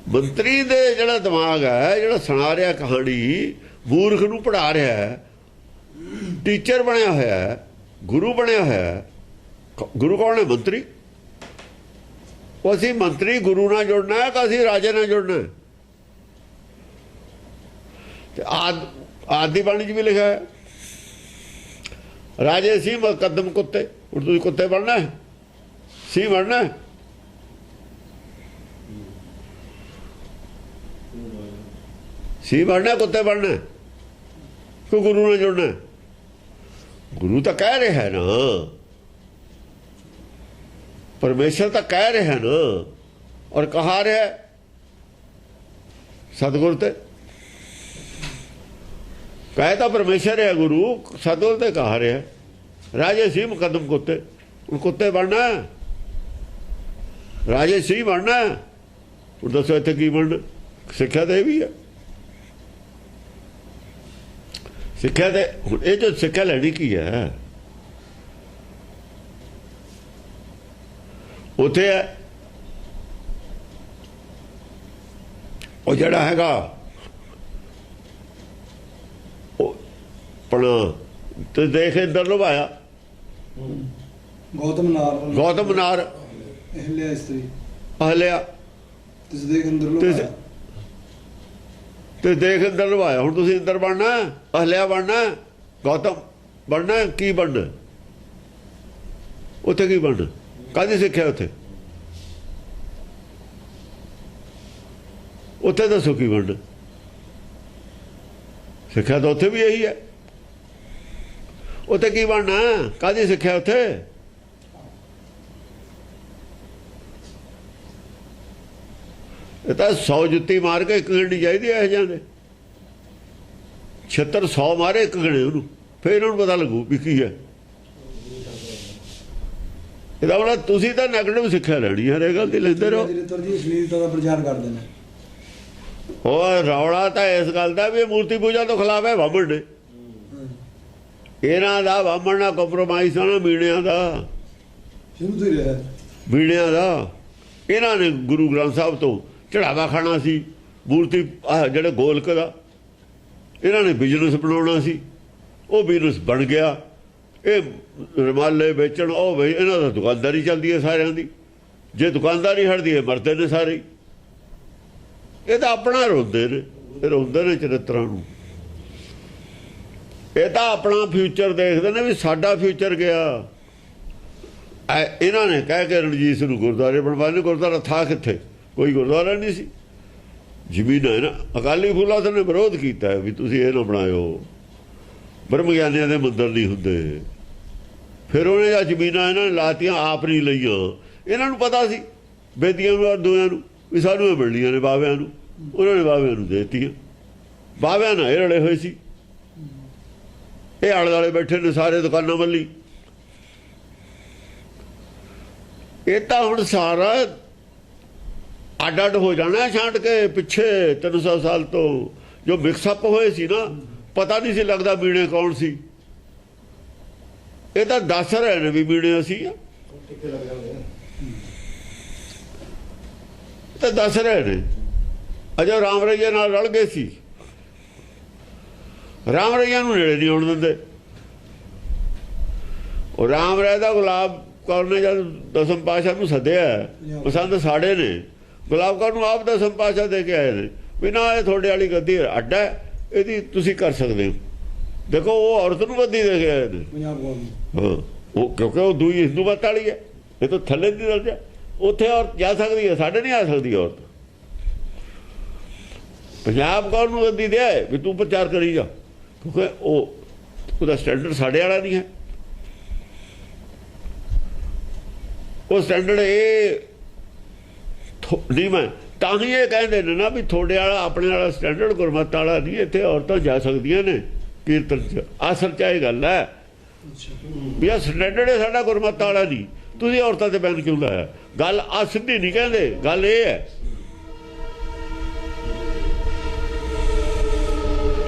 ਮੰਤਰੀ ਦੇ ਜਿਹੜਾ ਦਿਮਾਗ ਹੈ, ਜਿਹੜਾ ਸੁਣਾ ਰਿਹਾ ਕਹਾਣੀ, ਮੂਰਖ ਨੂੰ ਪੜ੍ਹਾ ਰਿਹਾ, ਟੀਚਰ ਬਣਿਆ ਹੋਇਆ, ਗੁਰੂ ਬਣਿਆ ਹੋਇਆ। ਗੁਰੂ ਕੌਣ ਹੈ? ਮੰਤਰੀ। ਉਹ ਅਸੀਂ ਮੰਤਰੀ ਗੁਰੂ ਨਾਲ ਜੁੜਨਾ ਹੈ ਕਿ ਅਸੀਂ ਰਾਜੇ ਨਾਲ ਜੁੜਨਾ ਹੈ? ਤੇ ਆਦਿ ਬਾਣੀ 'ਚ ਵੀ ਲਿਖਿਆ ਹੈ ਰਾਜੇ ਸੀ ਮੁਕੱਦਮ ਕੁੱਤੇ। ਹੁਣ ਤੁਸੀਂ ਕੁੱਤੇ ਬਣਨਾ ਹੈ, ਸੀ ਬਣਨਾ ਹੈ? ਸੀ ਬਣਨਾ, ਕੁੱਤੇ ਬਣਨਾ, ਕਿ ਗੁਰੂ ਨਾਲ ਜੁੜਨਾ? ਗੁਰੂ ਤਾਂ ਕਹਿ ਰਿਹਾ ਹੈ ਨਾ, ਪਰਮੇਸ਼ਰ ਤਾਂ ਕਹਿ ਰਿਹਾ ਨਾ, ਔਰ ਕਹਾ ਰਿਹਾ ਸਤਿਗੁਰ ਤੇ ਕਹਿ ਤਾਂ ਪਰਮੇਸ਼ਰ ਹੈ, ਗੁਰੂ ਸਤਿਗੁਰ ਤੇ ਕਹਾ ਰਿਹਾ ਰਾਜੇ ਸੀ ਮੁਕੱਦਮ ਕੁੱਤੇ। ਹੁਣ ਕੁੱਤੇ ਬਣਨਾ, ਰਾਜੇ ਸੀ ਬਣਨਾ। ਹੁਣ ਦੱਸੋ ਇੱਥੇ ਕੀ ਬਣਨਾ? ਸਿੱਖਿਆ ਤਾਂ ਇਹ ਵੀ ਹੈ। ਸਿੱਖਿਆ ਤੇ ਹੁਣ ਇਹ ਜੋ ਸਿੱਖਿਆ ਲੈਣੀ ਕੀ ਹੈ? ਉੱਥੇ ਹੈ ਉਹ ਜਿਹੜਾ ਹੈਗਾ ਉਹ ਆਪਣਾ ਤੇ ਦੇਖ ਇੱਧਰ ਲੁਭਾਇਆ ਗੌਤਮ ਨਾਰ ਅਹਲਿਆ ਇਸਤਰੀ ਅਹਲਿਆ ਤਿਸ ਦੇਖ ਅੰਦਰ ਲੁਭਾਇਆ ਤੇ ਦੇਖ ਅੰਦਰ ਲੁਭਾਇਆ। ਹੁਣ ਤੁਸੀਂ ਅੰਦਰ ਬਣਨਾ, ਅਹਲਿਆ ਬਣਨਾ, ਗੌਤਮ ਬਣਨਾ, ਕੀ ਬਣਨਾ? ਉੱਥੇ ਕੀ ਬਣਨਾ? ਕਾਹਦੀ ਸਿੱਖਿਆ ਉੱਥੇ? ਉੱਥੇ ਦੱਸੋ ਕੀ ਬਣਨਾ? ਸਿੱਖਿਆ ਤਾਂ ਉੱਥੇ ਵੀ ਇਹੀ ਹੈ। ਉੱਥੇ ਕੀ ਬਣਨਾ? ਕਾਹਦੀ ਸਿੱਖਿਆ ਉੱਥੇ? ਇਹ ਤਾਂ 100 ਜੁੱਤੀ ਮਾਰ ਕੇ ਇੱਕ ਗਿਣਨੀ ਚਾਹੀਦੀ ਹੈ। ਇਹ ਜਾਂਦੇ 76 100 ਮਾਰੇ ਇੱਕ ਗਿਣੇ ਉਹਨੂੰ, ਫਿਰ ਇਹਨਾਂ ਨੂੰ ਪਤਾ ਲੱਗੂ ਵੀ ਕੀ ਹੈ। ਇਹਦਾ ਮਤਲਬ ਤੁਸੀਂ ਤਾਂ ਨੈਗੇਟਿਵ ਸਿੱਖਿਆ ਲੈਣੀ ਹੈ, ਇਹ ਗੱਲ ਦੀ ਲੈਂਦੇ ਰਹੋ। ਅਸ਼ਲੀਲਤਾ ਦਾ ਪ੍ਰਚਾਰ ਕਰਦੇ ਨੇ। ਹੋਰ ਰੌਲਾ ਤਾਂ ਇਸ ਗੱਲ ਦਾ ਵੀ ਇਹ ਮੂਰਤੀ ਪੂਜਾ ਤੋਂ ਖਿਲਾਫ ਹੈ ਬਾਹਮਣ ਨੇ। ਇਹਨਾਂ ਦਾ ਬਾਹਮਣ ਨਾਲ ਕੰਪਰੋਮਾਈਜ਼ ਹੋਣਾ, ਮੀਣਿਆਂ ਦਾ ਸ਼ੁਰੂ ਤੋਂ ਹੀ ਰਿਹਾ। ਮੀਣਿਆਂ ਦਾ ਇਹਨਾਂ ਨੇ ਗੁਰੂ ਗ੍ਰੰਥ ਸਾਹਿਬ ਤੋਂ ਚੜਾਵਾ ਖਾਣਾ ਸੀ, ਮੂਰਤੀ ਜਿਹੜੇ ਗੋਲਕ ਦਾ ਇਹਨਾਂ ਨੇ ਬਿਜ਼ਨਸ ਬਣਾਉਣਾ ਸੀ, ਉਹ ਬਿਜ਼ਨਸ ਬਣ ਗਿਆ। ਇਹ ਰੁਮਾਲੇ ਵੇਚਣ, ਉਹ ਵੀ ਇਹਨਾਂ ਦਾ ਦੁਕਾਨਦਾਰੀ ਚੱਲਦੀ ਹੈ ਸਾਰਿਆਂ ਦੀ। ਜੇ ਦੁਕਾਨਦਾਰੀ ਹਟਦੀ ਹੈ ਮਰਦੇ ਨੇ ਸਾਰੇ। ਇਹ ਤਾਂ ਆਪਣਾ ਰੋਂਦੇ ਨੇ, ਇਹ ਰੋਂਦੇ ਨੇ ਚਰਿੱਤਰਾਂ ਨੂੰ। ਇਹ ਤਾਂ ਆਪਣਾ ਫਿਊਚਰ ਦੇਖਦੇ ਨੇ ਵੀ ਸਾਡਾ ਫਿਊਚਰ ਗਿਆ। ਇਹਨਾਂ ਨੇ ਕਹਿ ਕੇ ਰਣਜੀਤ ਸਿੰਘ ਨੂੰ ਗੁਰਦੁਆਰੇ ਬਣਵਾਏ। ਗੁਰਦੁਆਰਾ ਥਾ ਕਿੱਥੇ? ਕੋਈ ਗੁਰਦੁਆਰਾ ਨਹੀਂ ਸੀ। ਜ਼ਮੀਨ ਹੈ ਨਾ, ਅਕਾਲੀ ਫੂਲਾ ਨੇ ਵਿਰੋਧ ਕੀਤਾ ਵੀ ਤੁਸੀਂ ਇਹ ਨਾ ਬਣਾਇਓ, ਬ੍ਰਹਮ ਗਿਆਨੀਆਂ ਦੇ ਮੰਦਰ ਨਹੀਂ ਹੁੰਦੇ। ਫਿਰ ਉਹਨੇ ਆ ਜ਼ਮੀਨਾਂ ਇਹਨਾਂ ਨੇ ਲਾਤੀਆਂ, ਆਪ ਨਹੀਂ ਲਈਆਂ। ਇਹਨਾਂ ਨੂੰ ਪਤਾ ਸੀ ਬੇਦੀਆਂ ਨੂੰ ਔਰ ਦੋਆਂ ਨੂੰ ਵੀ ਸਾਨੂੰ ਇਹ ਮਿਲਣੀਆਂ ਨੇ ਬਾਬਿਆਂ ਨੂੰ। ਉਹਨਾਂ ਨੇ ਬਾਬਿਆਂ ਨੂੰ ਦੇ ਦਿੱਤੀਆਂ। ਬਾਬਿਆਂ ਨਾਲ ਇਹ ਰਲੇ ਹੋਏ ਸੀ। ਇਹ ਆਲੇ ਦੁਆਲੇ ਬੈਠੇ ਨੇ ਸਾਰੇ ਦੁਕਾਨਾਂ ਵੱਲੀ। ਇਹ ਤਾਂ ਹੁਣ ਸਾਰਾ ਅੱਡ ਅੱਡ ਹੋ ਜਾਣਾ ਛਾਂਟ ਕੇ। ਪਿੱਛੇ 300 ਸਾਲ ਤੋਂ ਜੋ ਮਿਕਸਅਪ ਹੋਏ ਸੀ ਨਾ, ਪਤਾ ਨਹੀਂ ਸੀ ਲੱਗਦਾ ਮੀਣੇ ਕੌਣ ਸੀ। ਇਹ ਤਾਂ ਦੱਸ ਰਹੇ ਨੇ ਵੀ ਮੀਣੇ ਅਸੀਂ ਆ, ਤਾਂ ਦੱਸ ਰਹੇ ਨੇ। ਅਜੇ ਰਾਮ ਰਈਆ ਨਾਲ ਰਲ ਗਏ ਸੀ। ਰਾਮ ਰਈਆ ਨੂੰ ਨੇੜੇ ਨਹੀਂ ਆਉਣ ਦਿੰਦੇ। ਉਹ ਰਾਮ ਰਾਏ ਦਾ ਗੁਲਾਬ ਕੌਰ ਨੇ ਜਦ ਦਸਮ ਪਾਤਸ਼ਾਹ ਨੂੰ ਸੱਦਿਆ, ਪਸੰਦ ਸਾਡੇ ਨੇ। ਗੁਲਾਬ ਕੌਰ ਨੂੰ ਆਪ ਦਸਮ ਪਾਤਸ਼ਾਹ ਦੇ ਕੇ ਆਏ ਨੇ ਵੀ ਨਾ ਇਹ ਤੁਹਾਡੇ ਵਾਲੀ ਗੱਦੀ ਅੱਡ ਹੈ, ਇਹਦੀ ਤੁਸੀਂ ਕਰ ਸਕਦੇ ਹੋ। ਦੇਖੋ ਉਹ ਔਰਤ ਨੂੰ ਗੱਦੀ ਦੇ ਕੇ ਆਏ ਨੇ। ਹਾਂ, ਉਹ ਕਿਉਂਕਿ ਉਹ ਦੂਈ ਹਿੰਦੂ ਮਤ ਵਾਲੀ ਹੈ, ਇਹ ਤਾਂ ਥੱਲੇ ਦੀ ਦਰਜਾ। ਉੱਥੇ ਔਰਤ ਜਾ ਸਕਦੀ ਹੈ, ਸਾਡੇ ਨਹੀਂ ਆ ਸਕਦੀ ਔਰਤ। ਪੰਜਾਬ ਕੌਰ ਨੂੰ ਗੱਦੀ ਦੇ ਵੀ ਤੂੰ ਪ੍ਰਚਾਰ ਕਰੀ ਜਾ, ਕਿਉਂਕਿ ਉਹਦਾ ਸਟੈਂਡਰਡ ਸਾਡੇ ਵਾਲਾ ਨਹੀਂ ਹੈ। ਉਹ ਸਟੈਂਡਰਡ ਇਹ ਨਹੀਂ। ਮੈਂ ਤਾਂ ਹੀ ਇਹ ਕਹਿੰਦੇ ਨੇ ਨਾ ਵੀ ਤੁਹਾਡੇ ਵਾਲਾ ਆਪਣੇ ਵਾਲਾ ਸਟੈਂਡਰਡ ਗੁਰਮਤ ਵਾਲਾ ਨਹੀਂ। ਇੱਥੇ ਔਰਤਾਂ ਜਾ ਸਕਦੀਆਂ ਨੇ ਕੀਰਤਨ 'ਚ। ਅਸਲ 'ਚ ਇਹ ਗੱਲ ਹੈ ਵੀ ਆਹ ਸਟੈਂਡਰਡ ਹੈ ਸਾਡਾ ਗੁਰਮਤ ਵਾਲਾ ਨਹੀਂ। ਤੁਸੀਂ ਔਰਤਾਂ ਤੇ ਬੈਨ ਕਿਉਂ ਲਾਇਆ? ਗੱਲ ਆ ਸਿੱਧੀ ਨਹੀਂ ਕਹਿੰਦੇ। ਗੱਲ ਇਹ ਹੈ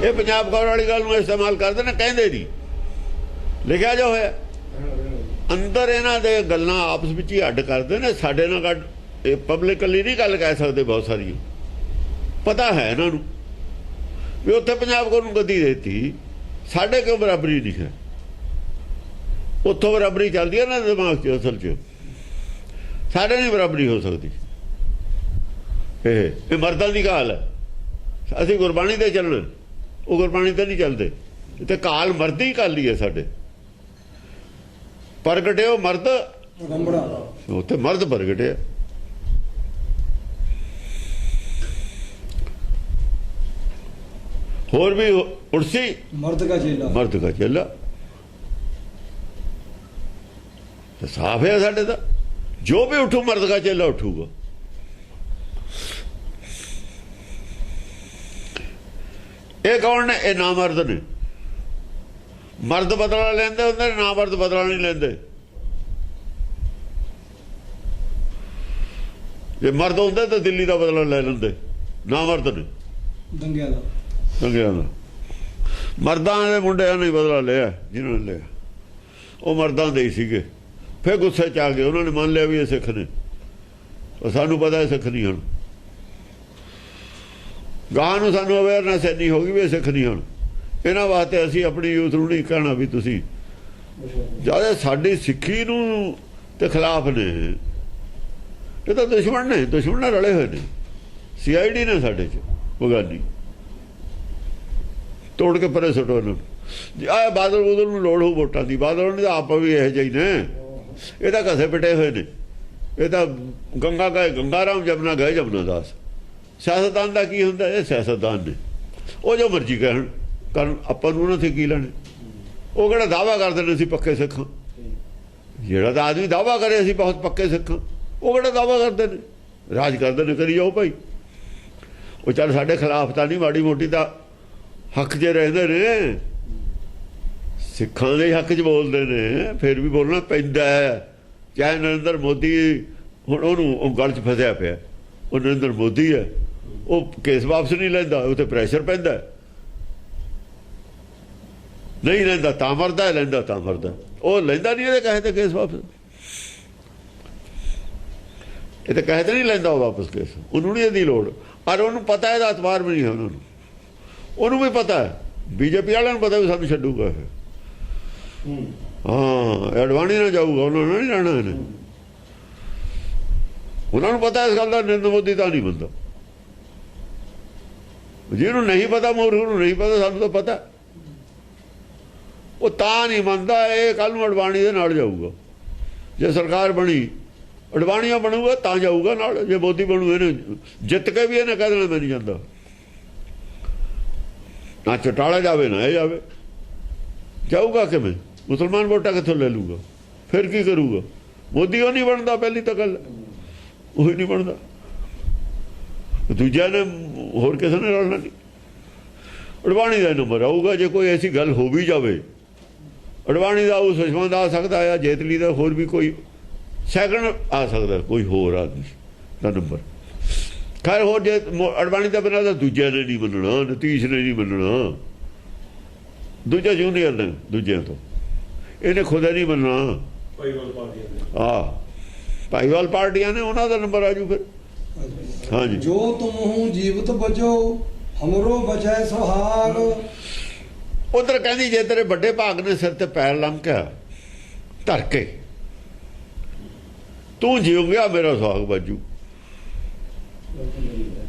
ਇਹ ਪੰਜਾਬ ਕੌਰ ਵਾਲੀ ਗੱਲ ਨੂੰ ਇਸਤੇਮਾਲ ਕਰਦੇ ਨੇ, ਕਹਿੰਦੇ ਨਹੀਂ, ਲਿਖਿਆ ਜੋ ਹੋਇਆ ਅੰਦਰ। ਇਹਨਾਂ ਦੇ ਗੱਲਾਂ ਆਪਸ ਵਿੱਚ ਹੀ ਅੱਡ ਕਰਦੇ ਨੇ, ਸਾਡੇ ਨਾਲ ਅੱਡ। ਇਹ ਪਬਲਿਕਲੀ ਨਹੀਂ ਗੱਲ ਕਹਿ ਸਕਦੇ, ਬਹੁਤ ਸਾਰੀ ਪਤਾ ਹੈ ਇਹਨਾਂ ਨੂੰ ਵੀ ਉੱਥੇ ਪੰਜਾਬ ਕੌਰ ਨੂੰ ਗੱਦੀ ਦੇਤੀ, ਸਾਡੇ ਕਿਉਂ ਬਰਾਬਰੀ ਨਹੀਂ ਹੈ। ਉੱਥੋਂ ਬਰਾਬਰੀ ਚੱਲਦੀ ਹੈ ਨਾ ਦਿਮਾਗ 'ਚ, ਅਸਲ 'ਚ ਸਾਡੇ ਨਹੀਂ ਬਰਾਬਰੀ ਹੋ ਸਕਦੀ। ਇਹ ਮਰਦਾਂ ਦੀ ਕਾਲ ਹੈ, ਅਸੀਂ ਗੁਰਬਾਣੀ ਤੇ ਚੱਲਣਾ, ਉਹ ਗੁਰਬਾਣੀ ਤੇ ਨਹੀਂ ਚੱਲਦੇ। ਤੇ ਕਾਲ ਮਰਦੀ ਕਾਲੀ ਹੈ ਸਾਡੇ, ਪ੍ਰਗਟੇ ਉਹ ਮਰਦ ਉੱਥੇ ਮਰਦ ਪ੍ਰਗਟੇ। ਹੋਰ ਵੀ ਉੜਸੀ मर्द का चेला, ਮਰਦ ਦਾ ਚੇਲਾ ਤੇ ਸਾਫ ਹੈ ਸਾਡੇ ਦਾ। ਜੋ ਵੀ ਉਠੂ ਮਰਦ ਦਾ ਚੇਲਾ ਉਠੂਗਾ। ਇਹ ਕੌਣ ਨੇ? ਇਹ ਨਾਮਰਦ ਨੇ। ਮਰਦ ਬਦਲਾ ਲੈਂਦੇ ਹੁੰਦੇ, ਨਾਮਰਦ ਬਦਲਾ ਨਹੀਂ ਲੈਂਦੇ। ਜੇ ਮਰਦ ਹੁੰਦੇ ਤਾਂ ਦਿੱਲੀ ਦਾ ਬਦਲਾ ਲੈ ਲੈਂਦੇ, ਨਾਮਰਦ ਨੇ दंगिया दा। ਦੰਗਿਆਂ ਦਾ। ਮਰਦਾਂ ਦੇ ਮੁੰਡਿਆਂ ਨੇ ਬਦਲਾ ਲਿਆ, ਜਿਹਨਾਂ ਨੇ ਲਿਆ ਉਹ ਮਰਦਾਂ ਦੇ ਹੀ ਸੀਗੇ। ਫਿਰ ਗੁੱਸੇ 'ਚ ਆ ਗਏ, ਉਹਨਾਂ ਨੇ ਮੰਨ ਲਿਆ ਵੀ ਇਹ ਸਿੱਖ ਨੇ। ਸਾਨੂੰ ਪਤਾ ਇਹ ਸਿੱਖ ਨਹੀਂ ਹੁਣ। ਗਾਂ ਨੂੰ ਸਾਨੂੰ ਅਵੇਅਰਨੈਸ ਇੰਨੀ ਹੋ ਗਈ ਵੀ ਇਹ ਸਿੱਖ ਨਹੀਂ ਹੁਣ। ਇਹਨਾਂ ਵਾਸਤੇ ਅਸੀਂ ਆਪਣੀ ਯੂਥ ਨੂੰ ਨਹੀਂ ਕਹਿਣਾ ਵੀ ਤੁਸੀਂ ਜਿਆਦਾ ਸਾਡੀ ਸਿੱਖੀ ਨੂੰ ਤੇ ਖਿਲਾਫ ਨੇ। ਇਹ ਤਾਂ ਦੁਸ਼ਮਣ ਨੇ, ਦੁਸ਼ਮਣ ਨਾਲ ਰਲੇ ਹੋਏ ਨੇ। CID ਨੇ ਸਾਡੇ 'ਚ ਬਗਾਨੀ, ਤੋੜ ਕੇ ਪਰੇ ਸੁੱਟੋ ਇਹਨਾਂ ਨੂੰ। ਆਹ ਬਾਦਲ ਬੂਦਲ ਨੂੰ ਲੋੜ ਹੋ ਵੋਟਾਂ ਦੀ, ਬਾਦਲ ਨੇ ਤਾਂ ਆਪ ਵੀ ਇਹੋ ਜਿਹੇ ਨੇ। ਇਹ ਤਾਂ ਘਸੇ ਪਿਟੇ ਹੋਏ ਨੇ। ਇਹ ਤਾਂ ਗੰਗਾ ਗਏ ਗੰਗਾ ਰਾਮ, ਜਮਨਾ ਗਏ ਜਮਨਾ ਦਾਸ। ਸਿਆਸਤਦਾਨ ਦਾ ਕੀ ਹੁੰਦਾ? ਇਹ ਸਿਆਸਤਦਾਨ ਨੇ, ਉਹ ਜੋ ਮਰਜ਼ੀ ਕਹਿਣ ਕਰਨ, ਆਪਾਂ ਨੂੰ ਉਹਨਾਂ 'ਤੇ ਕੀ ਲੈਣੇ। ਉਹ ਕਿਹੜਾ ਦਾਅਵਾ ਕਰਦੇ ਨੇ ਅਸੀਂ ਪੱਕੇ ਸਿੱਖ ਹਾਂ। ਜਿਹੜਾ ਤਾਂ ਆਦਮੀ ਦਾਅਵਾ ਕਰੇ ਅਸੀਂ ਬਹੁਤ ਪੱਕੇ ਸਿੱਖ ਹਾਂ, ਉਹ ਕਿਹੜਾ ਦਾਅਵਾ ਕਰਦੇ ਨੇ? ਰਾਜ ਕਰਦੇ ਨੇ, ਕਰੀ ਜਾਓ ਭਾਈ। ਉਹ ਚੱਲ ਸਾਡੇ ਖਿਲਾਫ ਤਾਂ ਨਹੀਂ, ਮਾੜੀ ਮੋਟੀ ਤਾਂ ਹੱਕ 'ਚ ਰਹਿੰਦੇ ਨੇ, ਸਿੱਖਾਂ ਦੇ ਹੱਕ 'ਚ ਬੋਲਦੇ ਨੇ। ਫਿਰ ਵੀ ਬੋਲਣਾ ਪੈਂਦਾ ਹੈ। ਚਾਹੇ ਨਰਿੰਦਰ ਮੋਦੀ, ਹੁਣ ਉਹਨੂੰ ਉਹ ਗੱਲ 'ਚ ਫਸਿਆ ਪਿਆ, ਉਹ ਨਰਿੰਦਰ ਮੋਦੀ ਹੈ, ਉਹ ਕੇਸ ਵਾਪਸ ਨਹੀਂ ਲੈਂਦਾ, ਉਹ 'ਤੇ ਪ੍ਰੈਸ਼ਰ ਪੈਂਦਾ। ਨਹੀਂ ਲੈਂਦਾ ਤਾਂ ਮਰਦਾ, ਲੈਂਦਾ ਤਾਂ ਮਰਦਾ। ਉਹ ਲੈਂਦਾ ਨਹੀਂ, ਇਹਦੇ ਕਹੇ ਤੇ ਕੇਸ ਵਾਪਸ। ਇਹ ਤਾਂ ਕਹੇ ਤੇ ਨਹੀਂ ਲੈਂਦਾ ਉਹ ਵਾਪਸ ਕੇਸ, ਉਹਨੂੰ ਨਹੀਂ ਇਹਦੀ ਲੋੜ। ਪਰ ਉਹਨੂੰ ਪਤਾ ਇਹਦਾ ਅਤਬਾਰ ਵੀ ਨਹੀਂ ਹੈ ਉਹਨਾਂ ਨੂੰ। ਉਹਨੂੰ ਵੀ ਪਤਾ ਹੈ, BJP ਵਾਲਿਆਂ ਨੂੰ ਪਤਾ ਵੀ ਸਾਨੂੰ ਛੱਡੂਗਾ ਇਹ। ਹਾਂ, ਅਡਵਾਨੀ ਨਾਲ ਜਾਊਗਾ, ਉਹਨਾਂ ਨੇ ਨਹੀਂ ਜਾਣਾ ਇਹਨੇ। ਉਹਨਾਂ ਨੂੰ ਪਤਾ ਇਸ ਗੱਲ ਦਾ, ਨਰਿੰਦਰ ਮੋਦੀ ਤਾਂ ਨਹੀਂ ਬੰਦਾ। ਜਿਹਨੂੰ ਨਹੀਂ ਪਤਾ, ਮੂਰਖ ਨੂੰ ਨਹੀਂ ਪਤਾ, ਸਾਨੂੰ ਤਾਂ ਪਤਾ। ਉਹ ਤਾਂ ਨਹੀਂ ਮੰਨਦਾ। ਇਹ ਕੱਲ ਨੂੰ ਅਡਵਾਨੀ ਦੇ ਨਾਲ ਜਾਊਗਾ। ਜੇ ਸਰਕਾਰ ਬਣੀ, ਅਡਵਾਨੀਆਂ ਬਣੂਗਾ ਤਾਂ ਜਾਊਗਾ ਨਾਲ। ਜੇ ਮੋਦੀ ਬਣੂ, ਇਹਨੇ ਜਿੱਤ ਕੇ ਵੀ ਇਹਨੇ ਕਹਿ ਦੇਣਾ ਮੈਂ ਨਹੀਂ ਜਾਂਦਾ। ਨਾ ਚਟਾਲਾ ਜਾਵੇ ਨਾ ਇਹ ਜਾਵੇ। ਜਾਊਗਾ ਕਿਵੇਂ? ਮੁਸਲਮਾਨ ਵੋਟਾਂ ਕਿੱਥੋਂ ਲੈ ਲੂਗਾ? ਫਿਰ ਕੀ ਕਰੂਗਾ? ਮੋਦੀ ਉਹ ਨਹੀਂ ਬਣਦਾ, ਪਹਿਲੀ ਤਾਂ ਗੱਲ ਉਹ ਹੀ ਨਹੀਂ ਬਣਦਾ। ਦੂਜਿਆਂ ਨੇ ਹੋਰ ਕਿਸੇ ਨੇ ਰਲਣਾ ਨਹੀਂ। ਅਡਵਾਨੀ ਦਾ ਨੰਬਰ ਆਊਗਾ। ਜੇ ਕੋਈ ਐਸੀ ਗੱਲ ਹੋ ਵੀ ਜਾਵੇ, ਅਡਵਾਨੀ ਦਾ ਉਹ ਸੁਸ਼ਮਾ ਦਾ ਆ ਸਕਦਾ ਹੈ, ਜੇਤਲੀ ਦਾ, ਹੋਰ ਵੀ ਕੋਈ ਸੈਕੰਡ ਆ ਸਕਦਾ, ਕੋਈ ਹੋਰ ਆਦਮੀ ਦਾ ਨੰਬਰ। ਖੈਰ ਹੋਰ ਜੇ ਅਡਵਾਨੀ ਦਾ ਬਿਨਾਂ ਤਾਂ ਦੂਜਿਆਂ ਨੇ ਨਹੀਂ ਮੰਨਣਾ, ਨਤੀਸ਼ ਨੇ ਨਹੀਂ ਮੰਨਣਾ, ਦੂਜਾ ਜੂਨੀਅਰ ਨੇ ਦੂਜਿਆਂ ਤੋਂ। ਇਹਨੇ ਖੁਦ ਨਹੀਂ ਮੰਨਣਾ। ਭਾਈਵਾਲ ਪਾਰਟੀਆਂ ਨੇ, ਉਹਨਾਂ ਦਾ ਨੰਬਰ ਆਜੂ ਫਿਰ। ਹਾਂਜੀ, जो तुम हूँ जीवित बचो हमरो बचै सुहाग। ਉਧਰ ਕਹਿੰਦੀ ਜੇ ਤੇਰੇ ਵੱਡੇ ਭਾਗ ਨੇ ਸਿਰ ਤੇ ਪੈਰ ਲੰਮਕਿਆ ਧਰ ਕੇ, ਤੂੰ ਜਿਉ ਗਿਆ ਮੇਰਾ ਸੁਹਾਗ ਬਾਜੂ।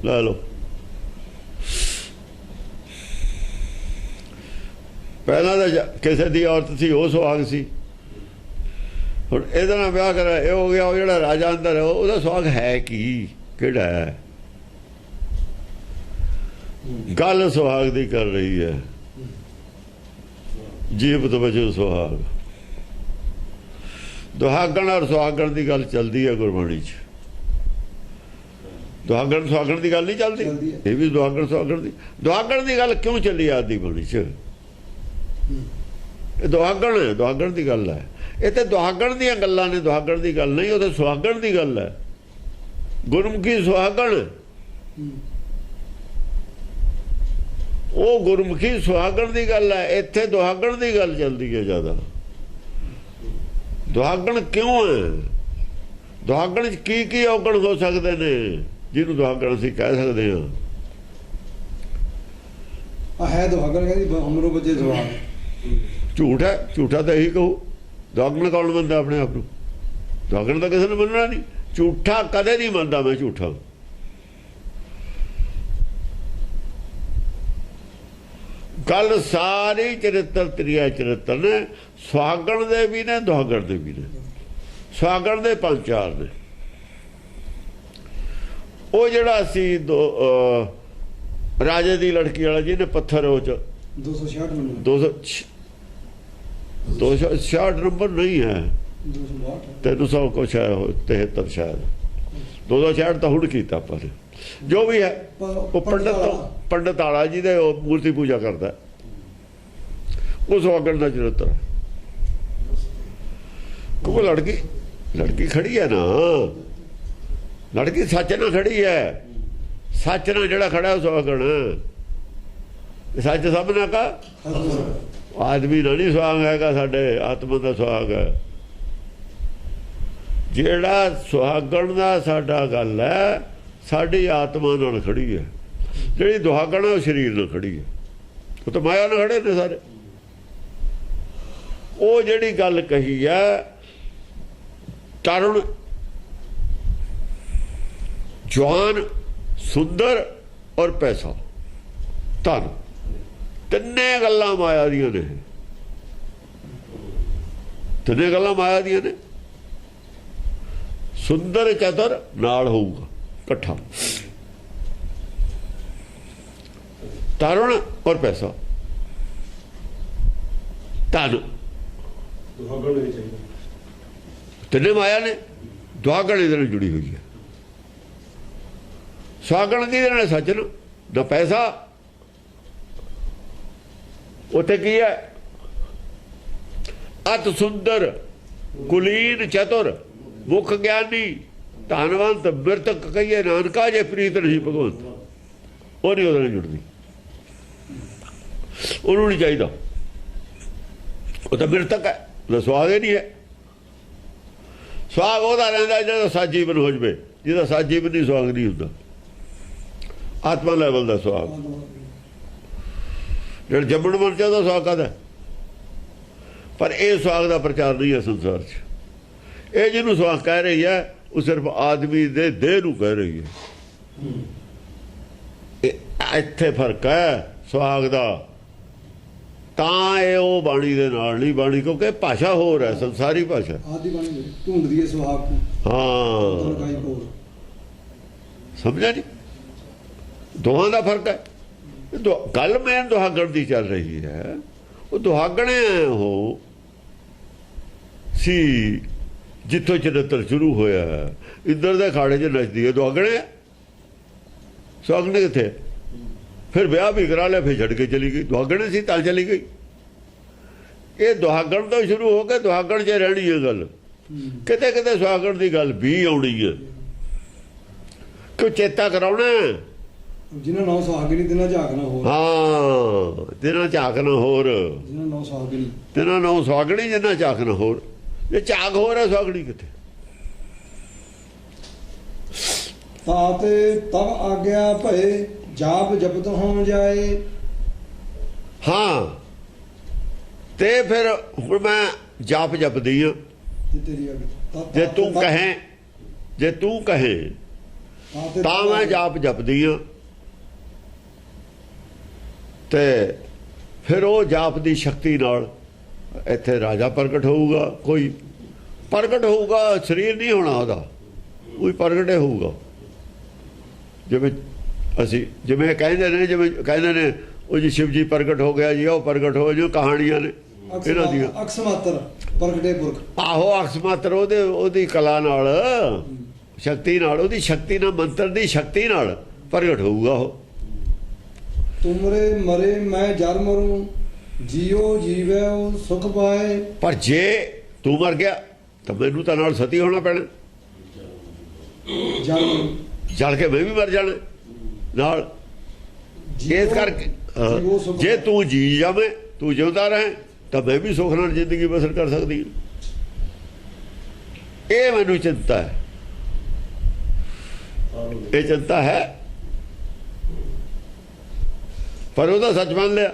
ਲੈ ਲਓ। ਪਹਿਲਾਂ ਤਾਂ ਕਿਸੇ ਦੀ ਔਰਤ ਸੀ, ਉਹ ਸੁਹਾਗ ਸੀ। ਹੁਣ ਇਹਦੇ ਨਾਲ ਵਿਆਹ ਕਰਿਆ, ਇਹ ਹੋ ਗਿਆ। ਉਹ ਜਿਹੜਾ ਰਾਜਾ ਅੰਦਰ ਹੈ, ਉਹਦਾ ਸੁਹਾਗ ਹੈ ਕੀ, ਕਿਹੜਾ ਹੈ? ਗੱਲ ਸੁਹਾਗ ਦੀ ਕਰ ਰਹੀ ਹੈ। ਜੀਵਤ ਵਜੋਂ ਸੁਹਾਗ, ਦੁਹਾਗਣ ਔਰ ਸੁਹਾਗਣ ਦੀ ਗੱਲ ਚੱਲਦੀ ਹੈ ਗੁਰਬਾਣੀ 'ਚ। ਦੁਹਾਗਣ ਸੁਹਾਗਣ ਦੀ ਗੱਲ ਨਹੀਂ ਚੱਲਦੀ। ਇਹ ਵੀ ਦੁਹਾਗਣ ਸੁਹਾਗਣ ਦੀ, ਦੁਹਾਗਣ ਦੀ ਗੱਲ ਕਿਉਂ ਚੱਲੀ ਆਦੀ ਬਾਣੀ 'ਚ? ਇਹ ਦੁਹਾਗਣ ਹੈ, ਦੁਹਾਗਣ ਦੀ ਗੱਲ ਹੈ। ਇਹ ਤੇ ਦੁਹਾਗਣ ਦੀਆਂ ਗੱਲਾਂ ਨੇ, ਦੁਹਾਗਣ ਦੀ ਗੱਲ ਨਹੀਂ। ਉਹ ਤਾਂ ਸੁਹਾਗਣ ਦੀ ਗੱਲ ਹੈ। ਗੁਰਮੁਖੀ ਸੁਹਾਗਣ ਉਹ ਗੁਰਮੁਖੀ ਸੁਹਾਗਣ ਦੀ ਗੱਲ ਹੈ, ਇੱਥੇ ਦੁਹਾਗਣ ਦੀ ਗੱਲ ਚੱਲਦੀ ਹੈ ਜ਼ਿਆਦਾ। ਦੁਹਾਗਣ ਕਿਉਂ ਹੈ? ਦੁਹਾਗਣ 'ਚ ਕੀ ਕੀ ਔਗਣ ਹੋ ਸਕਦੇ ਨੇ ਜਿਹਨੂੰ ਦੁਹਾਗਣ ਅਸੀਂ ਕਹਿ ਸਕਦੇ ਹਾਂ? ਹੈ ਦੁਹਾਗਣ ਕਹਿੰਦੀ ਹਮਰੋ ਬੱਚੇ ਜਵਾਨ। ਝੂਠ ਹੈ, ਝੂਠਾ ਤਾਂ ਇਹੀ ਕਹੂ। ਦੁਹਾਗਣ ਕੌਣ ਮੰਨਦਾ ਆਪਣੇ ਆਪ ਨੂੰ? ਦੁਹਾਗਣ ਤਾਂ ਕਿਸੇ ਨੇ ਮੰਨਣਾ ਨਹੀਂ। ਝੂਠਾ ਕਦੇ ਨਹੀਂ ਮੰਨਦਾ ਮੈਂ ਝੂਠਾ। ਗੱਲ ਸਾਰੀ ਚਰਿੱਤਰ ਤ੍ਰਿਆ ਚਰਿੱਤਰ ਨੇ। ਸੁਹਾਗਣ ਦੇ ਵੀ ਨੇ, ਦੁਹਾਗਣ ਦੇ ਵੀ ਨੇ। ਸੁਹਾਗਣ ਦੇ 5-4 ਨੇ। ਉਹ ਜਿਹੜਾ ਸੀ ਰਾਜੇ ਦੀ ਲੜਕੀ ਵਾਲਾ ਜਿਹਨੇ ਪੱਥਰ ਉਹ ਚ 266 ਨੰਬਰ ਨਹੀਂ ਹੈ, 300 ਕੁਛ ਹੈ, 73 ਸ਼ਾਇਦ। 266 ਤਾਂ ਹੁਣ ਕੀਤਾ ਪਰ ਜੋ ਵੀ ਹੈ ਉਹ ਪੰਡਤ ਆਲਾ ਜੀ ਦੇ ਮੂਰਤੀ ਪੂਜਾ ਕਰਦਾ। ਉਸ ਸੁਹਾਗਣ ਦਾ ਚਰਿੱਤਰ। ਕਿਉਂਕਿ ਲੜਕੀ ਖੜੀ ਹੈ ਨਾ, ਲੜਕੀ ਸੱਚ ਨਾਲ ਖੜੀ ਹੈ। ਸੱਚ ਨਾਲ ਜਿਹੜਾ ਖੜਾ ਉਹ ਸੁਹਾਗਣ। ਸੱਚ ਸਭ ਨਾਲ ਕਾ ਆਦਮੀ ਨਾਲ ਨਹੀਂ ਸੁਹਾਗ ਹੈਗਾ, ਸਾਡੇ ਆਤਮਾ ਦਾ ਸੁਹਾਗ ਹੈ। ਜਿਹੜਾ ਸੁਹਾਗਣ ਦਾ ਸਾਡਾ ਗੱਲ ਹੈ, ਸਾਡੀ ਆਤਮਾ ਨਾਲ ਖੜੀ ਹੈ। ਜਿਹੜੀ ਦੁਹਾਗਣ ਹੈ ਉਹ ਸਰੀਰ ਨਾਲ ਖੜੀ ਹੈ। ਉਹ ਤਾਂ ਮਾਇਆ ਨਾਲ ਖੜੇ ਨੇ ਸਾਰੇ। ਉਹ ਜਿਹੜੀ ਗੱਲ ਕਹੀ ਹੈ, ਤਰੁਣ, ਜਵਾਨ, ਸੁੰਦਰ ਔਰ ਪੈਸਾ, ਧਨ, ਤਿੰਨੇ ਗੱਲਾਂ ਮਾਇਆ ਦੀਆਂ ਨੇ। ਤਿੰਨੇ ਗੱਲਾਂ ਮਾਇਆ ਦੀਆਂ ਨੇ। ਸੁੰਦਰ ਚਤੁਰ ਨਾਲ ਹੋਊਗਾ ਇਕੱਠਾ, ਤਰੁਣ ਔਰ ਪੈਸਾ, ਧਨ, ਤਿੰਨੇ ਮਾਇਆ ਨੇ। ਦੁਹਾਗਣ ਇਹਦੇ ਨਾਲ ਜੁੜੀ ਹੋਈ ਹੈ। ਸੁਹਾਗਣ ਦੀ ਇਹਦੇ ਨਾਲ ਸੱਚ ਨਾ ਪੈਸਾ। ਉੱਥੇ ਕੀ ਹੈ? ਅਤ ਸੁੰਦਰ, ਕੁਲੀਨ, ਚਤੁਰ, ਮੁਖ ਗਿਆਨੀ, ਧਨਵੰਤ, ਬਿਰਤਕ ਕਹੀਏ ਨਾਨਕਾ ਜੇ ਪ੍ਰੀਤ ਨਹੀਂ ਭਗਵੰਤ। ਉਹ ਨਹੀਂ ਉਹਦੇ ਨਾਲ ਜੁੜਦੀ, ਉਹਨੂੰ ਨਹੀਂ ਚਾਹੀਦਾ। ਉਹ ਤਾਂ ਬਿਰਤਕ ਹੈ, ਉਹਦਾ ਸੁਹਾਗ ਹੀ ਨਹੀਂ ਹੈ। ਸੁਹਾਗ ਉਹਦਾ ਰਹਿੰਦਾ ਜਿਹਦਾ ਸੱਚ ਜੀਵਨ ਹੋ ਜਾਵੇ। ਜਿਹਦਾ ਸੱਚ ਜੀਵਨ ਨਹੀਂ, ਸੁਹਾਗ ਨਹੀਂ ਹੁੰਦਾ। ਆਤਮਾ ਲੈਵਲ ਦਾ ਸੁਹਾਗ। ਜਿਹੜਾ ਜੰਮਣ ਮਰ ਜਾਂਦਾ ਸੁਹਾਗ ਕਾਹਦਾ? ਪਰ ਇਹ ਸੁਹਾਗ ਦਾ ਪ੍ਰਚਾਰ ਨਹੀਂ ਹੈ ਸੰਸਾਰ 'ਚ। ਇਹ ਜਿਹਨੂੰ ਸੁਹਾਗ ਕਹਿ ਰਹੀ ਹੈ ਉਹ ਸਿਰਫ ਆਦਮੀ ਦੇ ਦੇਹ ਨੂੰ ਕਹਿ ਰਹੀ ਹੈ। ਇੱਥੇ ਫਰਕ ਹੈ ਸੁਹਾਗ ਦਾ। ਤਾਂ ਇਹ ਉਹ ਬਾਣੀ ਦੇ ਨਾਲ ਨਹੀਂ ਬਾਣੀ, ਕਿਉਂਕਿ ਭਾਸ਼ਾ ਹੋਰ ਹੈ, ਸੰਸਾਰੀ ਭਾਸ਼ਾ। ਆਦੀ ਬਾਣੀ ਢੂੰਡਦੀ ਹੈ ਸੁਹਾਗ ਨੂੰ। ਹਾਂ, ਸਮਝਿਆ ਜੀ? ਦੋਹਾਂ ਦਾ ਫਰਕ ਹੈ। ਗੱਲ ਮੈਂ ਦੁਹਾਗਣ ਦੀ ਚੱਲ ਰਹੀ ਹੈ। ਉਹ ਦੁਹਾਗਣੇ ਉਹ ਸੀ ਜਿੱਥੋਂ ਚਰਿੱਤਰ ਸ਼ੁਰੂ ਹੋਇਆ। ਇੱਧਰ ਦੇ ਖਾੜੇ 'ਚ ਨੱਚਦੀ ਹੈ, ਦੁਹਾਗਣੇ। ਸੁਹਾਗਣੇ ਕਿੱਥੇ? ਫਿਰ ਵਿਆਹ ਵੀ ਕਰਾ ਲਿਆ, ਫਿਰ ਛੱਡ ਕੇ ਚਲੀ ਗਈ। ਦੁਹਾਗਣ ਸੀ ਤਾਂ ਚਲੀ ਗਈ। ਇਹ ਦੁਹਾਗਣ ਤੋਂ ਸ਼ੁਰੂ ਹੋ ਕੇ ਦੁਹਾਗਣ 'ਚ ਰਹਿਣੀ ਹੈ ਗੱਲ। ਕਿਤੇ ਕਿਤੇ ਸੁਹਾਗਣ ਦੀ ਗੱਲ ਵੀ ਆਉਣੀ ਹੈ। ਕਿਉਂ ਚੇਤਾ ਕਰਾਉਣਾ? ਜਿਹਨਾਂ ਨਾਮ ਸੁਹਾਗਣੀ ਦਿਨਾਂ ਝਾਕਣਾ ਹੋਰ। ਹਾਂ, ਦਿਨਾਂ ਝਾਕਣਾ ਹੋਰ। ਜਿਹਨਾਂ ਨਾਮ ਸੁਹਾਗਣੀ, ਦਿਨਾਂ ਨਾਮ ਸੁਹਾਗਣੀ, ਜਿੰਨਾ ਝਾਕਣਾ ਹੋਰ। ਜੇ ਝਾਕ ਹੋਰ ਹੈ, ਸੁਹਾਗਣੀ ਕਿੱਥੇ? ਤਾਤੇ ਤਬ ਆਗਿਆ ਭਏ ਜਾਪ ਜਪਤ ਹੋ ਜਾਏ। ਹਾਂ, ਤੇ ਫਿਰ ਹੁਣ ਮੈਂ ਜਾਪ ਜਪਦੀ ਹਾਂ। ਤੇਰੀ ਜੇ ਤੂੰ ਕਹੇ, ਜੇ ਤੂੰ ਕਹੇ ਤਾਂ ਮੈਂ ਜਾਪ ਜਪਦੀ ਹਾਂ। ਤੇ ਫਿਰ ਉਹ ਜਾਪ ਦੀ ਸ਼ਕਤੀ ਨਾਲ ਇੱਥੇ ਰਾਜਾ ਪ੍ਰਗਟ ਹੋਊਗਾ। ਕੋਈ ਪ੍ਰਗਟ ਹੋਊਗਾ, ਸਰੀਰ ਨਹੀਂ ਹੋਣਾ ਉਹਦਾ, ਕੋਈ ਪ੍ਰਗਟੇ ਹੋਊਗਾ। ਜਿਵੇਂ ਕਹਿੰਦੇ ਨੇ ਉਹ ਜੀ ਸ਼ਿਵ ਜੀ ਪ੍ਰਗਟ ਹੋ ਗਿਆ ਜੀ, ਉਹ ਪ੍ਰਗਟ ਹੋ ਜੋ ਕਹਾਣੀਆਂ ਨੇ ਇਹਨਾਂ ਦੀਆਂ। ਅਕਸ ਮਾਤਰ ਪ੍ਰਗਟੇ ਪੁਰਖ। ਆਹੋ, ਅਕਸ ਮਾਤਰ ਉਹਦੀ ਕਲਾ ਨਾਲ, ਸ਼ਕਤੀ ਨਾਲ, ਉਹਦੀ ਸ਼ਕਤੀ ਨਾਲ, ਮੰਤਰ ਦੀ ਸ਼ਕਤੀ ਨਾਲ ਪ੍ਰਗਟ ਹੋਊਗਾ ਉਹ। ਤੁਮਰੇ ਮਰੇ ਮੈਂ ਜਰ ਮਰੂ, ਜੀਓ ਜੀਵੇ ਸੁਖ ਪਾਏ। ਪਰ ਜੇ ਤੂੰ ਮਰ ਗਿਆ ਤਾਂ ਮੈਨੂੰ ਤਾਂ ਨਾਲ ਸਤੀ ਹੋਣਾ ਪੈਣਾ। ਜਲ ਕੇ ਮੈਂ ਵੀ ਮਰ ਜਾਣਾ ਨਾਲ। ਇਸ ਕਰਕੇ ਜੀਵੋ ਸੁਖ ਜੇ ਤੂੰ ਜੀ ਜਾਵੇਂ, ਤੂੰ ਜਿਉਂਦਾ ਰਹੇ, ਤਾਂ ਮੈਂ ਵੀ ਸੁਖ ਨਾਲ ਜ਼ਿੰਦਗੀ ਬਸਰ ਕਰ ਸਕਦੀ ਹਾਂ। ਇਹ ਮੈਨੂੰ ਚਿੰਤਾ ਹੈ, ਇਹ ਚਿੰਤਾ ਹੈ। ਪਰ ਉਹਦਾ ਸੱਚ ਮੰਨ ਲਿਆ,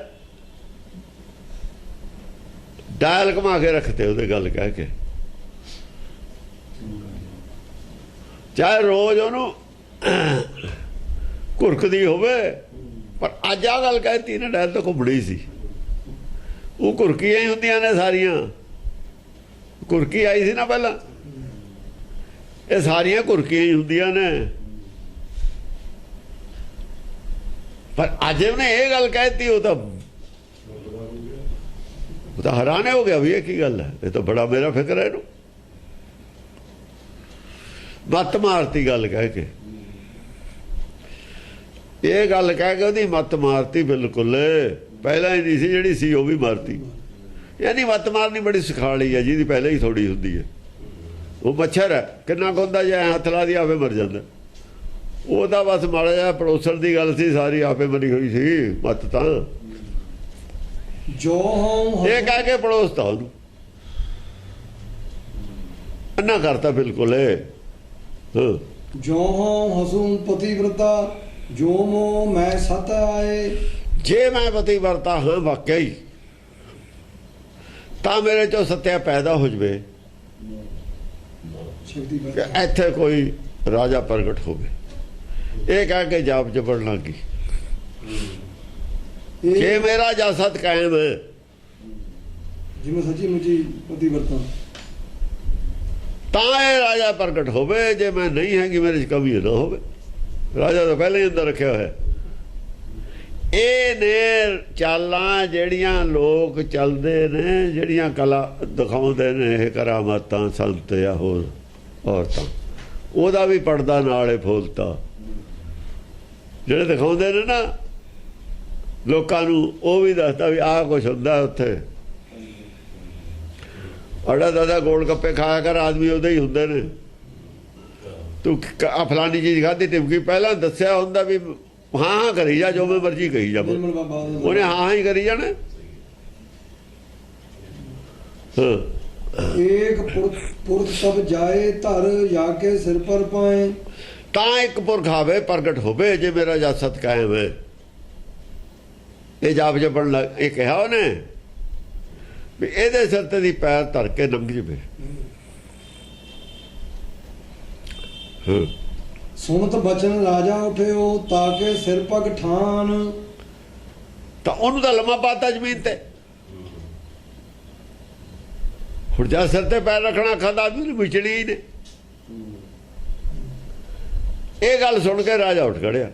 ਡਾਇਲ ਘੁਮਾ ਕੇ ਰੱਖਤੇ ਉਹਦੇ ਗੱਲ ਕਹਿ ਕੇ। ਚਾਹੇ ਰੋਜ਼ ਉਹਨੂੰ ਘੁਰਕਦੀ ਹੋਵੇ, ਪਰ ਅੱਜ ਆ ਗੱਲ ਕਹਿਤੀ ਨਾ, ਡਾਇਲ ਤਾਂ ਘੁੰਮਣੀ ਸੀ। ਉਹ ਘੁਰਕੀਆਂ ਹੀ ਹੁੰਦੀਆਂ ਨੇ ਸਾਰੀਆਂ, ਘੁਰਕੀ ਆਈ ਸੀ ਨਾ ਪਹਿਲਾਂ, ਇਹ ਸਾਰੀਆਂ ਘੁਰਕੀਆਂ ਹੀ ਹੁੰਦੀਆਂ ਨੇ। ਪਰ ਅੱਜ ਉਹਨੇ ਇਹ ਗੱਲ ਕਹਿਤੀ, ਉਹ ਤਾਂ ਹੈਰਾਨ ਹੋ ਗਿਆ ਵੀ ਇਹ ਕੀ ਗੱਲ ਹੈ, ਇਹ ਤਾਂ ਬੜਾ ਮੇਰਾ ਫਿਕਰ ਹੈ। ਇਹਨੂੰ ਮੱਤ ਮਾਰਤੀ ਗੱਲ ਕਹਿ ਕੇ, ਇਹ ਗੱਲ ਕਹਿ ਕੇ ਉਹਦੀ ਮੱਤ ਮਾਰਤੀ ਬਿਲਕੁਲ। ਪਹਿਲਾਂ ਹੀ ਨਹੀਂ ਸੀ, ਜਿਹੜੀ ਸੀ ਉਹ ਵੀ ਮਾਰਤੀ। ਯਾਨੀ ਮੱਤ ਮਾਰਨੀ ਬੜੀ ਸਿਖਾਲੀ ਹੈ, ਜਿਹਦੀ ਪਹਿਲਾਂ ਹੀ ਥੋੜੀ ਹੁੰਦੀ ਹੈ। ਉਹ ਮੱਛਰ ਹੈ, ਕਿੰਨਾ ਕੁ ਹੁੰਦਾ, ਜੇ ਹੱਥ ਲਾ ਦੀ ਆਪੇ ਮਰ ਜਾਂਦਾ। ਉਹਦਾ ਬਸ ਮਾੜਾ ਜਿਹਾ ਪੜੋਸਣ ਦੀ ਗੱਲ ਸੀ, ਸਾਰੀ ਆਪੇ ਮਰੀ ਹੋਈ ਸੀ ਮੱਤ ਤਾਂ। ਜੋ ਇਹ ਕਹਿ ਕੇ ਪੜੋਸਤਾ ਉਹਨੂੰ, ਅੰਨਾ ਕਰਤਾ ਬਿਲਕੁਲ। ਜੋ ਹਸੂੰ ਪਤੀਵ੍ਰਤਾ, ਜੋ ਮੋ ਮੈਂ ਸਤ ਆਏ। ਜੇ ਮੈਂ ਪਤੀਵ੍ਰਤਾ ਹਾਂ ਵਾਕਿਆ ਹੀ, ਤਾਂ ਮੇਰੇ ਚੋਂ ਸੱਤਿਆ ਪੈਦਾ ਹੋ ਜਵੇ ਕਿ ਇੱਥੇ ਕੋਈ ਰਾਜਾ ਪ੍ਰਗਟ ਹੋਵੇ। ਇਹ ਕਹਿ ਕੇ ਜਾਪ ਜਪਣ ਲੱਗ ਗਈ, ਜੇ ਮੇਰਾ ਜਸਤ ਕਾਇਮ ਹੈ, ਜਿਵੇਂ ਸੱਚੀ ਮੁੱਚੀ ਪਤੀਵ੍ਰਤਾ, ਤਾਂ ਇਹ ਰਾਜਾ ਪ੍ਰਗਟ ਹੋਵੇ। ਜੇ ਮੈਂ ਨਹੀਂ ਹੈਗੀ, ਮੇਰੇ 'ਚ ਕਮੀ ਨਾ ਹੋਵੇ। ਰਾਜਾ ਤਾਂ ਪਹਿਲਾਂ ਹੀ ਅੰਦਰ ਰੱਖਿਆ ਹੋਇਆ। ਇਹ ਨੇ ਚਾਲਾਂ ਜਿਹੜੀਆਂ ਲੋਕ ਚੱਲਦੇ ਨੇ, ਜਿਹੜੀਆਂ ਕਲਾ ਦਿਖਾਉਂਦੇ ਨੇ, ਇਹ ਕਰਾਮਾਤਾਂ ਸੰਤ ਜਾਂ ਹੋਰ ਔਰਤਾਂ, ਉਹਦਾ ਵੀ ਪਰਦਾ ਨਾਲ ਹੀ ਫੋਲਤਾ। ਜਿਹੜੇ ਦਿਖਾਉਂਦੇ ਨੇ ਨਾ ਲੋਕਾਂ ਨੂੰ, ਉਹ ਵੀ ਦੱਸਦਾ ਵੀ ਆਹ ਕੁਛ ਹੁੰਦਾ ਉੱਥੇ। ਅੜਾ ਦਾਦਾ ਗੋਲ ਗੱਪੇ ਖਾਇਆ ਕਰ, ਆਦਮੀ ਉਹਦੇ ਹੀ ਹੁੰਦੇ ਨੇ। ਤੂੰ ਫਲਾਨੀ ਚੀਜ਼ ਖਾਧੀ, ਟਿਮਕੀ, ਪਹਿਲਾਂ ਦੱਸਿਆ ਹੁੰਦਾ ਵੀ ਹਾਂ ਕਰੀ ਜਾ, ਜੋ ਮਰਜੀ ਕਹੀ ਜਾ, ਉਹਨੇ ਹਾਂ ਹੀ ਕਰੀ ਜਾਣਾ। ਏਕ ਪੁਰਖ ਤਬ ਜਾਏ ਧਰ, ਜਾ ਕੇ ਸਿਰ ਪਰ ਪਾਏ। ਤਾਂ ਇੱਕ ਪੁਰਖ ਆਵੇ, ਪ੍ਰਗਟ ਹੋਵੇ, ਜੇ ਮੇਰਾ ਜਸਤ ਕਾਇਮ ਹੈ। ਇਹ ਜਾਪ ਜਪਣ ਲੱਗ, ਇਹ ਕਿਹਾ ਉਹਨੇ ਵੀ ਇਹਦੇ ਸਿਰ ਤੇ ਦੀ ਪੈਰ ਧਰ ਕੇ ਲੰਘ ਜਵੇ। ਸੁਣਤ ਬਚਨ ਰਾਜਾ ਉਠਿਓ, ਤਾਂ ਕੇ ਸਿਰ ਪਗ ਠਾਨ। ਤਾਂ ਉਹਨੂੰ ਤਾਂ ਲੰਮਾ ਪਾਤਾ ਜ਼ਮੀਨ ਤੇ। ਹੁਣ ਜਾ ਸਿਰ ਤੇ ਪੈਰ ਰੱਖਣਾ ਖਾਦਾ ਆਦਮੀ ਨੂੰ ਵਿਚੜੀ ਹੀ ਨੇ। ਇਹ ਗੱਲ ਸੁਣ ਕੇ ਰਾਜਾ ਉੱਠ ਖੜਿਆ।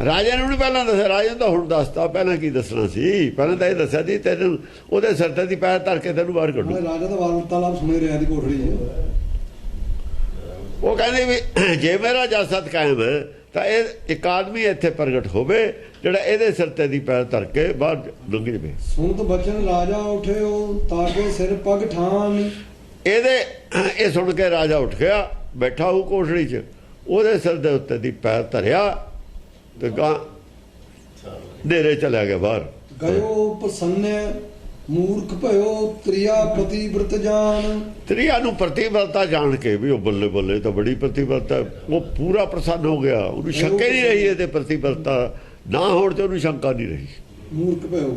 ਰਾਜੇ ਨੂੰ ਨਹੀਂ ਪਹਿਲਾਂ ਦੱਸਿਆ, ਰਾਜੇ ਨੂੰ ਤਾਂ ਹੁਣ ਦੱਸਤਾ, ਪਹਿਲਾਂ ਕੀ ਦੱਸਣਾ ਸੀ। ਪਹਿਲਾਂ ਤਾਂ ਇਹ ਦੱਸਿਆ ਸੀ ਤੈਨੂੰ ਉਹਦੇ ਸਿਰ ਤੇ ਦੀ ਪੈਰ ਧਰ ਕੇ ਤੈਨੂੰ ਬਾਹਰ ਕੱਢੂ। ਰਾਜਾ ਤਾਂ ਵਾਰਤਾਲਾਪ ਸੁਣੇ ਰਿਹਾ ਦੀ ਕੋਠੜੀ 'ਚ। ਉਹ ਕਹਿੰਦੇ ਵੀ ਜੇ ਮੇਰਾ ਜਸਤ ਕਾਇਮ ਹੈ, ਤਾਂ ਇਹ ਇੱਕ ਆਦਮੀ ਇੱਥੇ ਪ੍ਰਗਟ ਹੋਵੇ ਜਿਹੜਾ ਇਹਦੇ ਸਿਰ ਤੇ ਦੀ ਪੈਰ ਧਰ ਕੇ ਬਾਹਰ ਲੰਘ ਜਵੇ। ਸੁਣਤ ਬਚਨ ਰਾਜਾ ਉਠਿਓ, ਤਾਂ ਕੇ ਸਿਰ ਪਗ ਠਾਨ। ਇਹ ਸੁਣ ਕੇ ਰਾਜਾ ਉੱਠ ਗਿਆ, ਬੈਠਾ ਉਹ ਕੋਠੜੀ 'ਚ, ਉਹਦੇ ਸਿਰ ਦੇ ਉੱਤੇ ਦੀ ਪੈਰ ਧਰਿਆ ਤੇ ਗਾਂ ਨੇਰੇ ਚਲਿਆ ਗਿਆ ਬਾਹਰ। ਗਇਓ ਪ੍ਰਸੰਨਿ ਮੂਰਖ ਭਇਓ, ਤ੍ਰਿਆ ਪਤੀਵ੍ਰਤ ਜਾਨ। ਤ੍ਰਿਆ ਨੂੰ ਪ੍ਰਤੀਵਰਤਾ ਜਾਣ ਕੇ ਵੀ ਉਹ ਬੱਲੇ ਬੱਲੇ ਤਾਂ ਬੜੀ ਪ੍ਰਤੀਵਰਤਾ, ਉਹ ਪੂਰਾ ਪ੍ਰਸੰਨ ਹੋ ਗਿਆ। ਉਹਨੂੰ ਸ਼ੰਕੇ ਨਹੀਂ ਰਹੀ ਇਹਦੇ ਪ੍ਰਤੀਵਰਤਾ ਨਾ ਹੋਣ ਤੇ, ਉਹਨੂੰ ਸ਼ੰਕਾ ਨਹੀਂ ਰਹੀ। ਮੂਰਖ ਭਇਓ,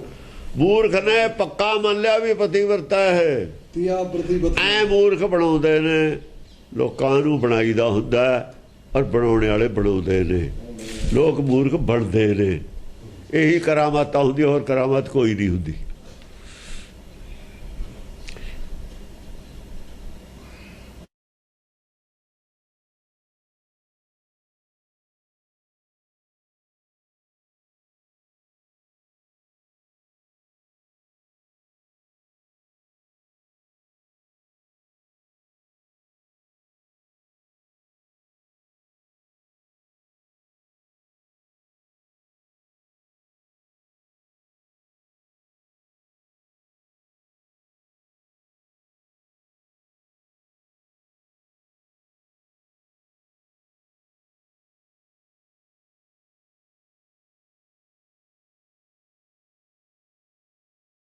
ਮੂਰਖ ਨੇ ਪੱਕਾ ਮੰਨ ਲਿਆ ਵੀ ਪ੍ਰਤੀਵਰਤਾ ਹੈ। ਤ੍ਰਿਆ ਪ੍ਰਤੀਵ੍ਰਤ। ਐ ਮੂਰਖ ਬਣਾਉਂਦੇ ਨੇ ਲੋਕਾਂ ਨੂੰ, ਬਣਾਈਦਾ ਹੁੰਦਾ ਔਰ ਬਣਾਉਣੇ ਵਾਲੇ ਬਣਾਉਂਦੇ ਨੇ। ਲੋਕ ਮੂਰਖ ਬਣਦੇ ਨੇ। ਇਹੀ ਕਰਾਮਾਤਾਂ ਹੁੰਦੀਆਂ, ਹੋਰ ਕਰਾਮਾਤ ਕੋਈ ਨਹੀਂ ਹੁੰਦੀ।